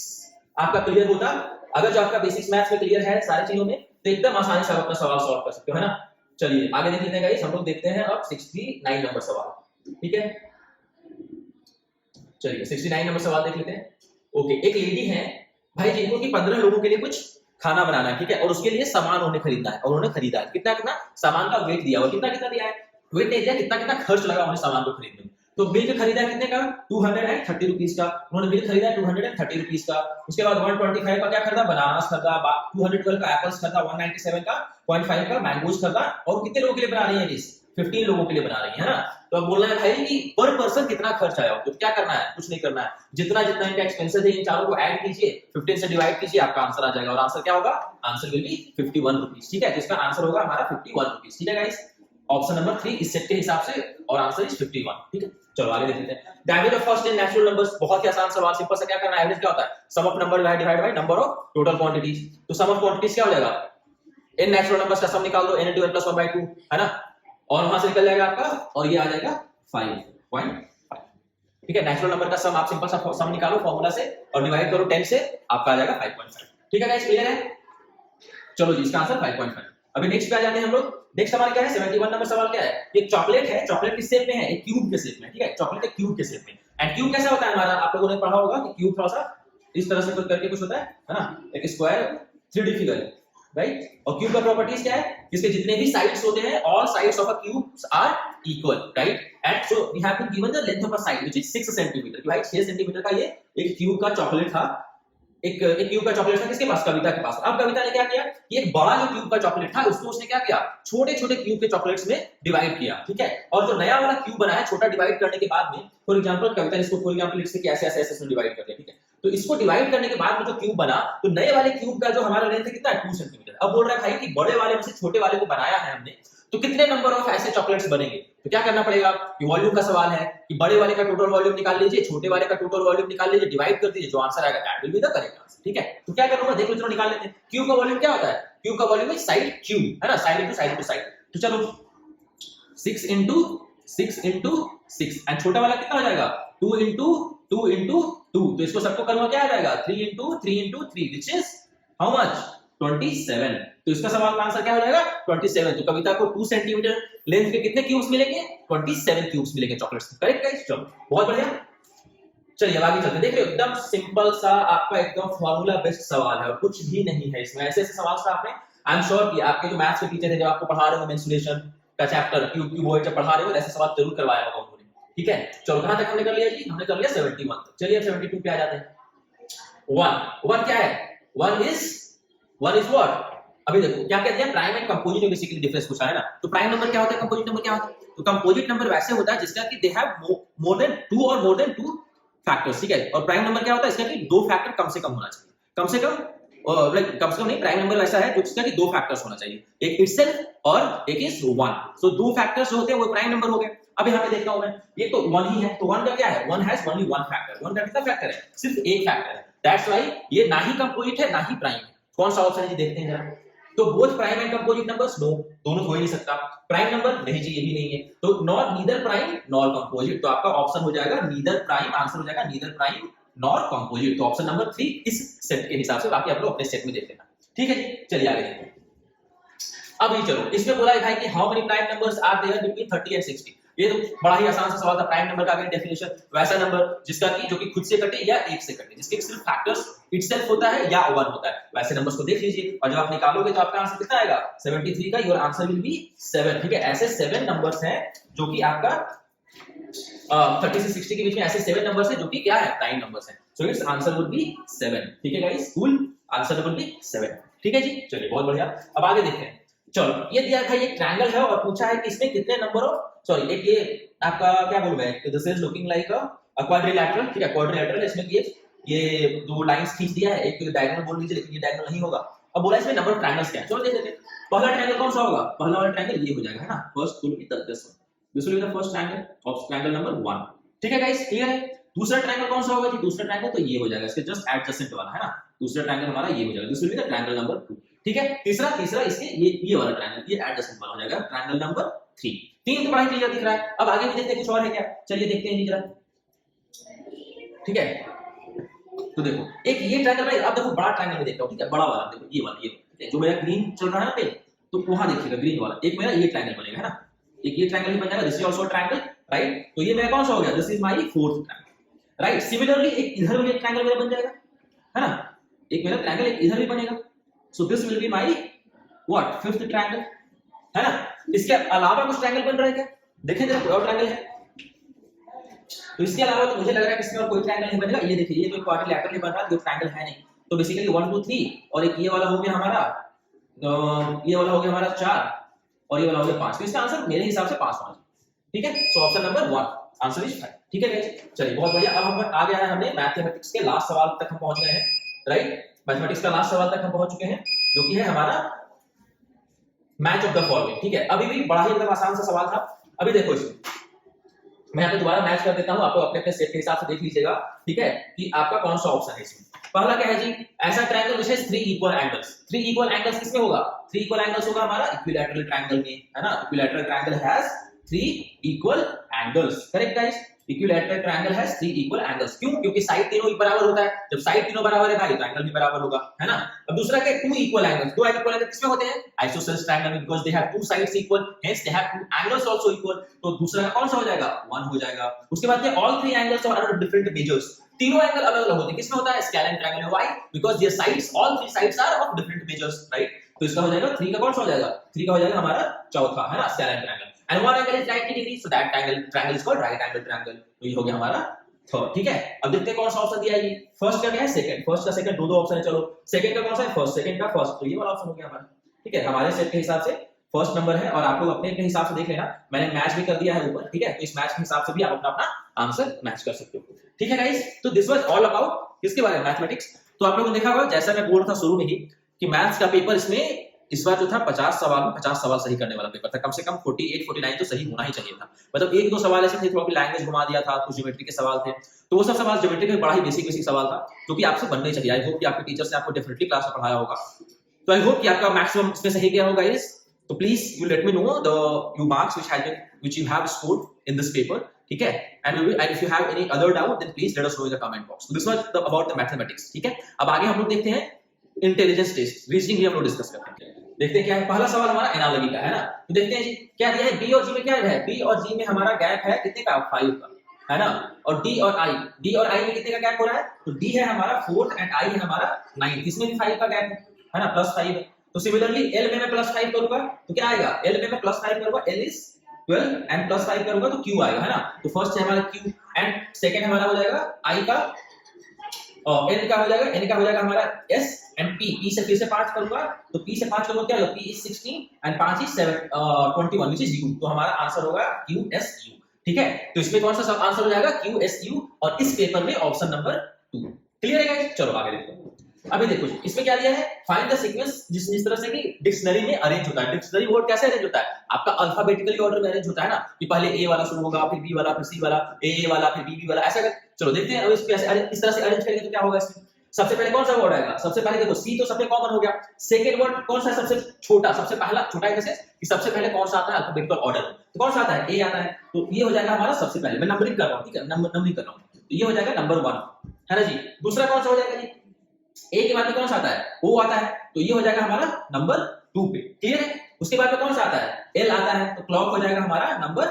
आपका क्लियर होता। अगर जो आपका बेसिक्स मैथ्स में क्लियर है सारी चीजों में, तो एकदम आसानी से आप अपना सवाल सॉल्व कर सकते हो, है ना? चलिए आगे देख लेते हैं गाइस। हम लोग देखते हैं अब 69 नंबर सवाल। ठीक है, चलिए 69 नंबर सवाल देख लेते हैं। ओके, एक लेडी है भाई जिनको कि 15 लोगों के लिए कुछ खाना बनाना है, ठीक है, और उसके लिए सामान उन्हें खरीदना है, और उन्होंने खरीदा है। कितना कितना सामान का वेट दिया, और कितना कितना दिया है? वेट नहीं दिया, कितना कितना खर्च लगा उन्हें सामान को खरीदने में। तो बिल खरीदा है कितने का? 230 रुपीज का। उन्होंने बिल खरीदा है 230 रुपीज का। उसके बाद 125 का क्या खरीदा? बनानास खरीदा, 212 का एप्पल्स खरीदा, 197 का 0.5 का मैंगोज खरीदा। और कितने लोगों के लिए बना रही है डिश? 15 लोगों के लिए बना रही है ना? तो अब बोलना है भाई कि पर पर्सन कितना खर्च आया। तो क्या करना है? कुछ नहीं करना है, जितना जितना इनका एक्सपेंसेस है इन चारों को ऐड कीजिए, 15 से डिवाइड कीजिए, आपका आंसर आ जाएगा। और आंसर क्या होगा? Answer will B 51 rupees. ठीक है, तो इसका आंसर होगा हमारा 51 रुपीज। ठीक है गाइस, ऑप्शन नंबर 3 इस सेट के हिसाब से, और आंसर इज 51। ठीक है, चलो आगे देख लेते हैं। The average of first in natural numbers, बहुत ही आसान सवाल, सिंपल सा। क्या करना है? एवरेज क्या होता है? Sum of number divide by number of total quantities. तो सम ऑफ क्वांटिटीज क्या हो जाएगा? इन नेचुरल नंबर्स का सम निकाल दो, n into n plus 1/2, है ना? और वहां से निकल जाएगा आपका, और ये आ जाएगा 5.5। ठीक है, नेचुरल नंबर का सम आप सिंपल सा सम निकालो फॉर्मूला से, और डिवाइड करो 10 से, आपका आ जाएगा 5.5। ठीक है गाइस, क्लियर है? चलो जी, इसका आंसर 5.5। अभी नेक्स्ट पे आ जाते हैं हम लोग। नेक्स्ट सवाल क्या है? 71 नंबर सवाल क्या है? एक चॉकलेट है, चॉकलेट किस शेप में है? एक क्यूब के शेप में। ठीक है, चॉकलेट एक क्यूब के शेप में। एंड क्यूब कैसा होता है हमारा? आप लोगों ने पढ़ा होगा कि क्यूब थोड़ा सा इस तरह से कुछ करके कुछ होता है ना? एक स्क्वायर 3D फिगर, राइट? और क्यूब का प्रॉपर्टीज क्या है? इसके जितने भी साइड्स होते हैं, all sides of a cube are equal, right? And so we have been given the length of a side which is 6 centimetre. Right, 6 centimetre का ये एक क्यूब का चॉकलेट था। एक क्यूब का चॉकलेट था किसके पास? कविता के पास। अब कविता ने क्या किया? ये एक बड़ा जो क्यूब का चॉकलेट था उसको उसने क्या किया? छोटे छोटे क्यूब के चॉकलेट्स में डिवाइड किया। ठीक है, और जो नया वाला क्यूब बना है, छोटा डिवाइड करने के बाद में, फॉर एग्जांपल कविता ने इसको फॉर एग्जांपल लिख के ऐसे ऐसे ऐसे डिवाइड कर दिया। ठीक है, तो इसको डिवाइड करने के बाद में जो क्यूब बना, तो नए वाले क्यूब का जो हमारा लेंथ है कितना है? 2 सेंटीमीटर। अब बोल रहा है भाई कि बड़े वाले में से छोटे वाले को बनाया है हमने, तो कितने नंबर ऑफ ऐसे चॉकलेट्स बनेंगे? तो क्या करना पड़ेगा? कि वॉल्यूम का सवाल है कि बड़े वाले का टोटल वॉल्यूम निकाल लीजिए, छोटे वाले का टोटल वॉल्यूम निकाल लीजिए, डिवाइड कर दीजिए, जो आंसर आएगा that will be the correct answer. ठीक है, तो क्या करूंगा? देख लो, चलो निकाल लेते हैं। क्यूब का वॉल्यूम क्या होता है? क्यूब का वॉल्यूम इज साइड क्यूब, है ना? Side into side into side. तो चलो 6 into 6 into 6 एंड छोटा वाला कितना हो जाएगा? 2 into 2 into 2। तो इसको सबको करूंगा, क्या आ जाएगा? 3 into 3 into 3 which is how much? 27। तो इसका सवाल का आंसर क्या हो जाएगा? 27। तो कविता को 2 सेंटीमीटर लेंथ के कितने क्यूब्स मिलेंगे? 27 क्यूब्स मिलेंगे चॉकलेट्स। Correct guys? चलो बहुत बढ़िया, चलिए अब आगे चलते हैं। देखिए एकदम सिंपल सा आपका एकदम फॉर्मूला बेस्ड सवाल है, और कुछ भी नहीं है इसमें। ऐसे ऐसे सवाल से आपने, आई एम श्योर कि आपके जो मैथ्स के टीचर थे, जब आपको पढ़ा रहे हो मेंसुरेशन का चैप्टर, क्यूबॉइड जब पढ़ा रहे हो, ऐसे सवाल जरूर करवाया होगा उन्होंने। ठीक है, चलो कहां तक हमने कर लिया जी? हमने कर लिया 71 तक। चलिए 72 पे आ जाते हैं। 1 क्या है? 1 is what? अभी देखो क्या कहते हैं, प्राइम एंड कंपोजिट में बेसिकली डिफरेंस पूछा है ना। तो प्राइम नंबर क्या होता है, कंपोजिट नंबर क्या होता है? तो कंपोजिट नंबर वैसे होता है जिसका कि दे हैव मोर देन 2 और मोर देन 2 फैक्टर्स। ठीक है, और प्राइम नंबर क्या होता है? इसका कि 2 फैक्टर कम से कम होना चाहिए। कम से कम नहीं, प्राइम नंबर वैसा है जिसका कि 2 फैक्टर्स होना चाहिए, एक इटसेल्फ और एक इज 1। सो 2 फैक्टर्स जो होते हैं वो प्राइम नंबर हो गए। अब यहाँ पे देख रहा हूं मैं, ये तो 1 ही है, तो 1 का क्या है? 1 हैज ओनली 1 फैक्टर। 1 का कितना फैक्टर है? सिर्फ एक फैक्टर है। दैट्स व्हाई ये ना ही कंपोजिट है ना ही प्राइम है। कौन सा ऑप्शन है जी? देखते हैं जरा। तो both prime and composite numbers, no, दोनों हो ही नहीं सकता। प्राइम नंबर नहीं जी, ये भी नहीं है। तो not neither prime nor composite, तो आपका ऑप्शन हो जाएगा नीदर प्राइम। आंसर हो जाएगा नीदर प्राइम नॉर कंपोजिट। तो ऑप्शन नंबर 3 इस सेट के हिसाब से, बाकी आप लोग अपने सेट में देख लेना। ठीक है जी, चलिए आगे देखते हैं। अब ये चलो, इसमें बोला है भाई कि how many prime numbers are there between 30 and 60। ये तो बड़ा ही आसान सा सवाल था। प्राइम नंबर का अगर डेफिनेशन, वैसा नंबर जिसका की जो कि खुद से कटे या एक से कटे, जिसके सिर्फ फैक्टर्स इटसेल्फ होता है या 1 होता है, वैसे नंबर्स को देख लीजिए और जब आप निकालोगे तो आपका आंसर कितना आएगा 73 का। Your answer will B 7। ठीक है, ऐसे 7 नंबर्स हैं जो कि आपका 30 से 60 के बीच में ऐसे 7 नंबर्स हैं जो कि क्या है प्राइम नंबर्स हैं। So it's answer would be 7। ठीक है guys, cool, answer would be 7। ठीक है जी, चलिए बहुत बढ़िया। अब आगे देखते हैं। चलो, ये दिया था, ये ट्रायंगल है और पूछा है कि इसमें कितने नंबर ऑफ, सॉरी एक ये आपका क्या बोल रहा है, this is looking like a quadrilateral. ठीक है, क्वाड्रिलैटरल है, इसमें ये दो लाइंस खींच दिया है, एक तो डायगोनल बोल लीजिए, लेकिन ये डायगोनल नहीं होगा। अब बोला इसमें नंबर ऑफ ट्रायंगल्स क्या है, चलो देख लेते हैं। पहला ट्रायंगल कौन सा होगा, पहला वाला ट्रायंगल ये हो जाएगा, है ना, first will be this one, this will be the first triangle of triangle number 1। ठीक है गाइस, क्लियर है। दूसरा ट्रायंगल कौन सा होगा जी, दूसरा ट्रायंगल तो ये हो जाएगा, इसके जस्ट एडजेसेंट वाला, है ना, दूसरा ट्रायंगल हमारा ये हो जाएगा, this will be the triangle number 2। ठीक है, तीसरा इसके ये वाला ट्रायंगल, ये एडजेसेंट वाला हो जाएगा ट्रायंगल नंबर 3। तीन तो बड़ा क्लियर दिख रहा है। अब आगे भी देखते हैं कुछ और है क्या, चलिए देखते हैं जी जरा। ठीक है, तो देखो एक ये ट्रायंगल है, अब देखो बड़ा ट्रायंगल में देखता हूं। ठीक है, बड़ा वाला देखो, ये वाला, ये जो मेरा ग्रीन चल रहा है ना पे, तो वहां देखिएगा ग्रीन वाला, एक मेरा ये ट्रायंगल बनेगा, है ना, एक ये ट्रायंगल भी बन जाएगा, this is also triangle, right. तो ये मेरा कौन सा हो गया, this is my fourth triangle, right. Similarly एक इधर भी एक ट्रायंगल मेरा बन जाएगा, है ना, एक मेरा ट्रायंगल एक इधर भी बनेगा। सो this will be my what, fifth triangle, है ना। इसके अलावा कुछ ट्रायंगल बन रहा है क्या, देखें जरा, कोई और ट्रायंगल है तो इसके अलावा तो मुझे लग रहा है कि इसमें और कोई ट्रायंगल नहीं बनेगा। ये देखिए, ये तो क्वाड्रिलैटरल ही बन रहा है, कोई ट्रायंगल है नहीं। तो बेसिकली 1 2 3 और एक ये वाला हो गया हमारा, ये वाला हो गया हमारा 4 और ये वाला हो गया 5। तो इसका आंसर मेरे हिसाब से 5 होना चाहिए। ठीक है, so option number 1 answer is 5। ठीक है गाइस, चलिए बहुत बढ़िया। अब हम आ गया है, हमने मैथमेटिक्स के लास्ट सवाल तक हम पहुंच गए हैं, राइट। मैथमेटिक्स का लास्ट सवाल तक हम पहुंच चुके हैं, जो कि है हमारा मैच ऑफ द फॉलोइंग। ठीक है, अभी भी बड़ा ही मतलब आसान सा सवाल था। अभी देखो इसमें मैं यहाँ पे दोबारा मैच कर देता हूं, आपको अपने अपने सेट के हिसाब से देख लीजिएगा। ठीक है, कि आपका कौन सा ऑप्शन है इसमें। पहला क्या है जी, ऐसा triangle which has 3 equal angles. 3 equal angles किसमें होगा, 3 इक्वल एंगल्स होगा हमारा इक्विलैटरल ट्रायंगल में, है ना। Equilateral triangle has 3 equal angles, correct guys. Equilateral triangle has 3 equal angles, क्यों, क्योंकि साइड तीनों एक बराबर होता है। जब साइड तीनों बराबर है भाई, ट्रायंगल भी बराबर होगा, है ना। अब दूसरा क्या, 2 इक्वल एंगल्स। 2 इक्वल एंगल्स किसमें होते हैं, आइसोसेलेस ट्रायंगल में, because they have 2 sides equal, hence they have 2 angles also equal. तो दूसरा का कौन सा हो जाएगा, 1 हो जाएगा। उसके बाद में all 3 angles are of different measures. तीनों एंगल अलग अलग होते हैं, किसमें होता है, स्केलेन ट्रायंगल में। Why, because their sides, all 3 sides are of different measures, right. तो इसका हो जाएगा 3 का कौन सा हो जाएगा, 3 का हो जाएगा हमारा चौथा, है ना, scalene triangle. And one angle is 90 degree, so that triangle is called right angle triangle. तो ये हो गया हमारा थर्ड। ठीक है, अब देखते हैं कौन सा ऑप्शन दिया है ये। फर्स्ट का क्या है, सेकंड, फर्स्ट का सेकंड, दो ऑप्शन है। चलो सेकंड का कौन सा है, फर्स्ट, सेकंड का फर्स्ट, तो ये वाला ऑप्शन हो गया हमारा। ठीक है, हमारे सेट के हिसाब से फर्स्ट नंबर है और आप लोग अपने के हिसाब से देख लेना, मैंने मैच भी कर दिया है ऊपर। ठीक है, तो इस मैच के हिसाब से भी आप अपना अपना आंसर मैच कर सकते हो। ठीक है गाइस, तो दिस वाज ऑल अबाउट किसके बारे में, मैथमेटिक्स। तो आप लोगों ने देखा होगा, जैसा मैं बोल रहा था शुरू में ही, कि मैथ्स का पेपर इसमें इस बार जो था 50 सवाल में 50 सवाल सही करने वाला पेपर था। कम से कम 48 49 तो सही होना ही चाहिए था। मतलब एक दो सवाल ऐसे थे, थोड़ा लैंग्वेज घुमा दिया था, कुछ ज्योमेट्री के सवाल थे, तो वो सब सवाल ज्योमेट्री के बड़ा ही बेसिक सवाल था, जो कि आपसे बनने चाहिए। आई होप कि आपके टीचर ने आपको डेफिनेटली क्लास में पढ़ाया होगा, तो आई होप कि आपका मैक्सिमम इसमें सही गया होगा गाइस। तो please you let me know the you marks which you have scored in this paper. ठीक है, and if you have any other doubt then please let us know in the comment box. So this was about the mathematics. ठीक है, अब आगे हम लोग देखते हैं इंटेलिजेंस टेस्ट, रीजनिंग भी हम लोग डिस्कस करते हैं। देखते हैं क्या है, पहला सवाल हमारा एनालॉजी का, है ना। तो देखते हैं जी क्या दिया है, बी और जी में क्या है, बी और जी में हमारा गैप है कितने का, 5 का, है ना। और डी और आई में कितने का गैप हो रहा है, तो डी है हमारा 4 एंड आई है हमारा 9, इसमें भी 5 का गैप है ना, +5 है। तो सिमिलरली एल में मैं +5 करूंगा तो क्या आएगा, एल में मैं +5 करूंगा, एल इज 12 एंड +5 करूंगा तो क्यू आएगा, है ना। तो फर्स्ट है हमारा क्यू एंड सेकंड हमारा हो जाएगा आई का, और एन का हो जाएगा, एन का हो जाएगा हमारा एस एंड पी से फिर से 5 करूंगा तो पी से 5 करूंगा क्या होगा, P is 16 and 5 is 21 which is you. तो हमारा आंसर होगा क्यू एस यू। ठीक है, तो इसमें कौन सा सब आंसर हो जाएगा, क्यू एस यू, और इस पेपर में ऑप्शन नंबर 2। क्लियर है गाइस, चलो आगे देखते हैं। अभी देखो इसमें क्या दिया है, फाइंड द सीक्वेंस जिस तरह से कि डिक्शनरी में अरेंज होता है। डिक्शनरी वर्ड कैसे अरेंज होता है, आपका अल्फाबेटिकली ऑर्डर में अरेंज होता है ना, कि पहले ए वाला शुरू होगा, फिर बी वाला, फिर सी वाला, ए वाला, फिर बी वाला, ऐसा कर। चलो देखते हैं अब इसको कैसे इस तरह से अरेंज करेंगे तो क्या होगा। इसमें सबसे पहले कौन सा वर्ड आएगा, सबसे पहले देखो सी तो सबसे कॉमन हो गया। सेकंड वर्ड कौन सा है सबसे छोटा, सबसे पहला छोटा है जैसे कि सबसे पहले कौन सा आता है अल्फाबेटिकल ऑर्डर में, तो कौन सा आता है, ए आता है। तो ये हो जाएगा हमारा सबसे पहले, मैं नंबरिंग कर रहा हूं, ठीक है, नंबरिंग कर रहा हूं, तो ये हो जाएगा नंबर 1, है ना जी। दूसरा कौन सा हो जाएगा जी, ए के बाद में कौन सा आता है, ओ आता है, तो ये हो जाएगा हमारा नंबर 2 पे। क्लियर है, उसके बाद में कौन सा आता है, एल आता है, तो क्लॉक हो जाएगा हमारा नंबर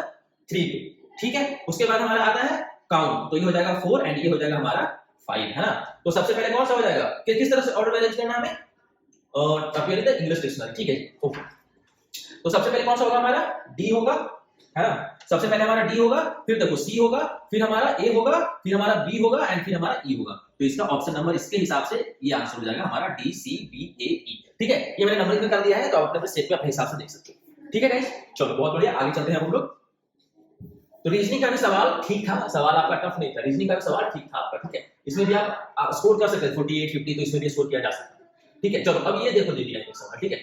3 पे, ठीक है। उसके बाद हमारा आता है काउंट, तो ये हो जाएगा 4 एंड ये हो जाएगा हमारा 5, है ना। तो सबसे पहले कौन सा हो जाएगा, किस तरह से ऑर्डर में अरेंज करना है हमें, appear in the English dictionary, ठीक है। ओके, तो सबसे पहले कौन सा होगा हमारा, डी होगा, है ना। सबसे पहले हमारा डी होगा, फिर देखो सी होगा, फिर हमारा ए होगा, फिर हमारा बी होगा एंड फिर हमारा ई होगा। तो इसका ऑप्शन नंबर इसके हिसाब से ये आंसर हो जाएगा हमारा डी सी बी ए ई, ठीक है। ये मैंने नंबरिंग में कर दिया है, तो आप अपने स्टेप पे अपने हिसाब से देख सकते हो, ठीक है गाइस। चलो बहुत बढ़िया, आगे चलते हैं हम लोग। तो रीजनिंग का भी सवाल ठीक था, सवाल आपका टफ नहीं था, रीजनिंग का भी सवाल ठीक था आपका, ठीक है। इसमें भी आप स्कोर कर सकते हैं 48 50, तो इसमें भी स्कोर किया जा सकता है, ठीक है। चलो अब ये देखो दीदी एक सवाल, ठीक है।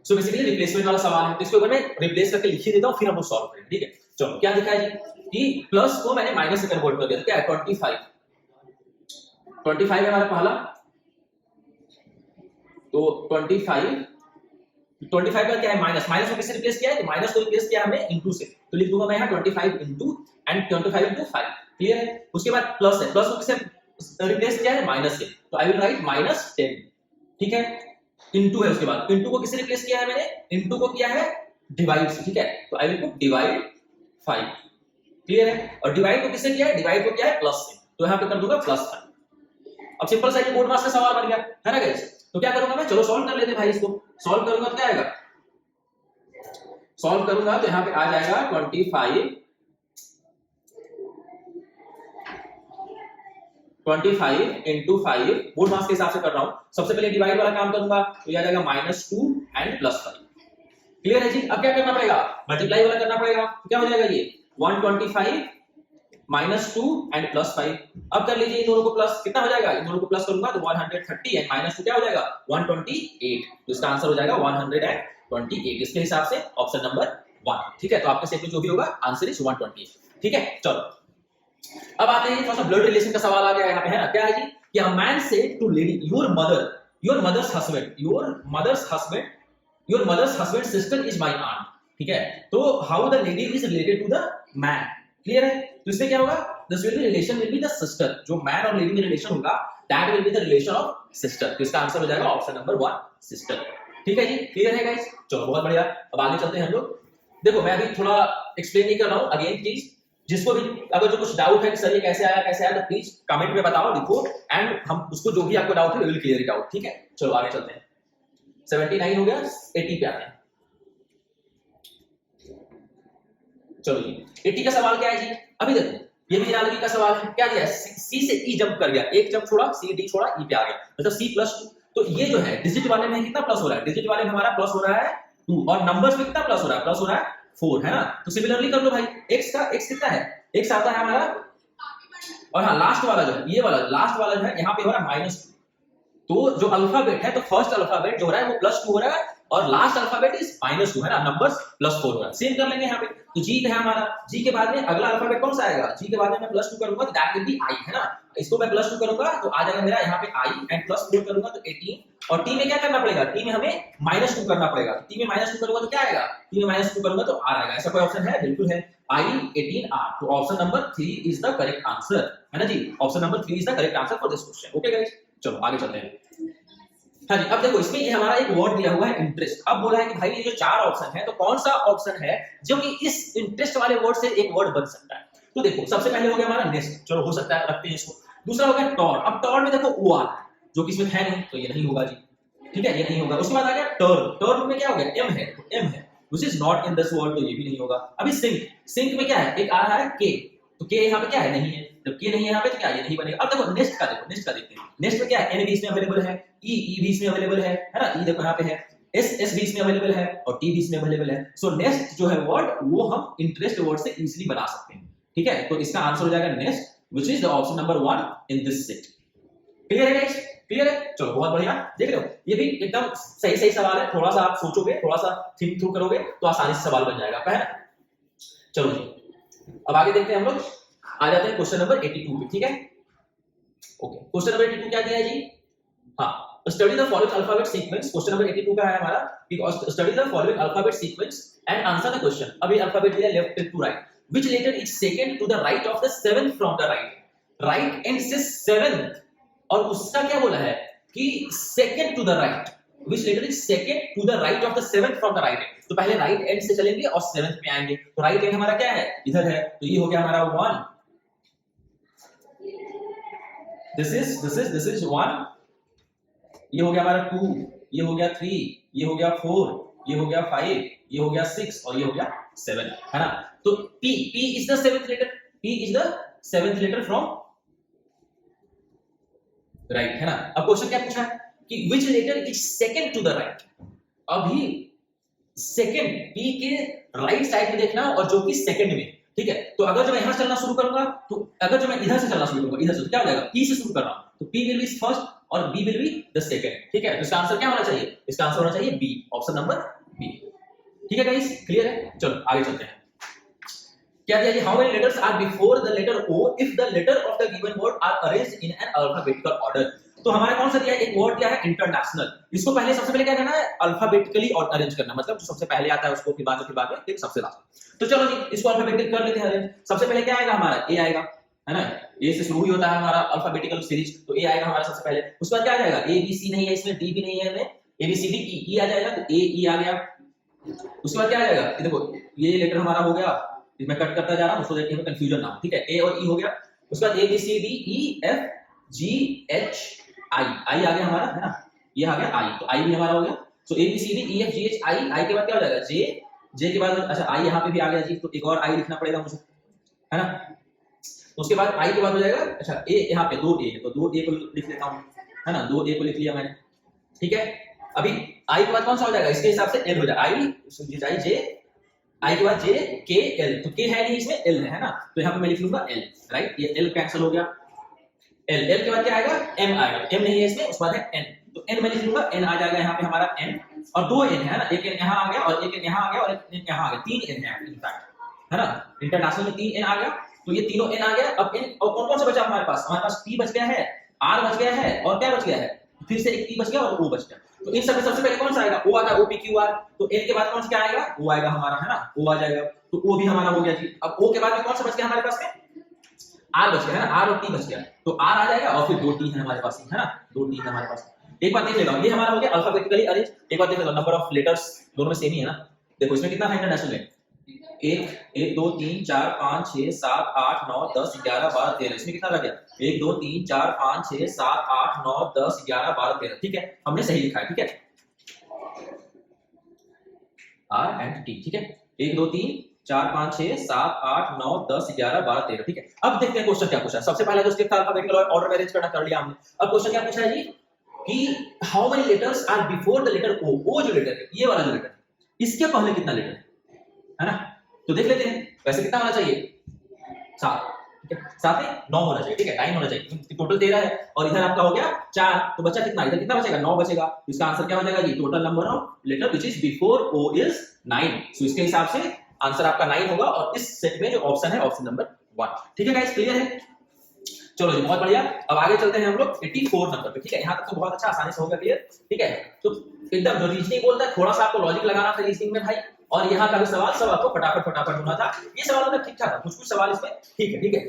सो बेसिकली रिप्लेसमेंट वाला सवाल है, तो इसके ऊपर मैं रिप्लेस करके लिख ही देता हूं, फिर हम लोग सॉल्व करेंगे, ठीक है। चलो क्या लिखा है जी, कि प्लस को मैंने माइनस से कन्वर्ट कर दिया, तो क्या है 25 है हमारा पहला, तो 25 का क्या है माइनस, माइनस को किससे रिप्लेस किया है, तो माइनस को रिप्लेस किया हमने इनटू से, तो लिख दूंगा मैं यहां 25 इनटू एंड 25 इनटू 5, क्लियर है। उसके बाद प्लस है, प्लस को किससे रिप्लेस किया है, माइनस से, तो आई विल राइट -10, ठीक है। इनटू है, उसके बाद इनटू को किससे रिप्लेस किया है मैंने, इनटू को किया है डिवाइड से, ठीक है। तो I will put divide 5, clear है। और डिवाइड को किससे किया है, डिवाइड को किया है प्लस से, तो यहां पे कर दूंगा +5। अब सिंपल सा बोर्ड मास का सवाल बन गया, है ना गाइस। तो क्या करूंगा मैं, चलो सॉल्व कर लेते हैं भाई, इसको सॉल्व करूंगा तो क्या आएगा, सॉल्व करूंगा तो यहां पे आ जाएगा 25 इंटू 5, बोर्ड मास के हिसाब से कर रहा हूं। सबसे पहले डिवाइड वाला काम करूंगा, तो ये आ जाएगा -2 एंड +5, क्लियर है जी। अब क्या करना पड़ेगा, मल्टीप्लाई वाला करना पड़ेगा, तो क्या हो जाएगा ये 125 -2 एंड +5। अब कर लीजिए इन दोनों को प्लस, कितना हो जाएगा, इन दोनों को प्लस करूंगा तो 130 एंड -2 क्या हो जाएगा 128, तो इसका आंसर हो जाएगा 128, इसके हिसाब से ऑप्शन नंबर 1, ठीक है। तो आपके सेट में जो भी होगा आंसर इज 128, ठीक है। चलो अब आते हैं, थोड़ा सा ब्लड रिलेशन का सवाल आ गया यहाँ पे, है ना। क्या है जी, कि a man said to lady your mother's husband sister is my aunt, ठीक है। तो how the lady is related to the man, clear है। तो इसमें क्या होगा, this will be relation will be the sister, जो मैन और लेडी में रिलेशन होगा that will be the relation of sister, तो इसका आंसर हो जाएगा ऑप्शन नंबर 1 सिस्टर, ठीक है जी, क्लियर है गाइस। चलो बहुत बढ़िया, अब आगे चलते हैं हम लोग। देखो मैं अभी थोड़ा एक्सप्लेन नहीं कर रहा हूं, अगेन प्लीज जिसको भी अगर जो कुछ डाउट है कि सर ये कैसे आया तो प्लीज कमेंट में बताओ, लिखो, एंड हम उसको जो भी आपको डाउट है we will clear it out, ठीक है। चलो आगे चलते हैं, 79 हो गया, 80 पे आते हैं। चलो जी 80 का सवाल क्या है जी, अभी देखो ये भी एनालॉजी का सवाल है, क्या दिया है, सी से ई जंप कर गया, एक जंप छोड़ा, सी डी छोड़ा, ई पे आ गया, मतलब C+2। तो ये जो है डिजिट वाले में कितना प्लस हो रहा है, डिजिट वाले में हमारा प्लस हो रहा है 2, और नंबर्स में कितना प्लस हो रहा है, प्लस हो रहा है 4, है ना। तो सिमिलरली कर लो भाई, x कितना है, x आता है हमारा, और हाँ लास्ट वाला जो है, ये वाला लास्ट वाला जो है यहाँ पे हो रहा है -2, तो जो अल्फाबेट है, तो फर्स्ट अल्फाबेट जो हो रहा है वो +2 हो रहा है, और लास्ट अल्फाबेट इज -2, है ना, नंबर्स +4 हो रहा है। सेम कर लेंगे यहाँ पे, तो जी है हमारा, जी के बाद में अगला अल्फाबेट कौन सा आएगा, जी के बाद में मैं +2 करूंगा तो दैट विल बी आई, है ना। इसको मैं +2 करूंगा तो आ जाएगा मेरा यहाँ पे आई, एंड +4 करूंगा तो 18, और टी में क्या करना पड़ेगा, टी में हमें -2 करना पड़ेगा, टी में -2 करूंगा तो क्या आएगा, टी में -2 करूंगा तो आर आएगा। ऐसा कोई ऑप्शन है, बिल्कुल है, आई 18 आर, तो option number 3 is the correct answer, है ना जी, option number 3 is the correct answer for this question, okay guys. चलो आगे चलते हैं। हाँ जी, अब देखो इसमें ये हमारा एक वर्ड दिया हुआ है इंटरेस्ट। अब बोला है कि भाई ये जो 4 ऑप्शन है, तो कौन सा ऑप्शन है जो कि इस इंटरेस्ट वाले वर्ड से एक वर्ड बन सकता है। तो देखो सबसे पहले हो गया हमारा नेस्ट, चलो हो सकता है, रखते हैं इसको। दूसरा हो गया टॉर, अब टॉर में देखो ओ आ रहा है, जो कि इसमें है नहीं, तो ये नहीं होगा जी, ठीक है, ये नहीं होगा। उसके बाद आ गया टर्न, टर्न में क्या हो गया, एम है, तो एम है, which is not in this word, तो ये भी नहीं होगा। अभी सिंक, सिंक में क्या है, एक आ रहा है के, तो के यहाँ पे क्या है, नहीं है, जब के नहीं है यहाँ पे तो क्या ये नहीं बनेगा। अब देखो नेक्स्ट का, देखो नेक्स्ट का देखते हैं, नेक्स्ट में क्या है, एन भी इसमें अवेलेबल है, ई भी इसमें अवेलेबल है ना, ई देखो यहाँ पे है, एस भी इसमें अवेलेबल है, और टी भी इसमें अवेलेबल है। सो नेक्स्ट जो है वर्ड वो हम इंटरेस्ट वर्ड से इजीली बना सकते हैं, ठीक है। तो इसका आंसर हो जाएगा next, which is the option number 1 in this set, clear है गाइस, क्लियर है। चलो बहुत बढ़िया, देख रहे हो ये भी एकदम सही सवाल है, थोड़ा सा आप सोचोगे, थोड़ा सा थिंक थ्रू करोगे तो आसानी से सवाल बन जाएगा, है ना। चलो जी अब आगे देखते हैं हम लोग, आ जाते हैं क्वेश्चन नंबर 82 पे, ठीक है। ओके, क्वेश्चन नंबर 82 क्या दिया है जी, हाँ, study the following alphabet sequence, question number 82 का है हमारा, कि study the following alphabet sequence and answer the question. अभी अल्फाबेट दिया left to right, which letter is second to the right of the seventh from the right, right end से seventh, और उसका क्या बोला है कि second to the right, which letter is second to the right of the seventh from the right. तो पहले right end से चलेंगे और 7th में आएंगे। तो राइट एंड हमारा क्या है, इधर है, तो ये हो गया हमारा 1, दिस इज 1, ये हो गया हमारा 2, ये हो गया 3, ये हो गया 4, ये हो गया 5, ये हो गया 6 और ये हो गया 7, है ना। तो P is the 7th letter, P is the 7th letter from right, है ना। अब क्वेश्चन क्या पूछा है कि which letter is second to the right, अभी सेकंड P के राइट साइड में देखना और जो कि सेकंड में, ठीक है। तो अगर जो मैं यहां से चलना शुरू करूंगा, तो अगर जो मैं इधर से चलना शुरू करूंगा, इधर से, तो क्या हो जाएगा, P से शुरू कर रहा हूं, तो P विल बी फर्स्ट और B will be the second, ठीक है। तो इसका आंसर क्या होना चाहिए, इसका आंसर होना चाहिए B, ऑप्शन नंबर B, ठीक है गाइस, क्लियर है। चलो आगे चलते हैं। क्या दिया जी, how many letters are before the letter O if the letter of the given word are arranged in an alphabetical order. तो हमारा कौन सा दिया है, एक वर्ड दिया है इंटरनेशनल, इसको पहले सबसे पहले क्या करना है, अल्फाबेटिकली और अरेंज करना, मतलब जो सबसे पहले आता है उसको फिर बाद में फिर सबसे लास्ट। तो चलो जी इसको अल्फाबेटिकल कर लेते हैं अरेंज। सबसे पहले क्या आएगा हमारा, ए आएगा, है ना, ए से शुरू ही होता है हमारा अल्फाबेटिकल सीरीज, तो ए आएगा हमारा सबसे पहले। उसके बाद क्या आ जाएगा, ए बी सी नहीं है इसमें, डी भी नहीं है इसमें, ए बी सी डी ई आ जाएगा, तो ए ई आ गया। उसके बाद क्या आ जाएगा, ये देखो ये लेटर हमारा हो गया, इसमें कट करता जा रहा हूं उसको देखिए हमें कंफ्यूजन ना हो, ठीक है। ए और ई हो गया, उसके बाद A B C D E F G H I, I आ गया हमारा, है ना, ये आ गया आई, तो आई भी हमारा हो गया। So A B C D E F G H I, I के बाद क्या हो जाएगा जे, जे के बाद अच्छा आई यहाँ पे भी आ गया जी, तो एक और आई लिखना पड़ेगा मुझे, है ना। तो उसके बाद आई के बाद हो जाएगा, अच्छा ए यहाँ पे 2 ए है, तो 2 ए को लिख लेता हूँ, है ना, 2 ए को लिख लिया मैंने, ठीक है। अभी आई के बाद कौन सा हो जाएगा, इसके हिसाब से एल हो जाएगा, आई जे, आई के बाद जे के एल, तो के है नहीं इसमें, एल है ना, तो यहाँ पे मैं लिख लूंगा एल, राइट, ये एल कैंसिल हो गया। एल, एल के बाद क्या आएगा, एम आएगा, एम नहीं है इसमें, उसके बाद है एन, तो एन मैं लिख लूंगा, एन आ जाएगा यहाँ पे हमारा एन, और 2 एन है ना, एक एन यहाँ आ गया और एक एन यहाँ आ गया और एक एन यहाँ आ गया, 3 एन है इनफैक्ट, है ना, इंटरनेशनल में 3 एन आ गया, तो ये तीनों एन आ गया। अब एन और कौन कौन से बचा हमारे पास पी बच गया है, आर बच गया है और क्या बच गया है, फिर से एक पी बच गया और ओ बच गया। तो इन सब में सबसे पहले कौन सा आएगा, ओ आएगा, ओ पी क्यू आर, तो एन के बाद कौन सा क्या आएगा, ओ आएगा हमारा, है ना, ओ आ जाएगा, तो ओ भी हमारा हो गया जी। अब ओ के बाद में कौन सा बच गया हमारे पास में, आर बच गया, है ना, आर और टी बच गया, तो आर आ जाएगा और फिर 2 टी है हमारे पास, है ना, 2 टी है हमारे पास। एक बात देख लेगा, ये हमारा हो गया अल्फाबेटिकली अरेंज। एक बात देख लेगा, नंबर ऑफ लेटर्स दोनों में सेम ही है ना, देखो इसमें कितना है इंटरनेशनल में, 1 1 2 3 4 5 6 7 8 9 10 11 12 13, इसमें कितना लग गया, 1 2 3 4 5 6 7 8 9 10 11 12 13, ठीक है, हमने सही लिखा है, ठीक है, आर एंड टी, ठीक है, 1 2 3 4 5 6 7 8 9 10 11 12 13, ठीक है। अब देखते हैं क्वेश्चन क्या पूछा है। सबसे पहले तो उसके अल्फाबेटिकल ऑर्डर में अरेंज करना कर लिया हमने। अब क्वेश्चन क्या पूछा है जी कि how many letters are before the letter O, O जो लेटर है, ये वाला जो लेटर है, इसके पहले कितना लेटर है ना, तो देख लेते हैं। वैसे कितना होना चाहिए, 7, ठीक है, 7 में 9 होना चाहिए, ठीक है, 9 होना चाहिए, टोटल 13 है और इधर आपका हो गया 4, तो बचा कितना, इधर कितना बचेगा, 9 बचेगा। तो इसका आंसर क्या हो जाएगा जी, total number of letter which is before O is 9, so इसके हिसाब से आंसर आपका 9 होगा और इस सेट में जो ऑप्शन है ऑप्शन नंबर 1, ठीक है गाइस, क्लियर है। चलो जी बहुत बढ़िया, अब आगे चलते हैं हम लोग 84 नंबर पे, ठीक है, यहाँ तक तो बहुत अच्छा आसानी से हो गया क्लियर, ठीक है। तो एकदम जो रीजनिंग बोलता है थोड़ा सा आपको लॉजिक लगाना था रीजनिंग में भाई, और यहाँ का भी सवाल सब आपको फटाफट फटाफट होना था। ये सवाल मतलब ठीक ठाक था, कुछ कुछ सवाल इसमें ठीक है, ठीक है,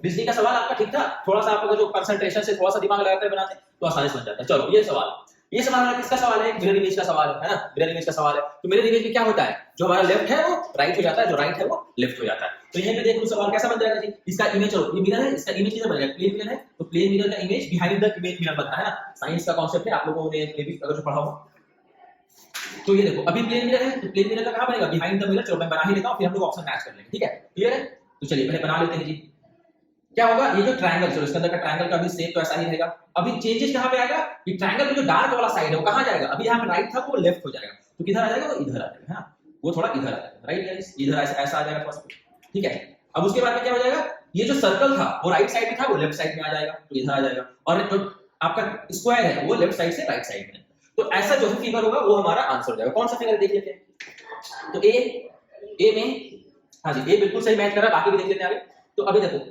रीजनिंग का सवाल आपका ठीक था, थोड़ा सा आपका जो कंसंट्रेशन से थोड़ा सा दिमाग लगाकर बनाते तो आसानी से बन जाता है। चलो ये सवाल किसका सवाल है, मिरर इमेज का सवाल है ना, मिरर इमेज का सवाल है। तो मिरर इमेज में क्या होता है, जो हमारा लेफ्ट है वो राइट हो जाता है, जो राइट है वो लेफ्ट हो जाता है। तो यहीं पे देख लो सवाल कैसा बन जाएगा जी, इसका इमेज, चलो ये मिरर है, इसका इमेज किधर बन जाएगा, प्लेन मिरर है, तो प्लेन मिरर का image behind the image mirror बनता है ना, साइंस का कांसेप्ट है, आप लोगों ने मे भी अगर जो पढ़ा हो। तो ये देखो अभी प्लेन मिरर है, तो प्लेन मिरर का कहां बनेगा, बिहाइंड द मिरर। चलो मैं बना ही लेता हूं, फिर हम लोग ऑप्शन मैच कर लेंगे, ठीक है, क्लियर है। तो चलिए पहले बना लेते हैं जी, क्या होगा, ये जो ट्रायंगल, चलो इसके अंदर का ट्रायंगल का भी शेप तो ऐसा ही रहेगा। अभी चेंजेस कहां पे आएगा कि ट्रायंगल में जो डार्क वाला साइड है वो कहां जाएगा, अभी यहां पे राइट था वो लेफ्ट हो जाएगा, तो किधर आ जाएगा, वो इधर आ जाएगा, है ना, वो थोड़ा इधर आ जाएगा, राइट गाइस, इधर ऐसा आ जाएगा थोड़ा सा, ठीक है। अब उसके बाद में क्या हो जाएगा, ये जो सर्कल था वो राइट साइड में था, वो लेफ्ट साइड में आ जाएगा, तो इधर आ जाएगा, और जो आपका स्क्वायर है वो लेफ्ट साइड से राइट साइड में। तो ऐसा जो भी फिगर होगा वो हमारा आंसर हो जाएगा। कौन सा फिगर देख लेते हैं, तो ए में, हाँ जी, ए बिल्कुल सही मैच कर रहा है, बाकी भी देख लेते हैं आगे। तो अभी देखो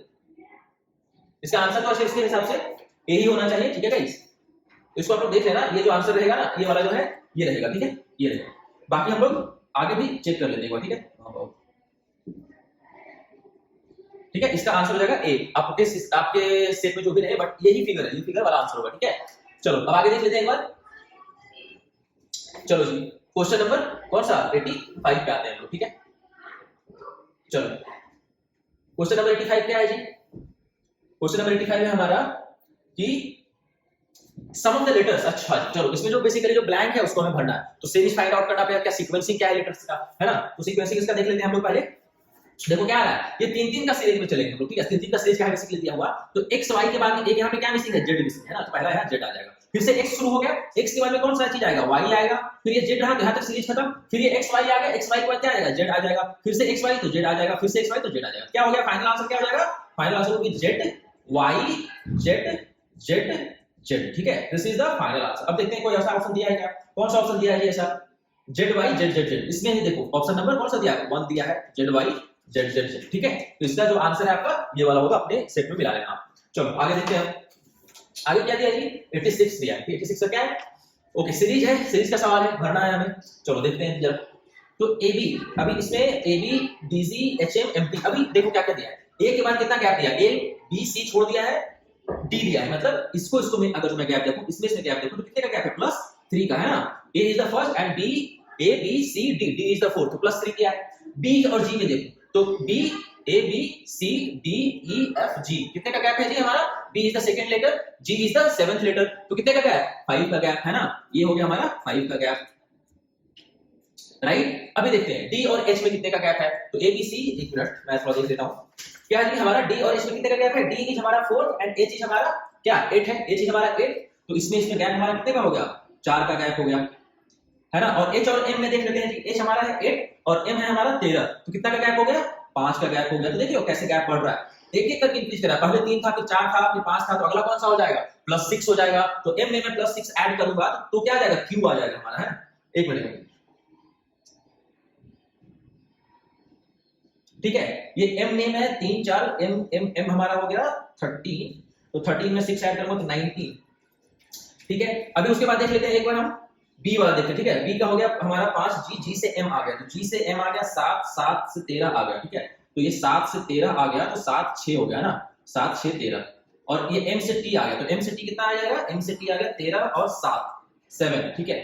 इसका आंसर तो इसके हिसाब से ए ही होना चाहिए, ठीक है गाइस, इसको आप लोग देख लेना, ये जो आंसर रहेगा ना, ये वाला जो है ये रहेगा, ठीक है, ये रहेगा, बाकी हम लोग आगे भी चेक कर लेते हैं, ठीक है, ठीक है। इसका आंसर हो जाएगा ए, आपके सेट में जो भी रहे, बट यही फिगर है, ये फिगर वाला आंसर होगा, ठीक है। चलो अब आगे देख लेते हैं एक बार। चलो जी क्वेश्चन नंबर कौन सा 85 पे आते हैं हम लोग, ठीक है। चलो क्वेश्चन नंबर 85 क्या है जी? क्वेश्चन नंबर 85 है हमारा कि सम ऑफ द लेटर्स। अच्छा चलो, इसमें जो बेसिकली जो ब्लैंक है उसको हमें भरना है, तो सीरीज फाइंड आउट करना पड़ेगा, क्या सीक्वेंसिंग क्या है लेटर्स का, है ना। तो सीक्वेंसिंग इसका देख लेते हैं हम लोग पहले। देखो क्या आ रहा है, ये 3 3 का सीरीज में चलेंगे हम लोग, ठीक है। 3 3 का सीरीज क्या है बेसिकली दिया हुआ, तो x y के बाद में एक यहाँ पे क्या मिसिंग है, z मिसिंग है ना, तो पहला यहाँ z आ जाएगा, फिर से x शुरू हो गया, x के बाद में कौन सा चीज आएगा, y आएगा, फिर ये z रहा तो यहाँ तक सीरीज खत्म, फिर ये x y आ गया, x y के बाद क्या आएगा, z आ जाएगा, फिर से x y तो z आ जाएगा, फिर से x y तो z आ जाएगा। क्या हो गया, फाइनल आंसर क्या हो जाएगा, फाइनल आंसर होगी z y z z z, ठीक है। This is the final answer. अब देखते हैं कोई ऐसा ऑप्शन दिया है क्या, कौन सा ऑप्शन दिया है जी ऐसा, z y z z z। इसमें ही देखो ऑप्शन नंबर कौन सा दिया है, 1 दिया है, z y z z z, ठीक है। तो इसका जो आंसर है आपका ये वाला होगा, अपने सेट में मिला लेना आप। चलो आगे देखते हैं, आगे क्या दिया जी, 86 दिया है, 86 का क्या है, ओके सीरीज है, सीरीज का सवाल है, भरना है हमें। चलो देखते हैं जरा, तो AB, अभी इसमें AB BC HM MP, अभी देखो क्या क्या दिया है, A के बाद कितना गैप दिया, A B C छोड़ दिया है, D दिया है, मतलब इसको में अगर मैं गैप देखूं, इसमें गैप देखूं तो कितने का गैप है, +3 का है ना। A is the first and A B C D is the fourth, तो +3 दिया है। B और G में देखो तो B A B C D E F G, कितने का गैप है जी हमारा, B is the second letter, G is the seventh letter, तो कितने का गैप, 5 का गैप है ना, ये हो गया हमारा 5 का गैप, राइट। अभी देखते हैं D और H में कितने का गैप है, तो A B C, एक मिनट मैं थोड़ा देख लेता हूं, क्या है हमारा D और H में कितने का गैप है, D इज हमारा 4 एंड H इज हमारा क्या 8 है, H इज हमारा 8, तो इसमें गैप हमारा कितने का हो गया, 4 का गैप हो गया, है ना। और H और M में देख लेते हैं जी, H हमारा है 8 और M है हमारा 13, तो कितना का गैप हो गया, 5 का गैप हो गया। तो देखिए कैसे गैप बढ़ रहा है, एक एक करके इंक्रीज कर रहा है, पहले 3 था, फिर 4 था, फिर 5 था, तो अगला कौन सा हो जाएगा, +6 हो जाएगा। तो M में मैं +6 ऐड करूंगा तो क्या आ जाएगा, Q आ जाएगा हमारा, है। एक मिनट, ठीक है, ये M नेम है 3 4, M हमारा हो गया 13, तो 13 में 6 ऐड करूंगा तो 19, ठीक है। अभी उसके बाद देख लेते हैं एक बार हम B वाला देखते हैं, ठीक है। B का हो गया हमारा 5, G से M आ गया, तो G से M आ गया 7, 7 से 13 आ गया, ठीक है। तो ये 7 से 13 आ गया, तो 7 6 हो गया ना, 7 6 13, और ये M से T आ गया, तो M से T कितना आ जाएगा, M से T आ गया 13 और 7 7, ठीक है।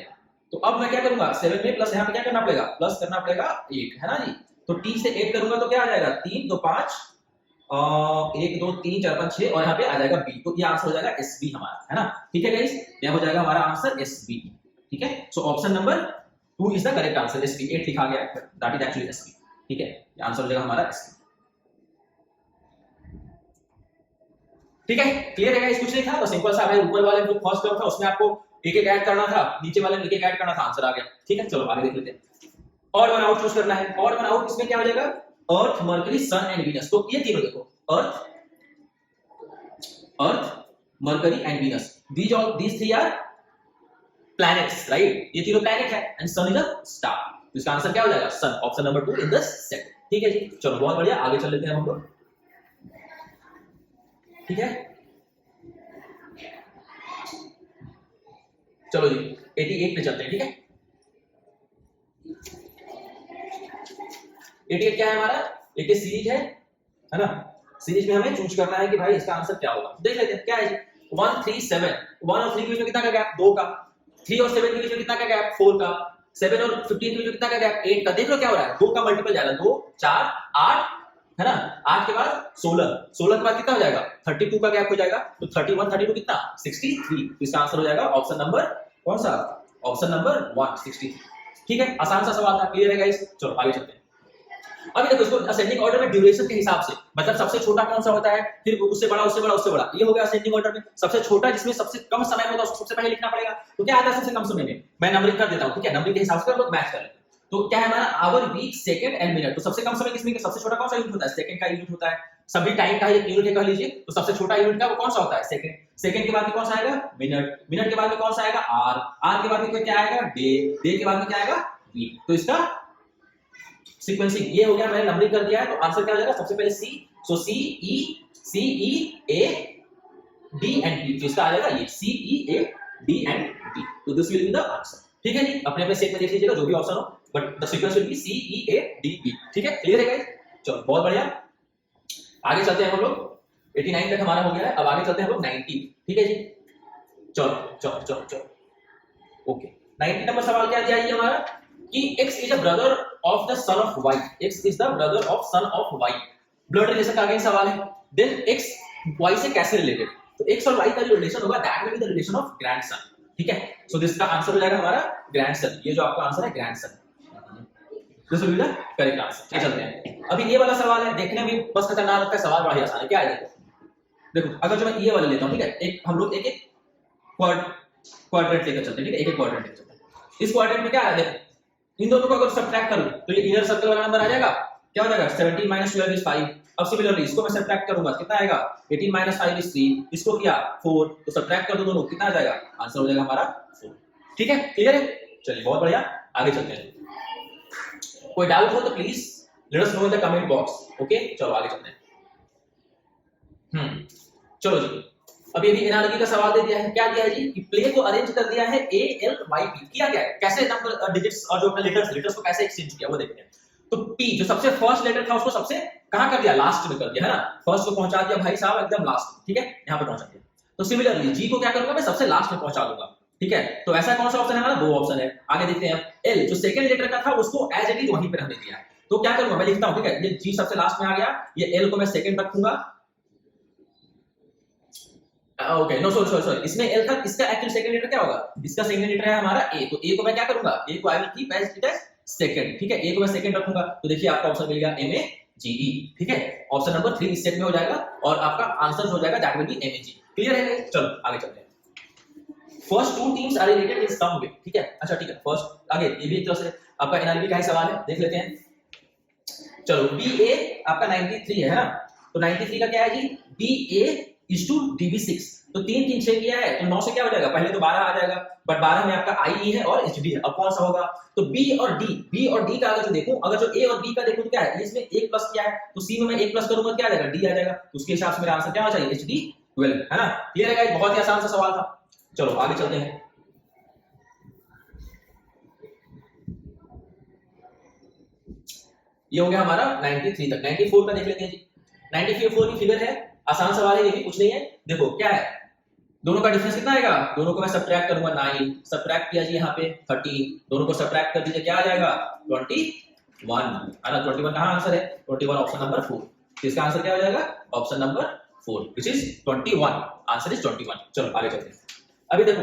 तो अब मैं क्या करूंगा, 7 में प्लस यहाँ पे क्या करना पड़ेगा, प्लस करना पड़ेगा 8, है ना जी। तो T से 8 करूंगा तो क्या आ जाएगा, 3 2 5 1 2 3 4 5 6, और यहाँ पे आ जाएगा B, तो ये आंसर हो जाएगा SB हमारा, है ना, ठीक है गाइस। ये हो जाएगा हमारा आंसर SB, ठीक है। So option number 2 is the correct answer, SB 8 लिखा गया है, दैट इज एक्चुअली SB, ठीक है। ये आंसर हो जाएगा हमारा SB, ठीक है। क्लियर है गाइस, कुछ नहीं था, तो सिंपल सा है, ऊपर वाले जो फर्स्ट टर्म था उसमें आपको एक एक ऐड करना था, नीचे वाले में एक एक ऐड करना था, आंसर आ गया, ठीक है। चलो आगे देख लेते हैं, ऑड वन आउट चूज करना है। ऑड वन आउट इसमें क्या हो जाएगा, earth Mercury sun and Venus, तो ये तीनों देखो, earth Mercury and Venus, these three are planets, right, ये तीनों प्लैनेट है and sun is a star, तो इसका आंसर क्या हो जाएगा, sun, option number 2 in the set, ठीक है जी। चलो बहुत बढ़िया, आगे चल लेते हैं हम लोग, ठीक है। चलो जी 88 पे चलते हैं, ठीक है। 88 क्या है हमारा, एक सीरीज है ना, सीरीज में हमें चूज करना है कि भाई इसका आंसर क्या होगा, देख लेते हैं क्या है जी। 1 3 7, 1 और 3 के बीच में कितना का गैप, 2 का, 3 और 7 के बीच में कितना का गैप, 4 का, 7 और 15 के बीच में कितना का गैप, 8 का। देख लो क्या हो रहा है, 2 का मल्टीपल जाएगा, 2 4 8, है ना, 8 के बाद 16, 16 के बाद कितना हो जाएगा, 32 का गैप हो जाएगा, तो 31 32 कितना 63, तो इसका आंसर हो जाएगा ऑप्शन नंबर कौन सा, ऑप्शन नंबर 1 63, ठीक है। आसान सा सवाल था, क्लियर है गाइस। चलो आगे चलते हैं। अभी देखो इसको असेंडिंग ऑर्डर में ड्यूरेशन के हिसाब से, मतलब सबसे छोटा कौन सा होता है, फिर उससे बड़ा उससे बड़ा उससे बड़ा, ये हो गया असेंडिंग ऑर्डर में। सबसे छोटा जिसमें सबसे कम समय होता है उसको सबसे पहले लिखना पड़ेगा, तो क्या आता है सबसे कम समय में, मैं नंबरिंग कर देता हूं, ठीक है, नंबरिंग के हिसाब से हम लोग मैच कर लेते हैं। तो क्या है हमारा, hour, week, second and minute, तो सबसे कम समय किसमें, सबसे छोटा कौन सा यूनिट होता है, सेकंड का यूनिट होता है, सभी टाइम का एक यूनिट कह लीजिए, तो सबसे छोटा यूनिट का वो कौन सा होता है, सेकंड, सेकंड के बाद में कौन सा आएगा, मिनट, मिनट के बाद में कौन सा आएगा, आवर, आवर के बाद में क्या आएगा, डे, डे के बाद में क्या आएगा, वीक। तो इसका सीक्वेंसिंग ये हो गया, मैंने नंबरिंग कर दिया है, तो आंसर क्या हो जाएगा, सबसे पहले सी, सो सी E A D and B, तो इसका आ जाएगा ये सी E A D and B, तो this will be the answer, ठीक है जी। अपने अपने सेट में देख लीजिएगा जो भी ऑप्शन हो, but the sequence will be C E A D B, ठीक है, क्लियर है गाइस। चलो बहुत बढ़िया, आगे चलते हैं हम लोग, 89 तक हमारा हो गया है, अब आगे चलते हैं हम लोग 90, ठीक है जी। चलो चलो चलो चलो, ओके 90 नंबर सवाल क्या दिया है हमारा, कि x is a brother of the son of y, x is the brother of son of y, blood relation का आगे सवाल है। देन x y से कैसे रिलेटेड, तो x और y का जो रिलेशन होगा that will be the relation of grandson, ठीक है। सो दिस का आंसर हो जाएगा हमारा ग्रैंडसन, ये जो आपका आंसर है grandson, this will be the correct answer. चलते हैं अभी ये वाला सवाल है, देखने में बस खतरनाक लगता है, सवाल बड़ा ही आसान है। क्या है देखो अगर जो मैं ये वाला लेता हूं, ठीक है, एक हम लोग एक एक क्वाड्रेंट लेकर चलते हैं, ठीक है, एक एक क्वाड्रेंट लेकर चलते हैं। इस क्वाड्रेंट में क्या है देखो, इन दोनों को अगर सब्ट्रैक्ट करूं तो ये इनर सर्कल वाला नंबर आ जाएगा, क्या हो जाएगा 17 - 12 = 5। अब सिमिलरली इसको मैं सब्ट्रैक्ट करूंगा कितना आएगा 18 - 5 = 3, इसको किया 4, तो सब्ट्रैक्ट कर दो दोनों, कितना आ जाएगा आंसर हो जाएगा हमारा 4, ठीक है, क्लियर है। चलिए बहुत बढ़िया, आगे चलते हैं। कोई डाउट हो तो please let us know in the comment box, okay. चलो आगे चलते हैं। चलो जी, अभी अभी एनालॉजी का सवाल दे दिया है, क्या दिया है जी कि प्ले को अरेंज कर दिया है A L Y P, किया गया है कैसे, नंबर डिजिट्स और जो अपने लेटर्स को कैसे एक्सचेंज किया वो देखते हैं। तो P जो सबसे फर्स्ट लेटर था उसको सबसे कहां कर दिया, लास्ट में कर दिया, है ना, फर्स्ट को पहुंचा दिया भाई साहब एकदम लास्ट, ठीक है, यहां पे पहुंचा दिया। तो सिमिलरली G को क्या करूंगा मैं सबसे लास्ट में पहुंचा दूंगा, ठीक है। तो ऐसा कौन सा ऑप्शन है हमारा, दो ऑप्शन है, आगे देखते हैं। L जो सेकंड लेटर का था उसको एज इट इज वहीं पे रहने दिया है, तो क्या करूंगा मैं लिखता हूं, ठीक है, ये G सबसे लास्ट में आ गया, ये L को मैं सेकंड रखूंगा, ओके नो सॉरी इसमें L था, इसका एक्चुअली सेकंड लेटर क्या होगा, इसका सेकंड लेटर है हमारा A, तो A को मैं क्या करूंगा, A को I will keep as it is second, ठीक है, A को मैं सेकंड रखूंगा, तो देखिए आपका ऑप्शन मिल गया MAGE, ठीक है, ऑप्शन नंबर 3 इस सेट में हो जाएगा और आपका आंसर हो जाएगा that will be MAG, clear है। चलो आगे चलते हैं। First two teams are related in some way, ठीक है, अच्छा ठीक है, फर्स्ट आगे ये भी एक तरह से आपका एनालिटिक का ही सवाल है, देख लेते हैं। चलो BA आपका 93 है ना, तो 93 का क्या है जी, BA is to DB6, तो 3 3 6 किया है तो 9 से क्या हो जाएगा, पहले तो 12 आ जाएगा, बट 12 में आपका IE है और HD है, अब कौन सा होगा, तो B और D का अगर जो देखूं, अगर जो A और B का देखूं तो क्या है, इसमें 1 प्लस किया है, तो C में मैं 1 प्लस करूंगा क्या आ जाएगा, D आ जाएगा, तो उसके हिसाब से मेरा आंसर क्या होना चाहिए, HD 12, है ना, क्लियर है गाइस, बहुत ही आसान सा सवाल था। चलो आगे चलते हैं। ये हो गया हमारा 93 तक, 94 का देख लेते हैं जी। 94 की फिगर है, आसान सवाल है, ये भी कुछ नहीं है। देखो क्या है, दोनों का डिफरेंस कितना आएगा, दोनों को मैं सब्ट्रैक्ट करूंगा 9, सब्ट्रैक्ट किया जी यहाँ पे 30, दोनों को सब्ट्रैक्ट कर दीजिए क्या आ जाएगा 21, है ना, 21 कहाँ आंसर है, 21 ऑप्शन नंबर 4, तो इसका आंसर क्या हो जाएगा option number 4 which is 21, answer is 21। चलो आगे चलते हैं। अभी देखो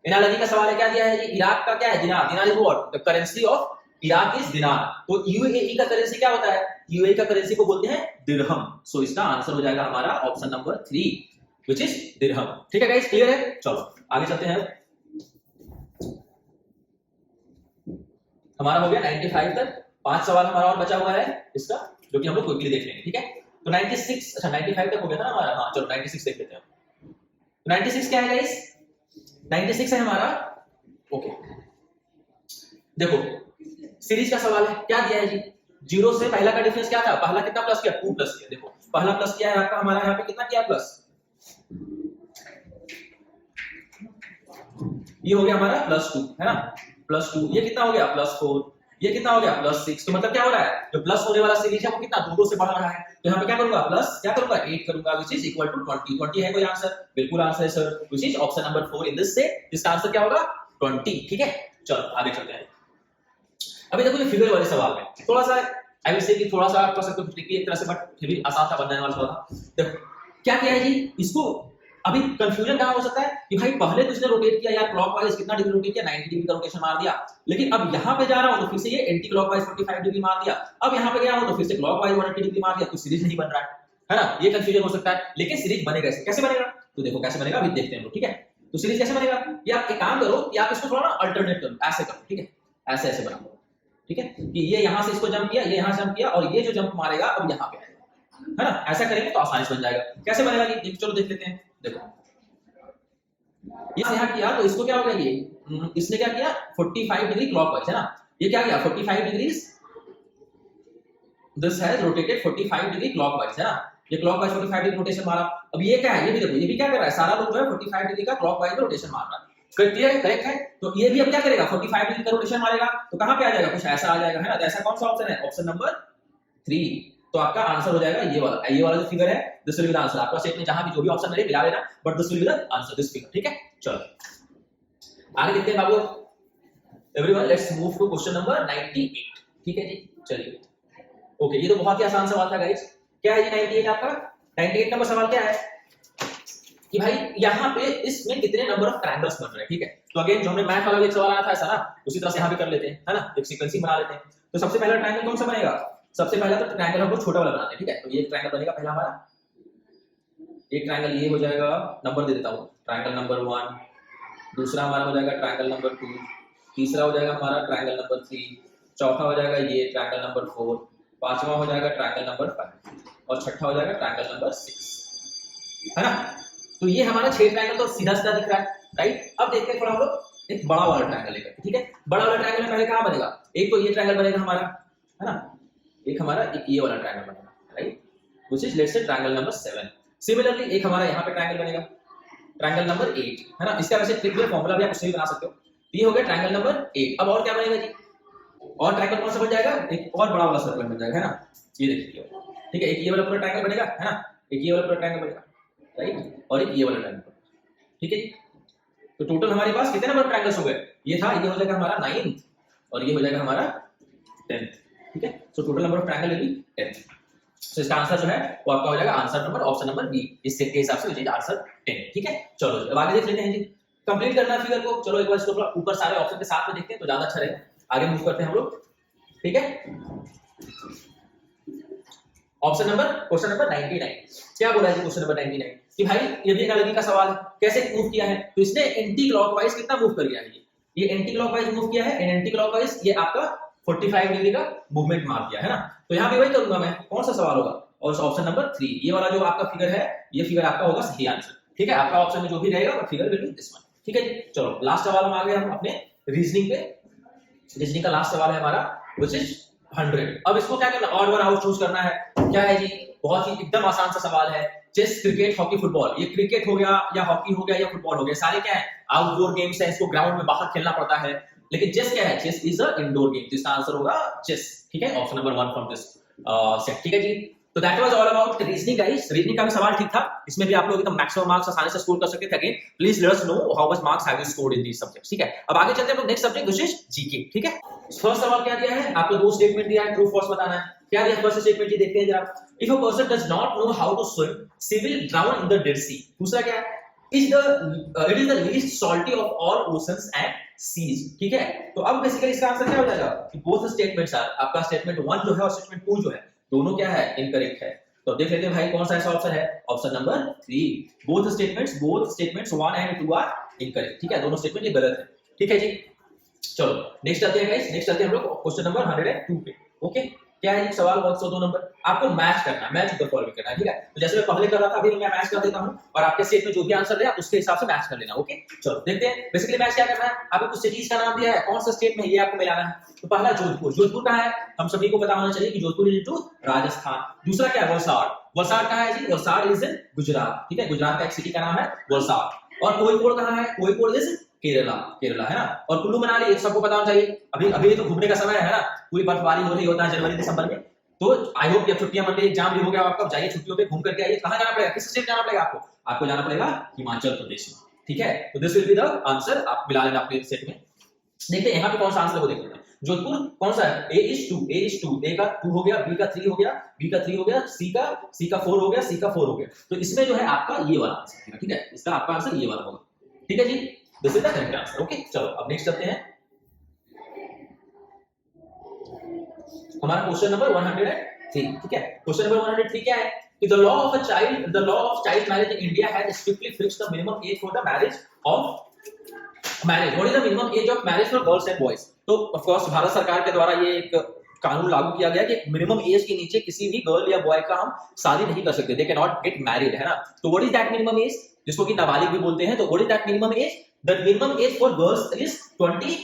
एनालॉजी का सवाल है, क्या दिया है जी, इराक का क्या है, दिनार is what, the currency of Iraq is दिनार, तो यूएई का करेंसी क्या होता है, यूएई का करेंसी को बोलते हैं दिरहम, सो इसका आंसर हो जाएगा हमारा ऑप्शन नंबर 3 व्हिच इज दिरहम, ठीक है गाइस, क्लियर है। चलो आगे चलते हैं। हमारा हो गया 95 तक, 5 सवाल हमारा और बचा हुआ है इसका, जो कि हम लोग क्विकली देख लेंगे, ठीक है। तो 96, अच्छा 95 तक हो गया था ना हमारा, हाँ चलो 96 देख लेते हैं। तो 96 क्या है गाइस, 96 है हमारा, ओके देखो सीरीज का सवाल है, क्या दिया है जी, 0 से पहला का डिफरेंस क्या था, पहला कितना प्लस किया, 2 प्लस किया, देखो पहला प्लस किया है आपका हमारा यहाँ पे कितना किया प्लस, ये हो गया हमारा +2, है ना, +2, ये कितना हो गया +4, ये कितना हो गया +6, तो मतलब क्या हो रहा है, जो प्लस होने वाला सीरीज है वो कितना 2 से बढ़ रहा है, तो यहाँ पे क्या करूंगा प्लस क्या करूंगा 8 करूंगा व्हिच इज इक्वल टू 20, 20 है कोई आंसर, बिल्कुल आंसर है sir, which is option number 4 in this set, इसका आंसर क्या होगा 20, ठीक है। चलो आगे चलते हैं। अभी देखो ये फिगर वाले सवाल में थोड़ा सा आई विल से कि थोड़ा सा आपका सब ट्रिकी एक तरह से, बट फिर भी आसान था बनने वाला था। देखो क्या किया है जी, इसको अभी कंफ्यूजन कहां हो सकता है कि भाई पहले तो इसने रोटेट किया यार क्लॉकवाइज, कितना डिग्री रोटेट किया 90 डिग्री का रोटेशन मार दिया, लेकिन अब यहां पे जा रहा हूं तो फिर से ये एंटी क्लॉकवाइज 45 डिग्री मार दिया, अब यहां पे गया हूं तो फिर से क्लॉकवाइज 180 डिग्री मार दिया, तो सीरीज नहीं बन रहा है ना, ये कंफ्यूजन हो सकता है, लेकिन सीरीज बनेगा कैसे बनेगा, तो देखो कैसे बनेगा अभी देखते हैं, ठीक है। तो सीरीज कैसे बनेगा, ये आप एक काम करो कि आप इसको थोड़ा ना अल्टरनेट करो, ऐसे करो, ठीक है, ऐसे ऐसे बनाओ, ठीक है, कि ये यहां से इसको जंप किया, ये यहां जंप किया, और ये जो जंप मारेगा अब यहां पे आएगा, है ना, ऐसा करेंगे तो आसानी से बन जाएगा। कैसे बनेगा ये चलो देख लेते हैं। देखो ये यहां किया तो इसको क्या हो गया, ये इसने क्या किया 45 डिग्री क्लॉकवाइज, है ना, ये क्या किया 45 degree, this has rotated 45 degree clockwise, है ना, ये क्लॉकवाइज 45 डिग्री रोटेशन मारा। अब ये क्या है, ये भी देखो, ये भी क्या कर रहा है, सारा लोग जो है 45 डिग्री का क्लॉकवाइज में रोटेशन मार रहा है, क्लियर है, करेक्ट है। तो ये भी अब क्या करेगा 45 डिग्री का रोटेशन मारेगा, तो कहां पे आ जाएगा, कुछ ऐसा आ जाएगा, है ना, तो ऐसा कौन सा ऑप्शन है, ऑप्शन नंबर 3, तो आपका आंसर हो जाएगा ये वाला जो फिगर है, this will be the answer, आपका सेट में जहां भी जो भी ऑप्शन मिले मिला लेना, but this will be the answer, this figure, ठीक है। चलो आगे देखते हैं बाबू। Everyone let's move to question number 98। ठीक है जी, चलिए। ओके, ये तो बहुत ही आसान सवाल था गाइस। क्या है जी 98 आपका? 98 नंबर सवाल क्या है कि भाई यहाँ पे इसमें कितने नंबर ऑफ ट्रायंगल्स बन रहे हैं। ठीक है, तो अगेन जो हमने मैथ वाला एक सवाल आया था ऐसा ना, उसी तरह से यहाँ भी कर लेते हैं, है ना, एक सीक्वेंसिंग बना लेते हैं। तो सबसे पहला ट्रायंगल कौन सा बनेगा? सबसे पहला तो ट्रायंगल हम लोग छोटा वाला बनाते हैं। ठीक है, तो ये ट्रायंगल बनेगा पहला हमारा, एक ट्रायंगल ये हो जाएगा, नंबर दे देता हूँ, ट्रायंगल नंबर 1, दूसरा हमारा हो जाएगा ट्रायंगल नंबर 2, तीसरा हो जाएगा हमारा ट्रायंगल नंबर 3, चौथा हो जाएगा ये ट्रायंगल नंबर 4, पांचवा हो जाएगा ट्रायंगल नंबर 5 और छठा हो जाएगा ट्रायंगल नंबर 6, है ना। तो ये हमारा 6 ट्रायंगल तो सीधा सीधा दिख रहा है, राइट। अब देखते हैं थोड़ा हम लोग एक बड़ा वाला ट्रायंगल लेकर। ठीक है, बड़ा वाला ट्रायंगल में पहले कहाँ बनेगा? एक तो ये ट्रायंगल बनेगा हमारा, है ना, एक हमारा एक ये वाला ट्रायंगल बनेगा, right, which is let's say triangle number 7। Similarly एक हमारा यहाँ पे ट्रायंगल बनेगा, ट्रायंगल नंबर 8, है ना। इसका वैसे ट्रिक में फॉर्मूला भी आप उससे भी बना सकते हो। ये हो गया ट्रायंगल नंबर 8। अब और क्या बनेगा जी? और ट्रायंगल कौन सा बन जाएगा? एक और बड़ा वाला सर्कल बन जाएगा, है ना, ये देखिए। ठीक है, एक ये वाला पूरा ट्रायंगल बनेगा, है ना, एक ये वाला पूरा ट्रायंगल बनेगा, राइट, और एक ये वाला ट्रायंगल। ठीक है जी, तो टोटल हमारे पास कितने नंबर ट्रायंगल्स हो गए? ये था, ये हो जाएगा हमारा 9th और ये हो जाएगा हमारा 10th। ठीक है, so total number of triangle will be 10। सो इसका आंसर जो है वो आपका हो जाएगा answer number option number B, इस सेट के हिसाब से, विच इज आंसर 10। ठीक है, चलो अब आगे देख लेते हैं जी, कंप्लीट करना है फिगर को। चलो एक बार इसको थोड़ा ऊपर सारे ऑप्शन के साथ में देखते हैं तो ज्यादा अच्छा रहेगा। आगे मूव करते हैं हम लोग। ठीक है, ऑप्शन नंबर, क्वेश्चन नंबर 99। क्या बोला है क्वेश्चन नंबर 99 कि भाई ये भी एक लड़की का सवाल है, कैसे मूव किया है? तो इसने एंटी क्लॉकवाइज कितना मूव कर गया है? ये एंटी क्लॉकवाइज मूव किया है, एंड एंटी क्लॉकवाइज ये आपका 45 डिग्री का मूवमेंट मार दिया है ना। तो यहाँ पे वही करूंगा मैं, कौन सा सवाल होगा? और ऑप्शन नंबर 3, ये वाला जो आपका फिगर है, ये फिगर आपका होगा सही आंसर। ठीक है, आपका ऑप्शन में जो भी रहेगा वो figure will be this one. ठीक है जी, चलो लास्ट सवाल हम आ गए हम अपने रीजनिंग पे। रीजनिंग का लास्ट सवाल है हमारा, व्हिच इज 100। अब इसको क्या करना? ऑड वन आउट चूज करना है। क्या है जी? बहुत ही एकदम आसान सा सवाल है। Chess, cricket, hockey, football. ये क्रिकेट हो गया या हॉकी हो गया या फुटबॉल हो गया, सारे क्या है? आउटडोर गेम्स है, इसको ग्राउंड में बाहर खेलना पड़ता है। लेकिन चेस क्या है? Chess is a indoor game, तो इसका आंसर होगा चेस। ठीक है, option number 1 from this set. ठीक है जी, तो that was all about reasoning guys. Reasoning का भी सवाल ठीक था, इसमें भी आप लोग एकदम मैक्सिमम मार्क्स आसानी से स्कोर कर सकते थे। Again please let us know how much marks have you scored in these subjects. ठीक है, अब आगे चलते हैं हम लोग next subject, which is GK. ठीक है, फर्स्ट सवाल क्या दिया है आपको? 2 स्टेटमेंट दिया है, ट्रू फॉल्स बताना है। क्या दिया फर्स्ट स्टेटमेंट जी? देखते हैं जरा। If a person does not know how to swim, she will drown in the Dead Sea. दूसरा क्या है? It is the least salty of all oceans and seas. ठीक है, तो अब बेसिकली इसका आंसर क्या हो जाएगा कि बोथ स्टेटमेंट्स आर, आपका स्टेटमेंट 1 जो है और स्टेटमेंट 2 जो है, दोनों क्या है? इनकरेक्ट है। तो देख लेते हैं भाई कौन सा ऐसा ऑप्शन है? Option number 3, both statements 1 and 2 are incorrect. ठीक है, दोनों स्टेटमेंट ये गलत है। ठीक है जी, चलो नेक्स्ट चलते हैं गाइस। नेक्स्ट चलते हैं हम लोग क्वेश्चन नंबर 102 पे। ओके, क्या है सवाल? 102 नंबर आपको मैच करना है, मैच द फॉलोइंग करना है। ठीक है, तो जैसे मैं पहले कर रहा था, अभी मैं मैच कर देता हूं और आपके सेट में जो भी आंसर है आप उसके हिसाब से मैच कर लेना। ओके, चलो देखते हैं। बेसिकली मैच क्या करना है? आपको कुछ सिटीज का नाम दिया है, कौन सा स्टेट में ये आपको मिलाना है। तो पहला जोधपुर। जोधपुर कहां है? हम सभी को पता होना चाहिए कि जोधपुर इज टू राजस्थान। दूसरा क्या है? वलसाड़। वलसाड़ कहां है जी? Valsad is in Gujarat. ठीक है, गुजरात का एक सिटी का नाम है वलसाड़। और कोझिकोड कहां है? कोझिकोड इज केरला, केरला है ना। और कुल्लू मनाली ये सबको पता होना चाहिए। अभी अभी तो घूमने का समय है ना, पूरी बर्फबारी हो रही होता है जनवरी दिसंबर में। तो आई होप जब छुट्टियां मन गई, एग्जाम भी हो गया आपका, जाइए छुट्टियों पे घूम करके आइए। कहां जाना पड़ेगा? किस स्टेट जाना पड़ेगा आपको? आपको जाना पड़ेगा हिमाचल प्रदेश में। ठीक है, तो this will be the answer. आप मिला लेना अपने सेट में। देखते हैं यहां पे कौन सा आंसर है वो देख लेते हैं। जोधपुर कौन सा है? A is 2, A का 2 हो गया, B का 3 हो गया, B का 3 हो गया, C का 4 हो गया, C का 4 हो गया। तो इसमें जो है आपका ये वाला आंसर। ठीक है, इसका आपका आंसर ये वाला होगा। ठीक है जी, this is the correct answer. Okay, चलो अब नेक्स्ट चलते हैं। हमारा क्वेश्चन नंबर 103। ठीक है, क्वेश्चन नंबर 103 क्या है कि the law of child marriage in India has strictly fixed the minimum age for the marriage. What is the minimum age of marriage for girls and boys? तो of course Bharat सरकार के द्वारा ये एक कानून लागू किया गया कि मिनिमम एज के नीचे किसी भी गर्ल या बॉय का हम शादी नहीं कर सकते, they can not get married, है ना। तो what is that minimum age, जिसको कि नाबालिग भी बोलते हैं। तो what is that minimum age? The minimum age for girls is 20,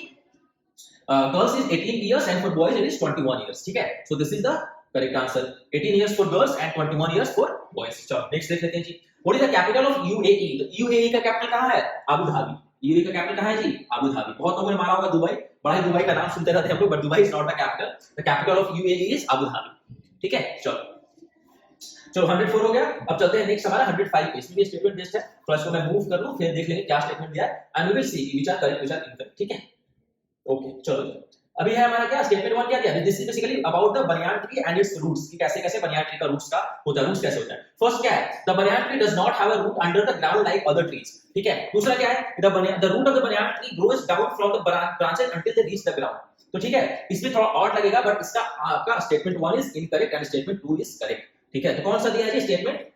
girls is 18 years and for boys it is 21 years. ठीक है, so this is the correct answer. 18 years for girls and 21 years for boys. चलो next देख लेते हैं जी। What is the capital of UAE? तो UAE का capital कहाँ है? Abu Dhabi. UAE का कैपिटल कहाँ है जी? Abu Dhabi. बहुत लोगों ने मारा होगा दुबई, बड़ा ही दुबई का नाम सुनते रहते हैं हम लोग, but Dubai is not the capital. The capital of UAE is Abu Dhabi. ठीक है, चलो 104 हो गया। अब चलते हैं नेक्स्ट हमारा 105 पे। इसमें भी स्टेटमेंट बेस्ड है, तो इसको मैं मूव कर लूं, फिर देख लेंगे क्या स्टेटमेंट दिया है and we will see which are correct which are incorrect. ठीक है, ओके चलो, अभी है हमारा क्या स्टेटमेंट 1 क्या दिया, this is basically about the banyan tree and its roots, कि कैसे कैसे बनियान ट्री का रूट्स का होता है, रूट्स कैसे होता है। फर्स्ट क्या है, the banyan tree does not have a root under the ground like other trees, ठीक है। दूसरा क्या है, the root of the banyan tree grows down from the branches until they reach the ground. तो ठीक है, इसमें थोड़ा ऑड लगेगा, बट इसका आपका statement 1 is incorrect and statement 2 is correct, ठीक है। तो कौन सा दिया है जी स्टेटमेंट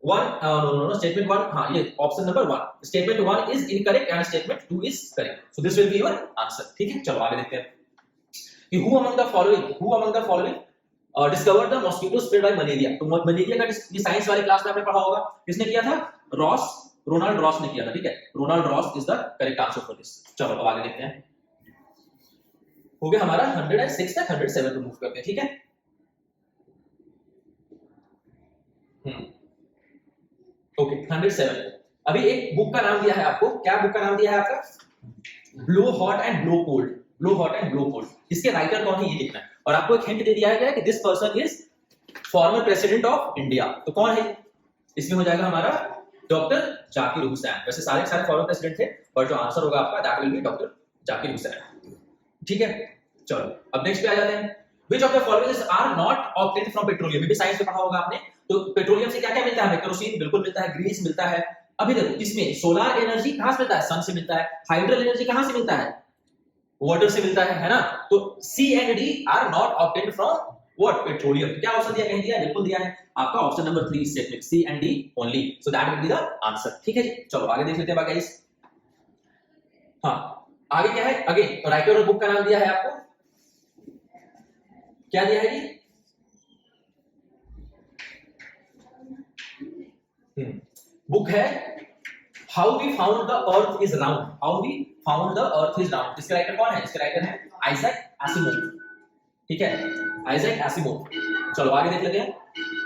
1, no, statement 1, हाँ ये option number 1, statement 1 is incorrect and statement 2 is correct, so this will be your answer, ठीक है। चलो आगे देखते हैं कि who among the following discovered the mosquito spread by malaria। तो मलेरिया का ये साइंस वाले क्लास में आपने पढ़ा होगा, किसने किया था, रोनाल्ड रॉस ने किया था, ठीक है। Ronald Ross is the correct answer for this. चलो अब आगे देखते हैं, हो गया हमारा 106 तक 107 को मूव करते हैं, ठीक है। ओके 107, अभी एक बुक का नाम दिया है आपको, क्या बुक का नाम दिया है आपका, blow hot and blow cold, blow hot and blow cold. इसके राइटर कौन है ये लिखना है, और आपको एक हिंट दे दिया है कि this person is former president of India. तो कौन है, इसमें हो जाएगा हमारा डॉक्टर जाकिर हुसैन। वैसे सारे फॉर्मर प्रेसिडेंट थे, पर जो आंसर होगा आपका that will be doctor Zakir Hussain, ठीक है। चलो अब नेक्स्ट पे आ जाते हैं, which of the following are not obtained from petroleum. ये भी साइंस में पढ़ा होगा आपने। तो पेट्रोलियम से क्या क्या मिलता है, केरोसिन बिल्कुल मिलता है, ग्रीस मिलता है। अभी देखो इसमें सोलर एनर्जी कहां से मिलता है, सन से मिलता है। हाइड्रोजन एनर्जी कहां से मिलता है, वाटर से मिलता है ना। तो C and D are not obtained from what, petroleum. क्या ऑप्शन दिया, कहीं दिया, बिल्कुल दिया है आपका option number 3 statement C and D only, so that will be the answer, ठीक है जी। चलो आगे देख लेते हैं गाइस। हाँ आगे क्या है, अगेन राइटर और बुक का नाम दिया है आपको, क्या दिया है जी, बुक है how we found the earth is round, how we found the earth is round. इसके राइटर कौन है, इसके राइटर है आइजैक एसिमोव, ठीक है, आइजैक एसिमोव। चलो आगे देख लेते हैं।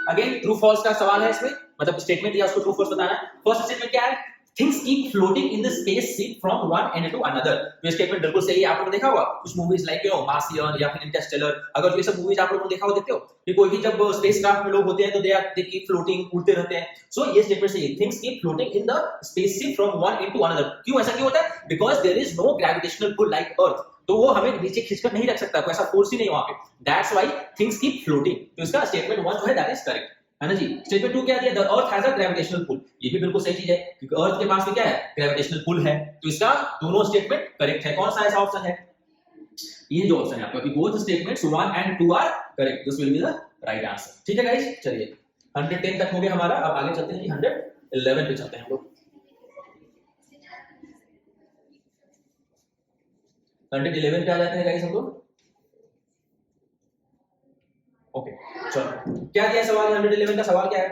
अगेन ट्रू फॉल्स का सवाल है इसमें, मतलब स्टेटमेंट दिया उसको ट्रू फॉल्स बताना है। फर्स्ट स्टेटमेंट क्या है, things keep floating in the space seep from one end to another. ये स्टेटमेंट बिल्कुल सही है, आप लोगों ने देखा होगा कुछ मूवीज लाइक मार्सियन या फिर इंटरस्टेलर, अगर ये सब मूवीज आप लोगों ने देखा हो, देखते हो कि कोई भी जब स्पेसक्राफ्ट में लोग होते हैं तो दे कीप फ्लोटिंग, उड़ते रहते हैं। सो ये स्टेटमेंट सही है, things keep floating in the space seep from one into another. क्यों ऐसा क्यों होता है, because there is no gravitational pull like earth, तो वो हमें नीचे खींचकर नहीं रख सकता, कोई ऐसा फोर्स ही नहीं वहां पे, that's why things keep floating. तो इसका स्टेटमेंट 1 जो है दैट इज करेक्ट, है ना जी। स्टेटमेंट 2 क्या दिया, the earth has a gravitational pull. ये भी बिल्कुल सही चीज है, क्योंकि अर्थ के पास में क्या है, ग्रेविटेशनल पुल है। तो इसका दोनों स्टेटमेंट करेक्ट है। कौन सा ऐसा ऑप्शन है, ये जो ऑप्शन है आपका, कि both statements 1 and 2 are correct, this will be the right answer, ठीक है गाइस। चलिए 110 तक हो गया हमारा, अब आगे चलते हैं जी 111 पे चलते हैं हम लोग। 111 पे आ जाते हैं गाइस हम लोग। ओके चलो क्या दिया सवाल, 111 का सवाल क्या है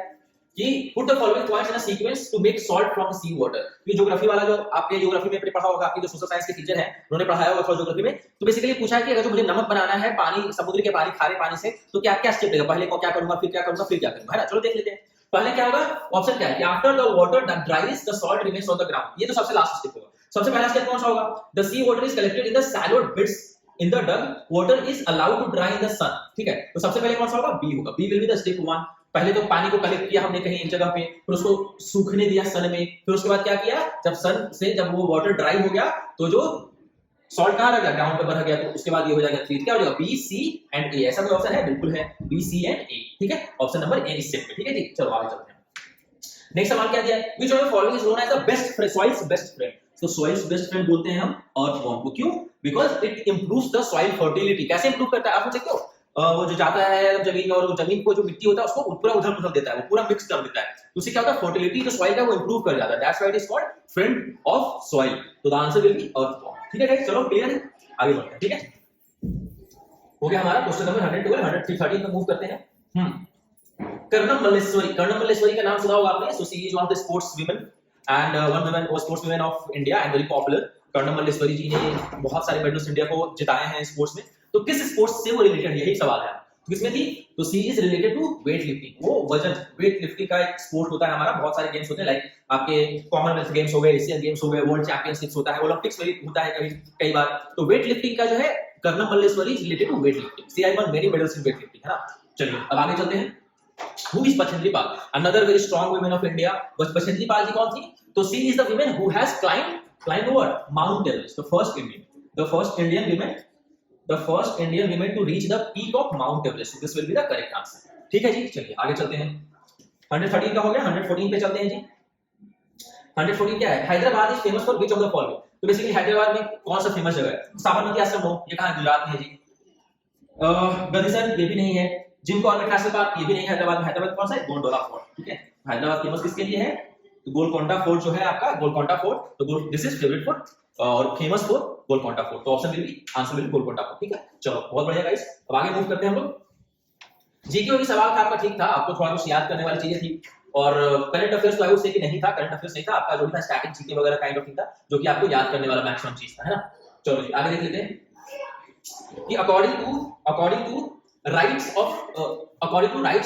कि put the following points in a sequence to make salt from sea water. ये ज्योग्राफी वाला जो आपके ज्योग्राफी में पढ़ा होगा, आपके जो सोशल साइंस के टीचर हैं उन्होंने पढ़ाया होगा ज्योग्राफी में। तो बेसिकली पूछा है कि अगर जो मुझे नमक बनाना है पानी, समुद्र के पानी, खारे पानी से, तो क्या क्या स्टेप लगेगा, पहले को क्या करूंगा, फिर क्या करूंगा, फिर क्या करूंगा, है ना। चलो देख लेते हैं। पहले क्या होगा, ऑप्शन क्या है कि after the water ड्राइज the salt remains on the ground. ये तो सबसे लास्ट स्टेप होगा। सबसे पहला स्टेप कौन सा होगा, the sea water is collected in the shallow bits in the dug, water is allowed to dry in the sun, ठीक है। तो सबसे पहले कौन सा होगा, बी होगा, B will be the step 1। पहले तो पानी को कलेक्ट किया हमने कहीं एक जगह पे, फिर उसको सूखने दिया सन में, फिर उसके बाद क्या किया, जब सन से जब वो वाटर ड्राई हो गया तो जो सॉल्ट कहां रह गया, ग्राउंड पे भर गया, तो उसके बाद ये हो जाएगा 3, क्या हो जाएगा, बी सी एंड ए। ऐसा कोई ऑप्शन है, बिल्कुल है, बी सी एंड ए, ठीक है। ऑप्शन नंबर ए इस स्टेप पे, ठीक है जी। चलो आगे चलते हैं। नेक्स्ट सवाल क्या दिया है, which of the following is known as the best friend, soil's best friend. तो सॉइल्स बेस्ट फ्रेंड बोलते हैं हम अर्थवॉर्म को, क्यों, because it improves the soil fertility. कैसे इंप्रूव करता है, आप सोच सकते हो, वो जो जाता है जमीन में और वो जमीन को जो मिट्टी होता है उसको पूरा उधर देता है, वो पूरा मिक्स कर देता है, तो उससे क्या होता है, फर्टिलिटी जो सॉइल का वो इंप्रूव कर जाता है, that's why it is called friend of soil. So the answer will be earthworm, ठीक है गाइस। चलो क्लियर है, आगे बढ़ते हैं, ठीक है। हो गया हमारा क्वेश्चन नंबर 112, 113 पे मूव करते हैं। कर्णम मल्लेश्वरी, कर्णम मल्लेश्वरी का नाम सुना होगा आपने। So she is one of the sports women and one woman was sports women of India and very popular. Karnam Malleswari ji ने बहुत सारे मेडल्स इंडिया को जिताए हैं स्पोर्ट्स में। तो किस स्पोर्ट्स से वो रिलेटेड है, यही सवाल है। तो किसमें थी, तो C is related to weight lifting. वो वजन, वेट लिफ्टिंग का एक स्पोर्ट होता है हमारा, बहुत सारे गेम्स होते हैं, लाइक आपके कॉमनवेल्थ गेम्स हो गए, एशियन गेम्स हो गए, वर्ल्ड चैंपियनशिप्स होता है, ओलंपिक्स में होता है कई बार। तो वेट लिफ्टिंग का जो है Karnam Malleswari is related to weight lifting. She I won many medals in weight lifting, है ना। चलिए अब आगे चलते हैं। Who is Bachendri Pal? Another very strong woman of India. Bachendri Pal जी कौन थी? तो she is the woman who has climbed what? Mount Everest, the first Indian. The first Indian women to reach the peak of Mount Everest, this will be the correct answer. ठीक है जी, चलिए आगे चलते हैं। 113 का हो गया, 114 पे चलते हैं जी। 114 क्या है? Hyderabad is famous for which of the following. तो बेसिकली हैदराबाद में कौन सा फेमस जगह है? साबरमती आश्रम हो, ये कहां है? गुजरात में है जी। गंदीसर ये भी नहीं है। जिम कॉर्बेट नेशनल पार्क ये भी नहीं है हैदराबाद में। हैदराबाद कौन सा है? गोलकोंडा फोर्ट। ठीक है, हैदराबाद फेमस किसके लिए है? तो गोलकोंडा फोर्ट जो है आपका, गोलकोंडा फोर्ट, तो दिस इज फेवरेट फोर्ट और फेमस फॉर गोलकोंडा फोर्ट। तो option will be, answer will B Golconda fort. ठीक है, चलो बहुत बढ़िया गाइस, अब आगे मूव करते हैं हम लोग। जीके भी सवाल था आपका, ठीक था, आपको थोड़ा कुछ याद करने वाली चीजें थी। और करंट अफेयर्स तो आई वुड से कि नहीं था, करंट अफेयर्स नहीं था आपका, जो भी था स्टैटिक जीके वगैरह काइंड ऑफ थिंग था, जो कि आपको याद करने वाला मैक्सिमम चीज था, है ना। चलो जी आगे देख लेते हैं कि according to rights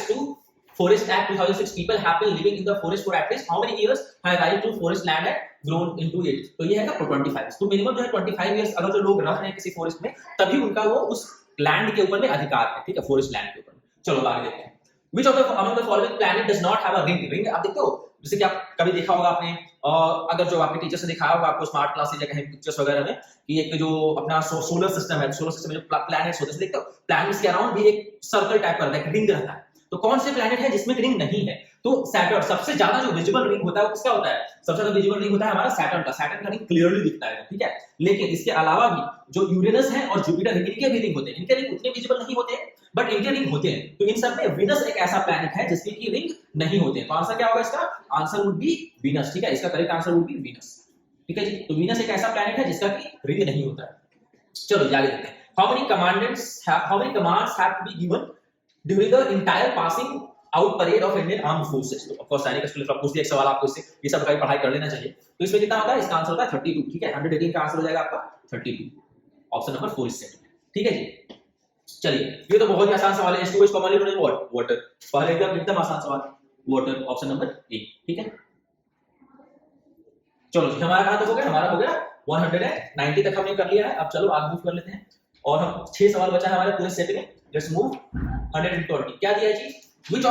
to Forest Act 2006, people have been living in the forest for at least how many years have right to forest land and grown into it? तो ये है का 25। तो मिनिमम जो है 25 इयर्स अगर जो लोग रह रहे हैं किसी फॉरेस्ट में, तभी उनका वो उस लैंड के ऊपर में अधिकार है। ठीक है, फॉरेस्ट लैंड के ऊपर। चलो आगे देखते हैं। Which of the among the following planet does not have a ring? Ring आप देखते हो, जैसे कि आप कभी देखा होगा आपने, अगर जो आपके टीचर से दिखाया होगा आपको स्मार्ट क्लासेस या कहीं पिक्चर्स वगैरह में, कि एक जो अपना सोलर सिस्टम है, सोलर सिस्टम में जो प्लैनेट्स होते हैं, देखते हो प्लैनेट्स के अराउंड भी एक सर्कल टाइप का रहता है, एक रिंग रहता है। तो कौन से प्लैनेट है जिसमें रिंग नहीं है? तो सैटर्न। सबसे ज्यादा जो विजिबल रिंग होता है वो किसका होता है? सबसे ज्यादा विजिबल रिंग होता है हमारा सैटर्न का। सैटर्न का रिंग क्लियरली दिखता है, ठीक है। लेकिन इसके अलावा भी जो यूरेनस है और जुपिटर है, इनके भी रिंग होते हैं। इनके रिंग उतने विजिबल नहीं होते हैं, बट इनके रिंग होते हैं। तो इन सब में वीनस एक ऐसा प्लैनेट है जिसकी की रिंग नहीं होते हैं। तो आंसर क्या होगा इसका? Answer would be Venus. ठीक है, इसका correct answer would be Venus. ठीक है जी, तो वीनस एक ऐसा प्लैनेट है जिसका की रिंग नहीं होता है। चलो आगे देखते हैं। How many commands have to be given during the entire passing out parade of Indian armed forces? तो ऑफ कोर्स सैनिक स्कूल में पूछ दिया एक सवाल आपको, इससे ये सब का पढ़ाई कर लेना चाहिए। तो इसमें कितना होता है? इसका आंसर होता है 32। ठीक है, 118 का आंसर हो जाएगा आपका 32। Option number 4 is. ठीक है जी, चलिए ये तो बहुत ही आसान सवाल है। H2O is commonly known as what? Water. पहले एकदम आसान सवाल, वाटर, ऑप्शन नंबर ए। ठीक है, चलो जी हमारा कहां तक हो गया? हमारा हो गया 190 तक हमने कर लिया है। अब चलो आगे मूव कर लेते हैं, और हम 6 सवाल बचा है हमारे पूरे सेट में। Let's move 120। क्या दिया है जी? which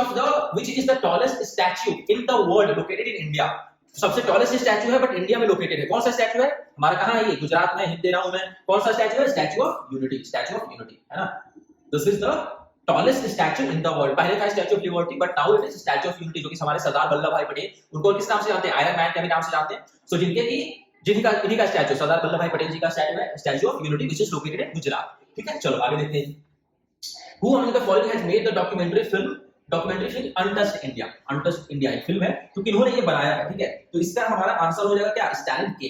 is the tallest statue in the world located in India? सबसे टॉलेस्ट स्टैचू है बट इंडिया में लोकेटेड है। कौन सा स्टैचू है हमारा? कहां है ये? गुजरात में, हिंद दे रहा हूं मैं। कौन सा स्टैचू है? Statue of unity. Statue of unity, है ना। This is the tallest statue in the world. पहले था statue of liberty, but now it is statue of unity, जो कि हमारे सरदार वल्लभ भाई पटेल, उनको किस नाम से जानते हैं? आयरन मैन के भी नाम से जानते हैं। सो इन्हीं का स्टैचू, सरदार वल्लभ भाई पटेल जी का स्टैचू है, statue of unity, which is located in Gujarat. ठीक है, चलो आगे देखते हैं। Who among the following has made the documentary film Untouched India? Untouched India एक फिल्म है, तो किन्होंने ये बनाया है? ठीक है, तो इसका हमारा आंसर हो जाएगा क्या? स्टालिन के।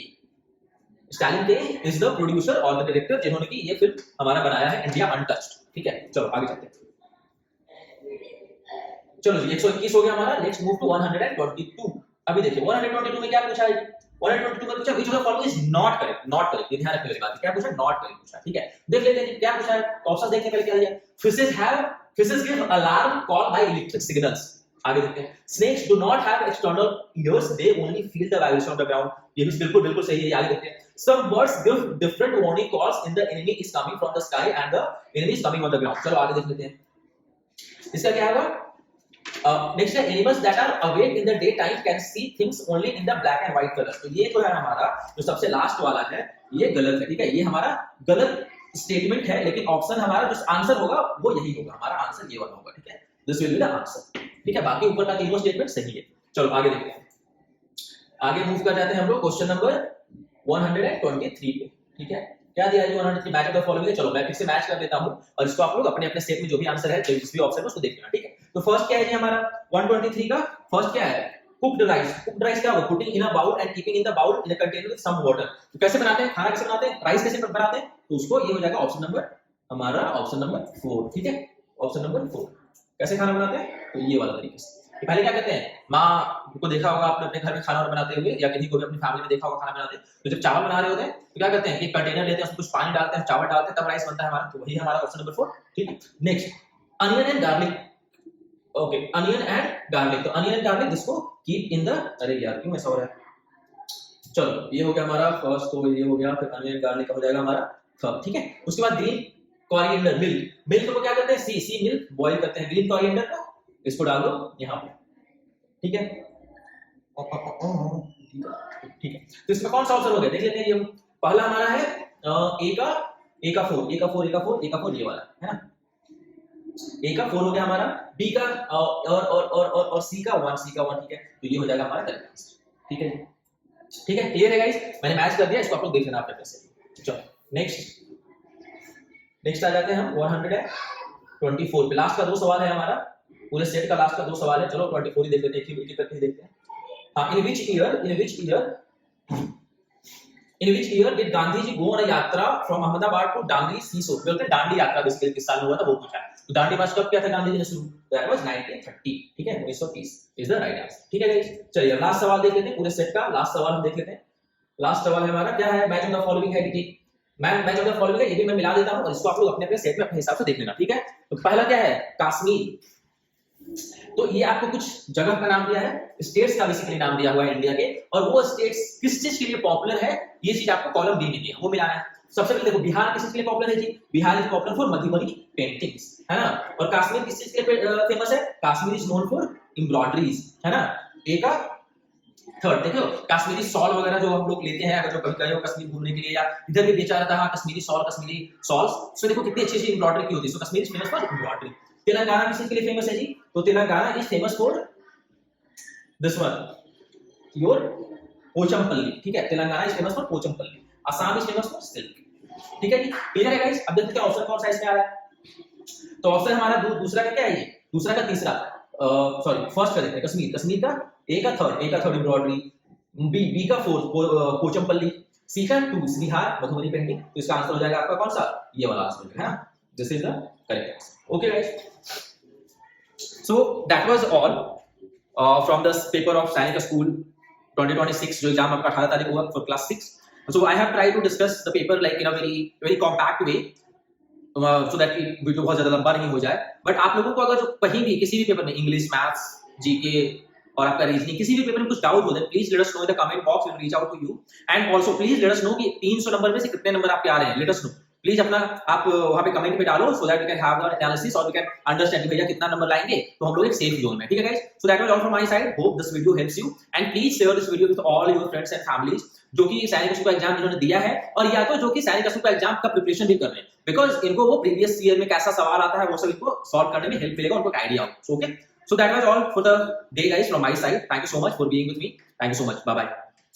स्टालिन के इज द प्रोड्यूसर और द डायरेक्टर जिन्होंने की ये फिल्म हमारा बनाया है, इंडिया अनटच्ड। ठीक है, चलो आगे चलते हैं। चलो जी 121 हो गया हमारा। Let's move to 122। अभी देखिए 122 में क्या पूछा है? 122 में पूछा which of the following is not correct? Not correct, ये ध्यान रखने वाली बात है। क्या पूछा? नॉट करेक्ट पूछा। ठीक है, देख लेते हैं क्या पूछा है। ऑप्शन देखने पहले क्या दिया? Fishes give alarm call by electric signals. आगे देखते हैं। Snakes do not have external ears, they only feel the vibration of the ground. ये भी बिल्कुल सही है। आगे देखते हैं। Some birds give different warning calls when the enemy is coming from the sky and the enemy is coming on the ground. चलो आगे देख लेते हैं। इसका क्या होगा? नेक्स्ट है animals that are awake in the day time can see things only in the black and white colour. तो ये जो है हमारा जो सबसे लास्ट वाला है, ये गलत है। ठीक है, ये हमारा गलत स्टेटमेंट है, लेकिन ऑप्शन हमारा जो आंसर होगा वो यही होगा। हमारा आंसर ये वाला होगा। ठीक है, this will be the answer. ठीक है, बाकी ऊपर का तीनों स्टेटमेंट सही है। चलो आगे देखते हैं, आगे मूव कर जाते हैं हम लोग क्वेश्चन नंबर 123 पे। ठीक है, क्या दिया है? 123 मैच ऑफ द फॉलोइंग। चलो मैं फिर से मैच कर देता हूं, और इसको आप लोग अपने अपने सेट में जो भी आंसर है, जिस भी ऑप्शन है उसको देख लेना। ठीक है, तो फर्स्ट क्या है जी हमारा 123 का? फर्स्ट क्या है? Cooked rice. कुक्ड राइस क्या होगा? Putting in a bowl and keeping in the bowl in a container with some water. तो कैसे बनाते हैं? खाना कैसे बनाते हैं? राइस कैसे बनाते हैं? तो उसको ये हो जाएगा ऑप्शन नंबर हमारा, ऑप्शन नंबर 4। ठीक है, ऑप्शन नंबर 4। कैसे खाना बनाते हैं? तो ये वाला तरीके से। पहले क्या कहते हैं? माँ को देखा होगा आपने अपने घर में खाना बनाते हुए, या किसी को भी अपनी फैमिली में देखा होगा खाना बनाते, तो जब चावल बना रहे होते हैं तो क्या करते हैं? एक कंटेनर लेते हैं, उसमें कुछ पानी डालते हैं, चावल डालते हैं, तब राइस बनता है हमारा। तो वही हमारा ऑप्शन नंबर 4। ठीक है, next onion and garlic. Okay, onion and garlic. तो अनियन एंड गार्लिक जिसको कीप इन द, अरे यार क्यों ऐसा हो रहा है? चलो ये हो गया हमारा फर्स्ट, तो ये हो गया। फिर अनियन एंड गार्लिक का हो जाएगा हमारा थर्ड। ठीक है, उसके बाद ग्रीन कोरिएंडर। मिल्क को क्या करते हैं? सी मिल्क बॉईल करते हैं। ग्रीन कोरिएंडर को इसको डाल दो यहाँ पे। ठीक है, ठीक है, तो इसमें कौन सा आंसर हो गया? देख लेते हैं। ये पहला हमारा है ए का 4 ये वाला है ना, ए का 4 हो गया हमारा, बी का और सी का 1 ठीक है, तो ये हो जाएगा हमारा करेक्ट आंसर। ठीक है ठीक है, क्लियर है गाइस, मैंने मैच कर दिया, इसको आप लोग देख लेना आप कैसे। चलो नेक्स्ट आ जाते हैं हम 124 पे, लास्ट का 2 सवाल है हमारा, पूरे सेट का लास्ट का 2 सवाल है। चलो 24 ही देख लेते हैं, एक करके देखते हैं। हाँ, इन which year did Gandhi ji go on a यात्रा from अहमदाबाद to डांडी सीसोर, बोलते हैं डांडी यात्रा बेसिकली किस साल में हुआ था वो पूछा है। तो डांडी मार्च कब किया था गांधी जी ने शुरू, दैट वाज 1930, ठीक है 1930 इज द राइट आंसर। ठीक है गाइस, चलिए लास्ट सवाल देख लेते हैं, पूरे सेट का लास्ट सवाल हम देख लेते हैं। लास्ट सवाल है हमारा, क्या है, मैच ऑफ द फॉलोइंग है, ठीक मैच ऑफ द फॉलोइंग है, ये भी मैं मिला देता हूं और इसको आप लोग अपने अपने सेट में अपने हिसाब से देख लेना। ठीक है, तो पहला क्या है, कश्मीर, तो ये आपको कुछ जगह का नाम दिया है, स्टेट्स का बेसिकली नाम दिया हुआ है इंडिया के, और वो स्टेट्स किस चीज के लिए पॉपुलर है ये चीज आपको कॉलम बी में दिया वो मिलाना है। सबसे पहले देखो, बिहार किस चीज के लिए पॉपुलर है जी, Bihar is popular for Madhubani paintings, है ना, और कश्मीर किस चीज के लिए फेमस है, Kashmir is known for embroideries, है ना। ए का थर्ड देखो, कश्मीरी शॉल वगैरह जो हम लोग लेते हैं, अगर जो कभी गए हो कश्मीर घूमने के लिए या इधर भी बेचा जाता है Kashmiri shawl, Kashmiri shawls, so देखो कितनी अच्छी अच्छी एम्ब्रॉयडरी की होती है, so Kashmir is famous for embroidery. Telangana किस चीज के लिए फेमस है जी, तो Telangana is famous for this one your Pochampally, ठीक है, Telangana is famous for Pochampally. Assam is famous for silk. ठीक है जी, क्लियर है गाइस। अब देखते हैं ऑप्शन कौन सा इसमें आ रहा है, तो ऑप्शन हमारा दूसरा का क्या है, ये दूसरा का तीसरा, सॉरी फर्स्ट का देखते हैं, कश्मीर का ए का थर्ड एम्ब्रॉयडरी, बी का फोर्थ पोचमपल्ली, सी का 2 बिहार मधुबनी पेंटिंग, तो इसका आंसर हो जाएगा आपका कौन सा, ये वाला आंसर है ना, this is the correct answer. Okay guys, so that was all from the paper of सैनिक स्कूल 2026, जो एग्जाम आपका 18 तारीख को हुआ for class 6। So I have tried to discuss the paper like in a very compact way, so that video बहुत ज्यादा लंबा नहीं हो जाए। बट आप लोगों को अगर जो कहीं भी किसी भी पेपर में इंग्लिश, मैथ्स, जीके और आपका रीजनिंग, किसी भी पेपर में कुछ डाउट हो जाए, please let us know in the comment box, will reach out to you. And also please let us know कि 300 नंबर में से कितने नंबर आपके आ रहे हैं, लेट अस नो प्लीज, अपना आप वहां पे कमेंट में डालो, so that we can have the analysis और वी कैन अंडरस्टैंड भैया कितना नंबर लाएंगे, तो हम लोग एक सेफ जोन में। ठीक है guys, so that was all from my side, hope this video helps you and please share this video with all your friends and families जो कि सैनिक स्कूल का एग्जाम जिन्होंने दिया है, और या तो जो कि सैनिक स्कूल का एग्जाम का प्रिपरेशन भी कर रहे हैं, बिकॉज इनको वो प्रीवियस ईयर में कैसा सवाल आता है वो सब इनको सॉल्व करने में हेल्प मिलेगा, उनको आइडिया हो। Okay, so that was all for the day guys from my side, thank you so much for being with me, thank you so much, bye bye.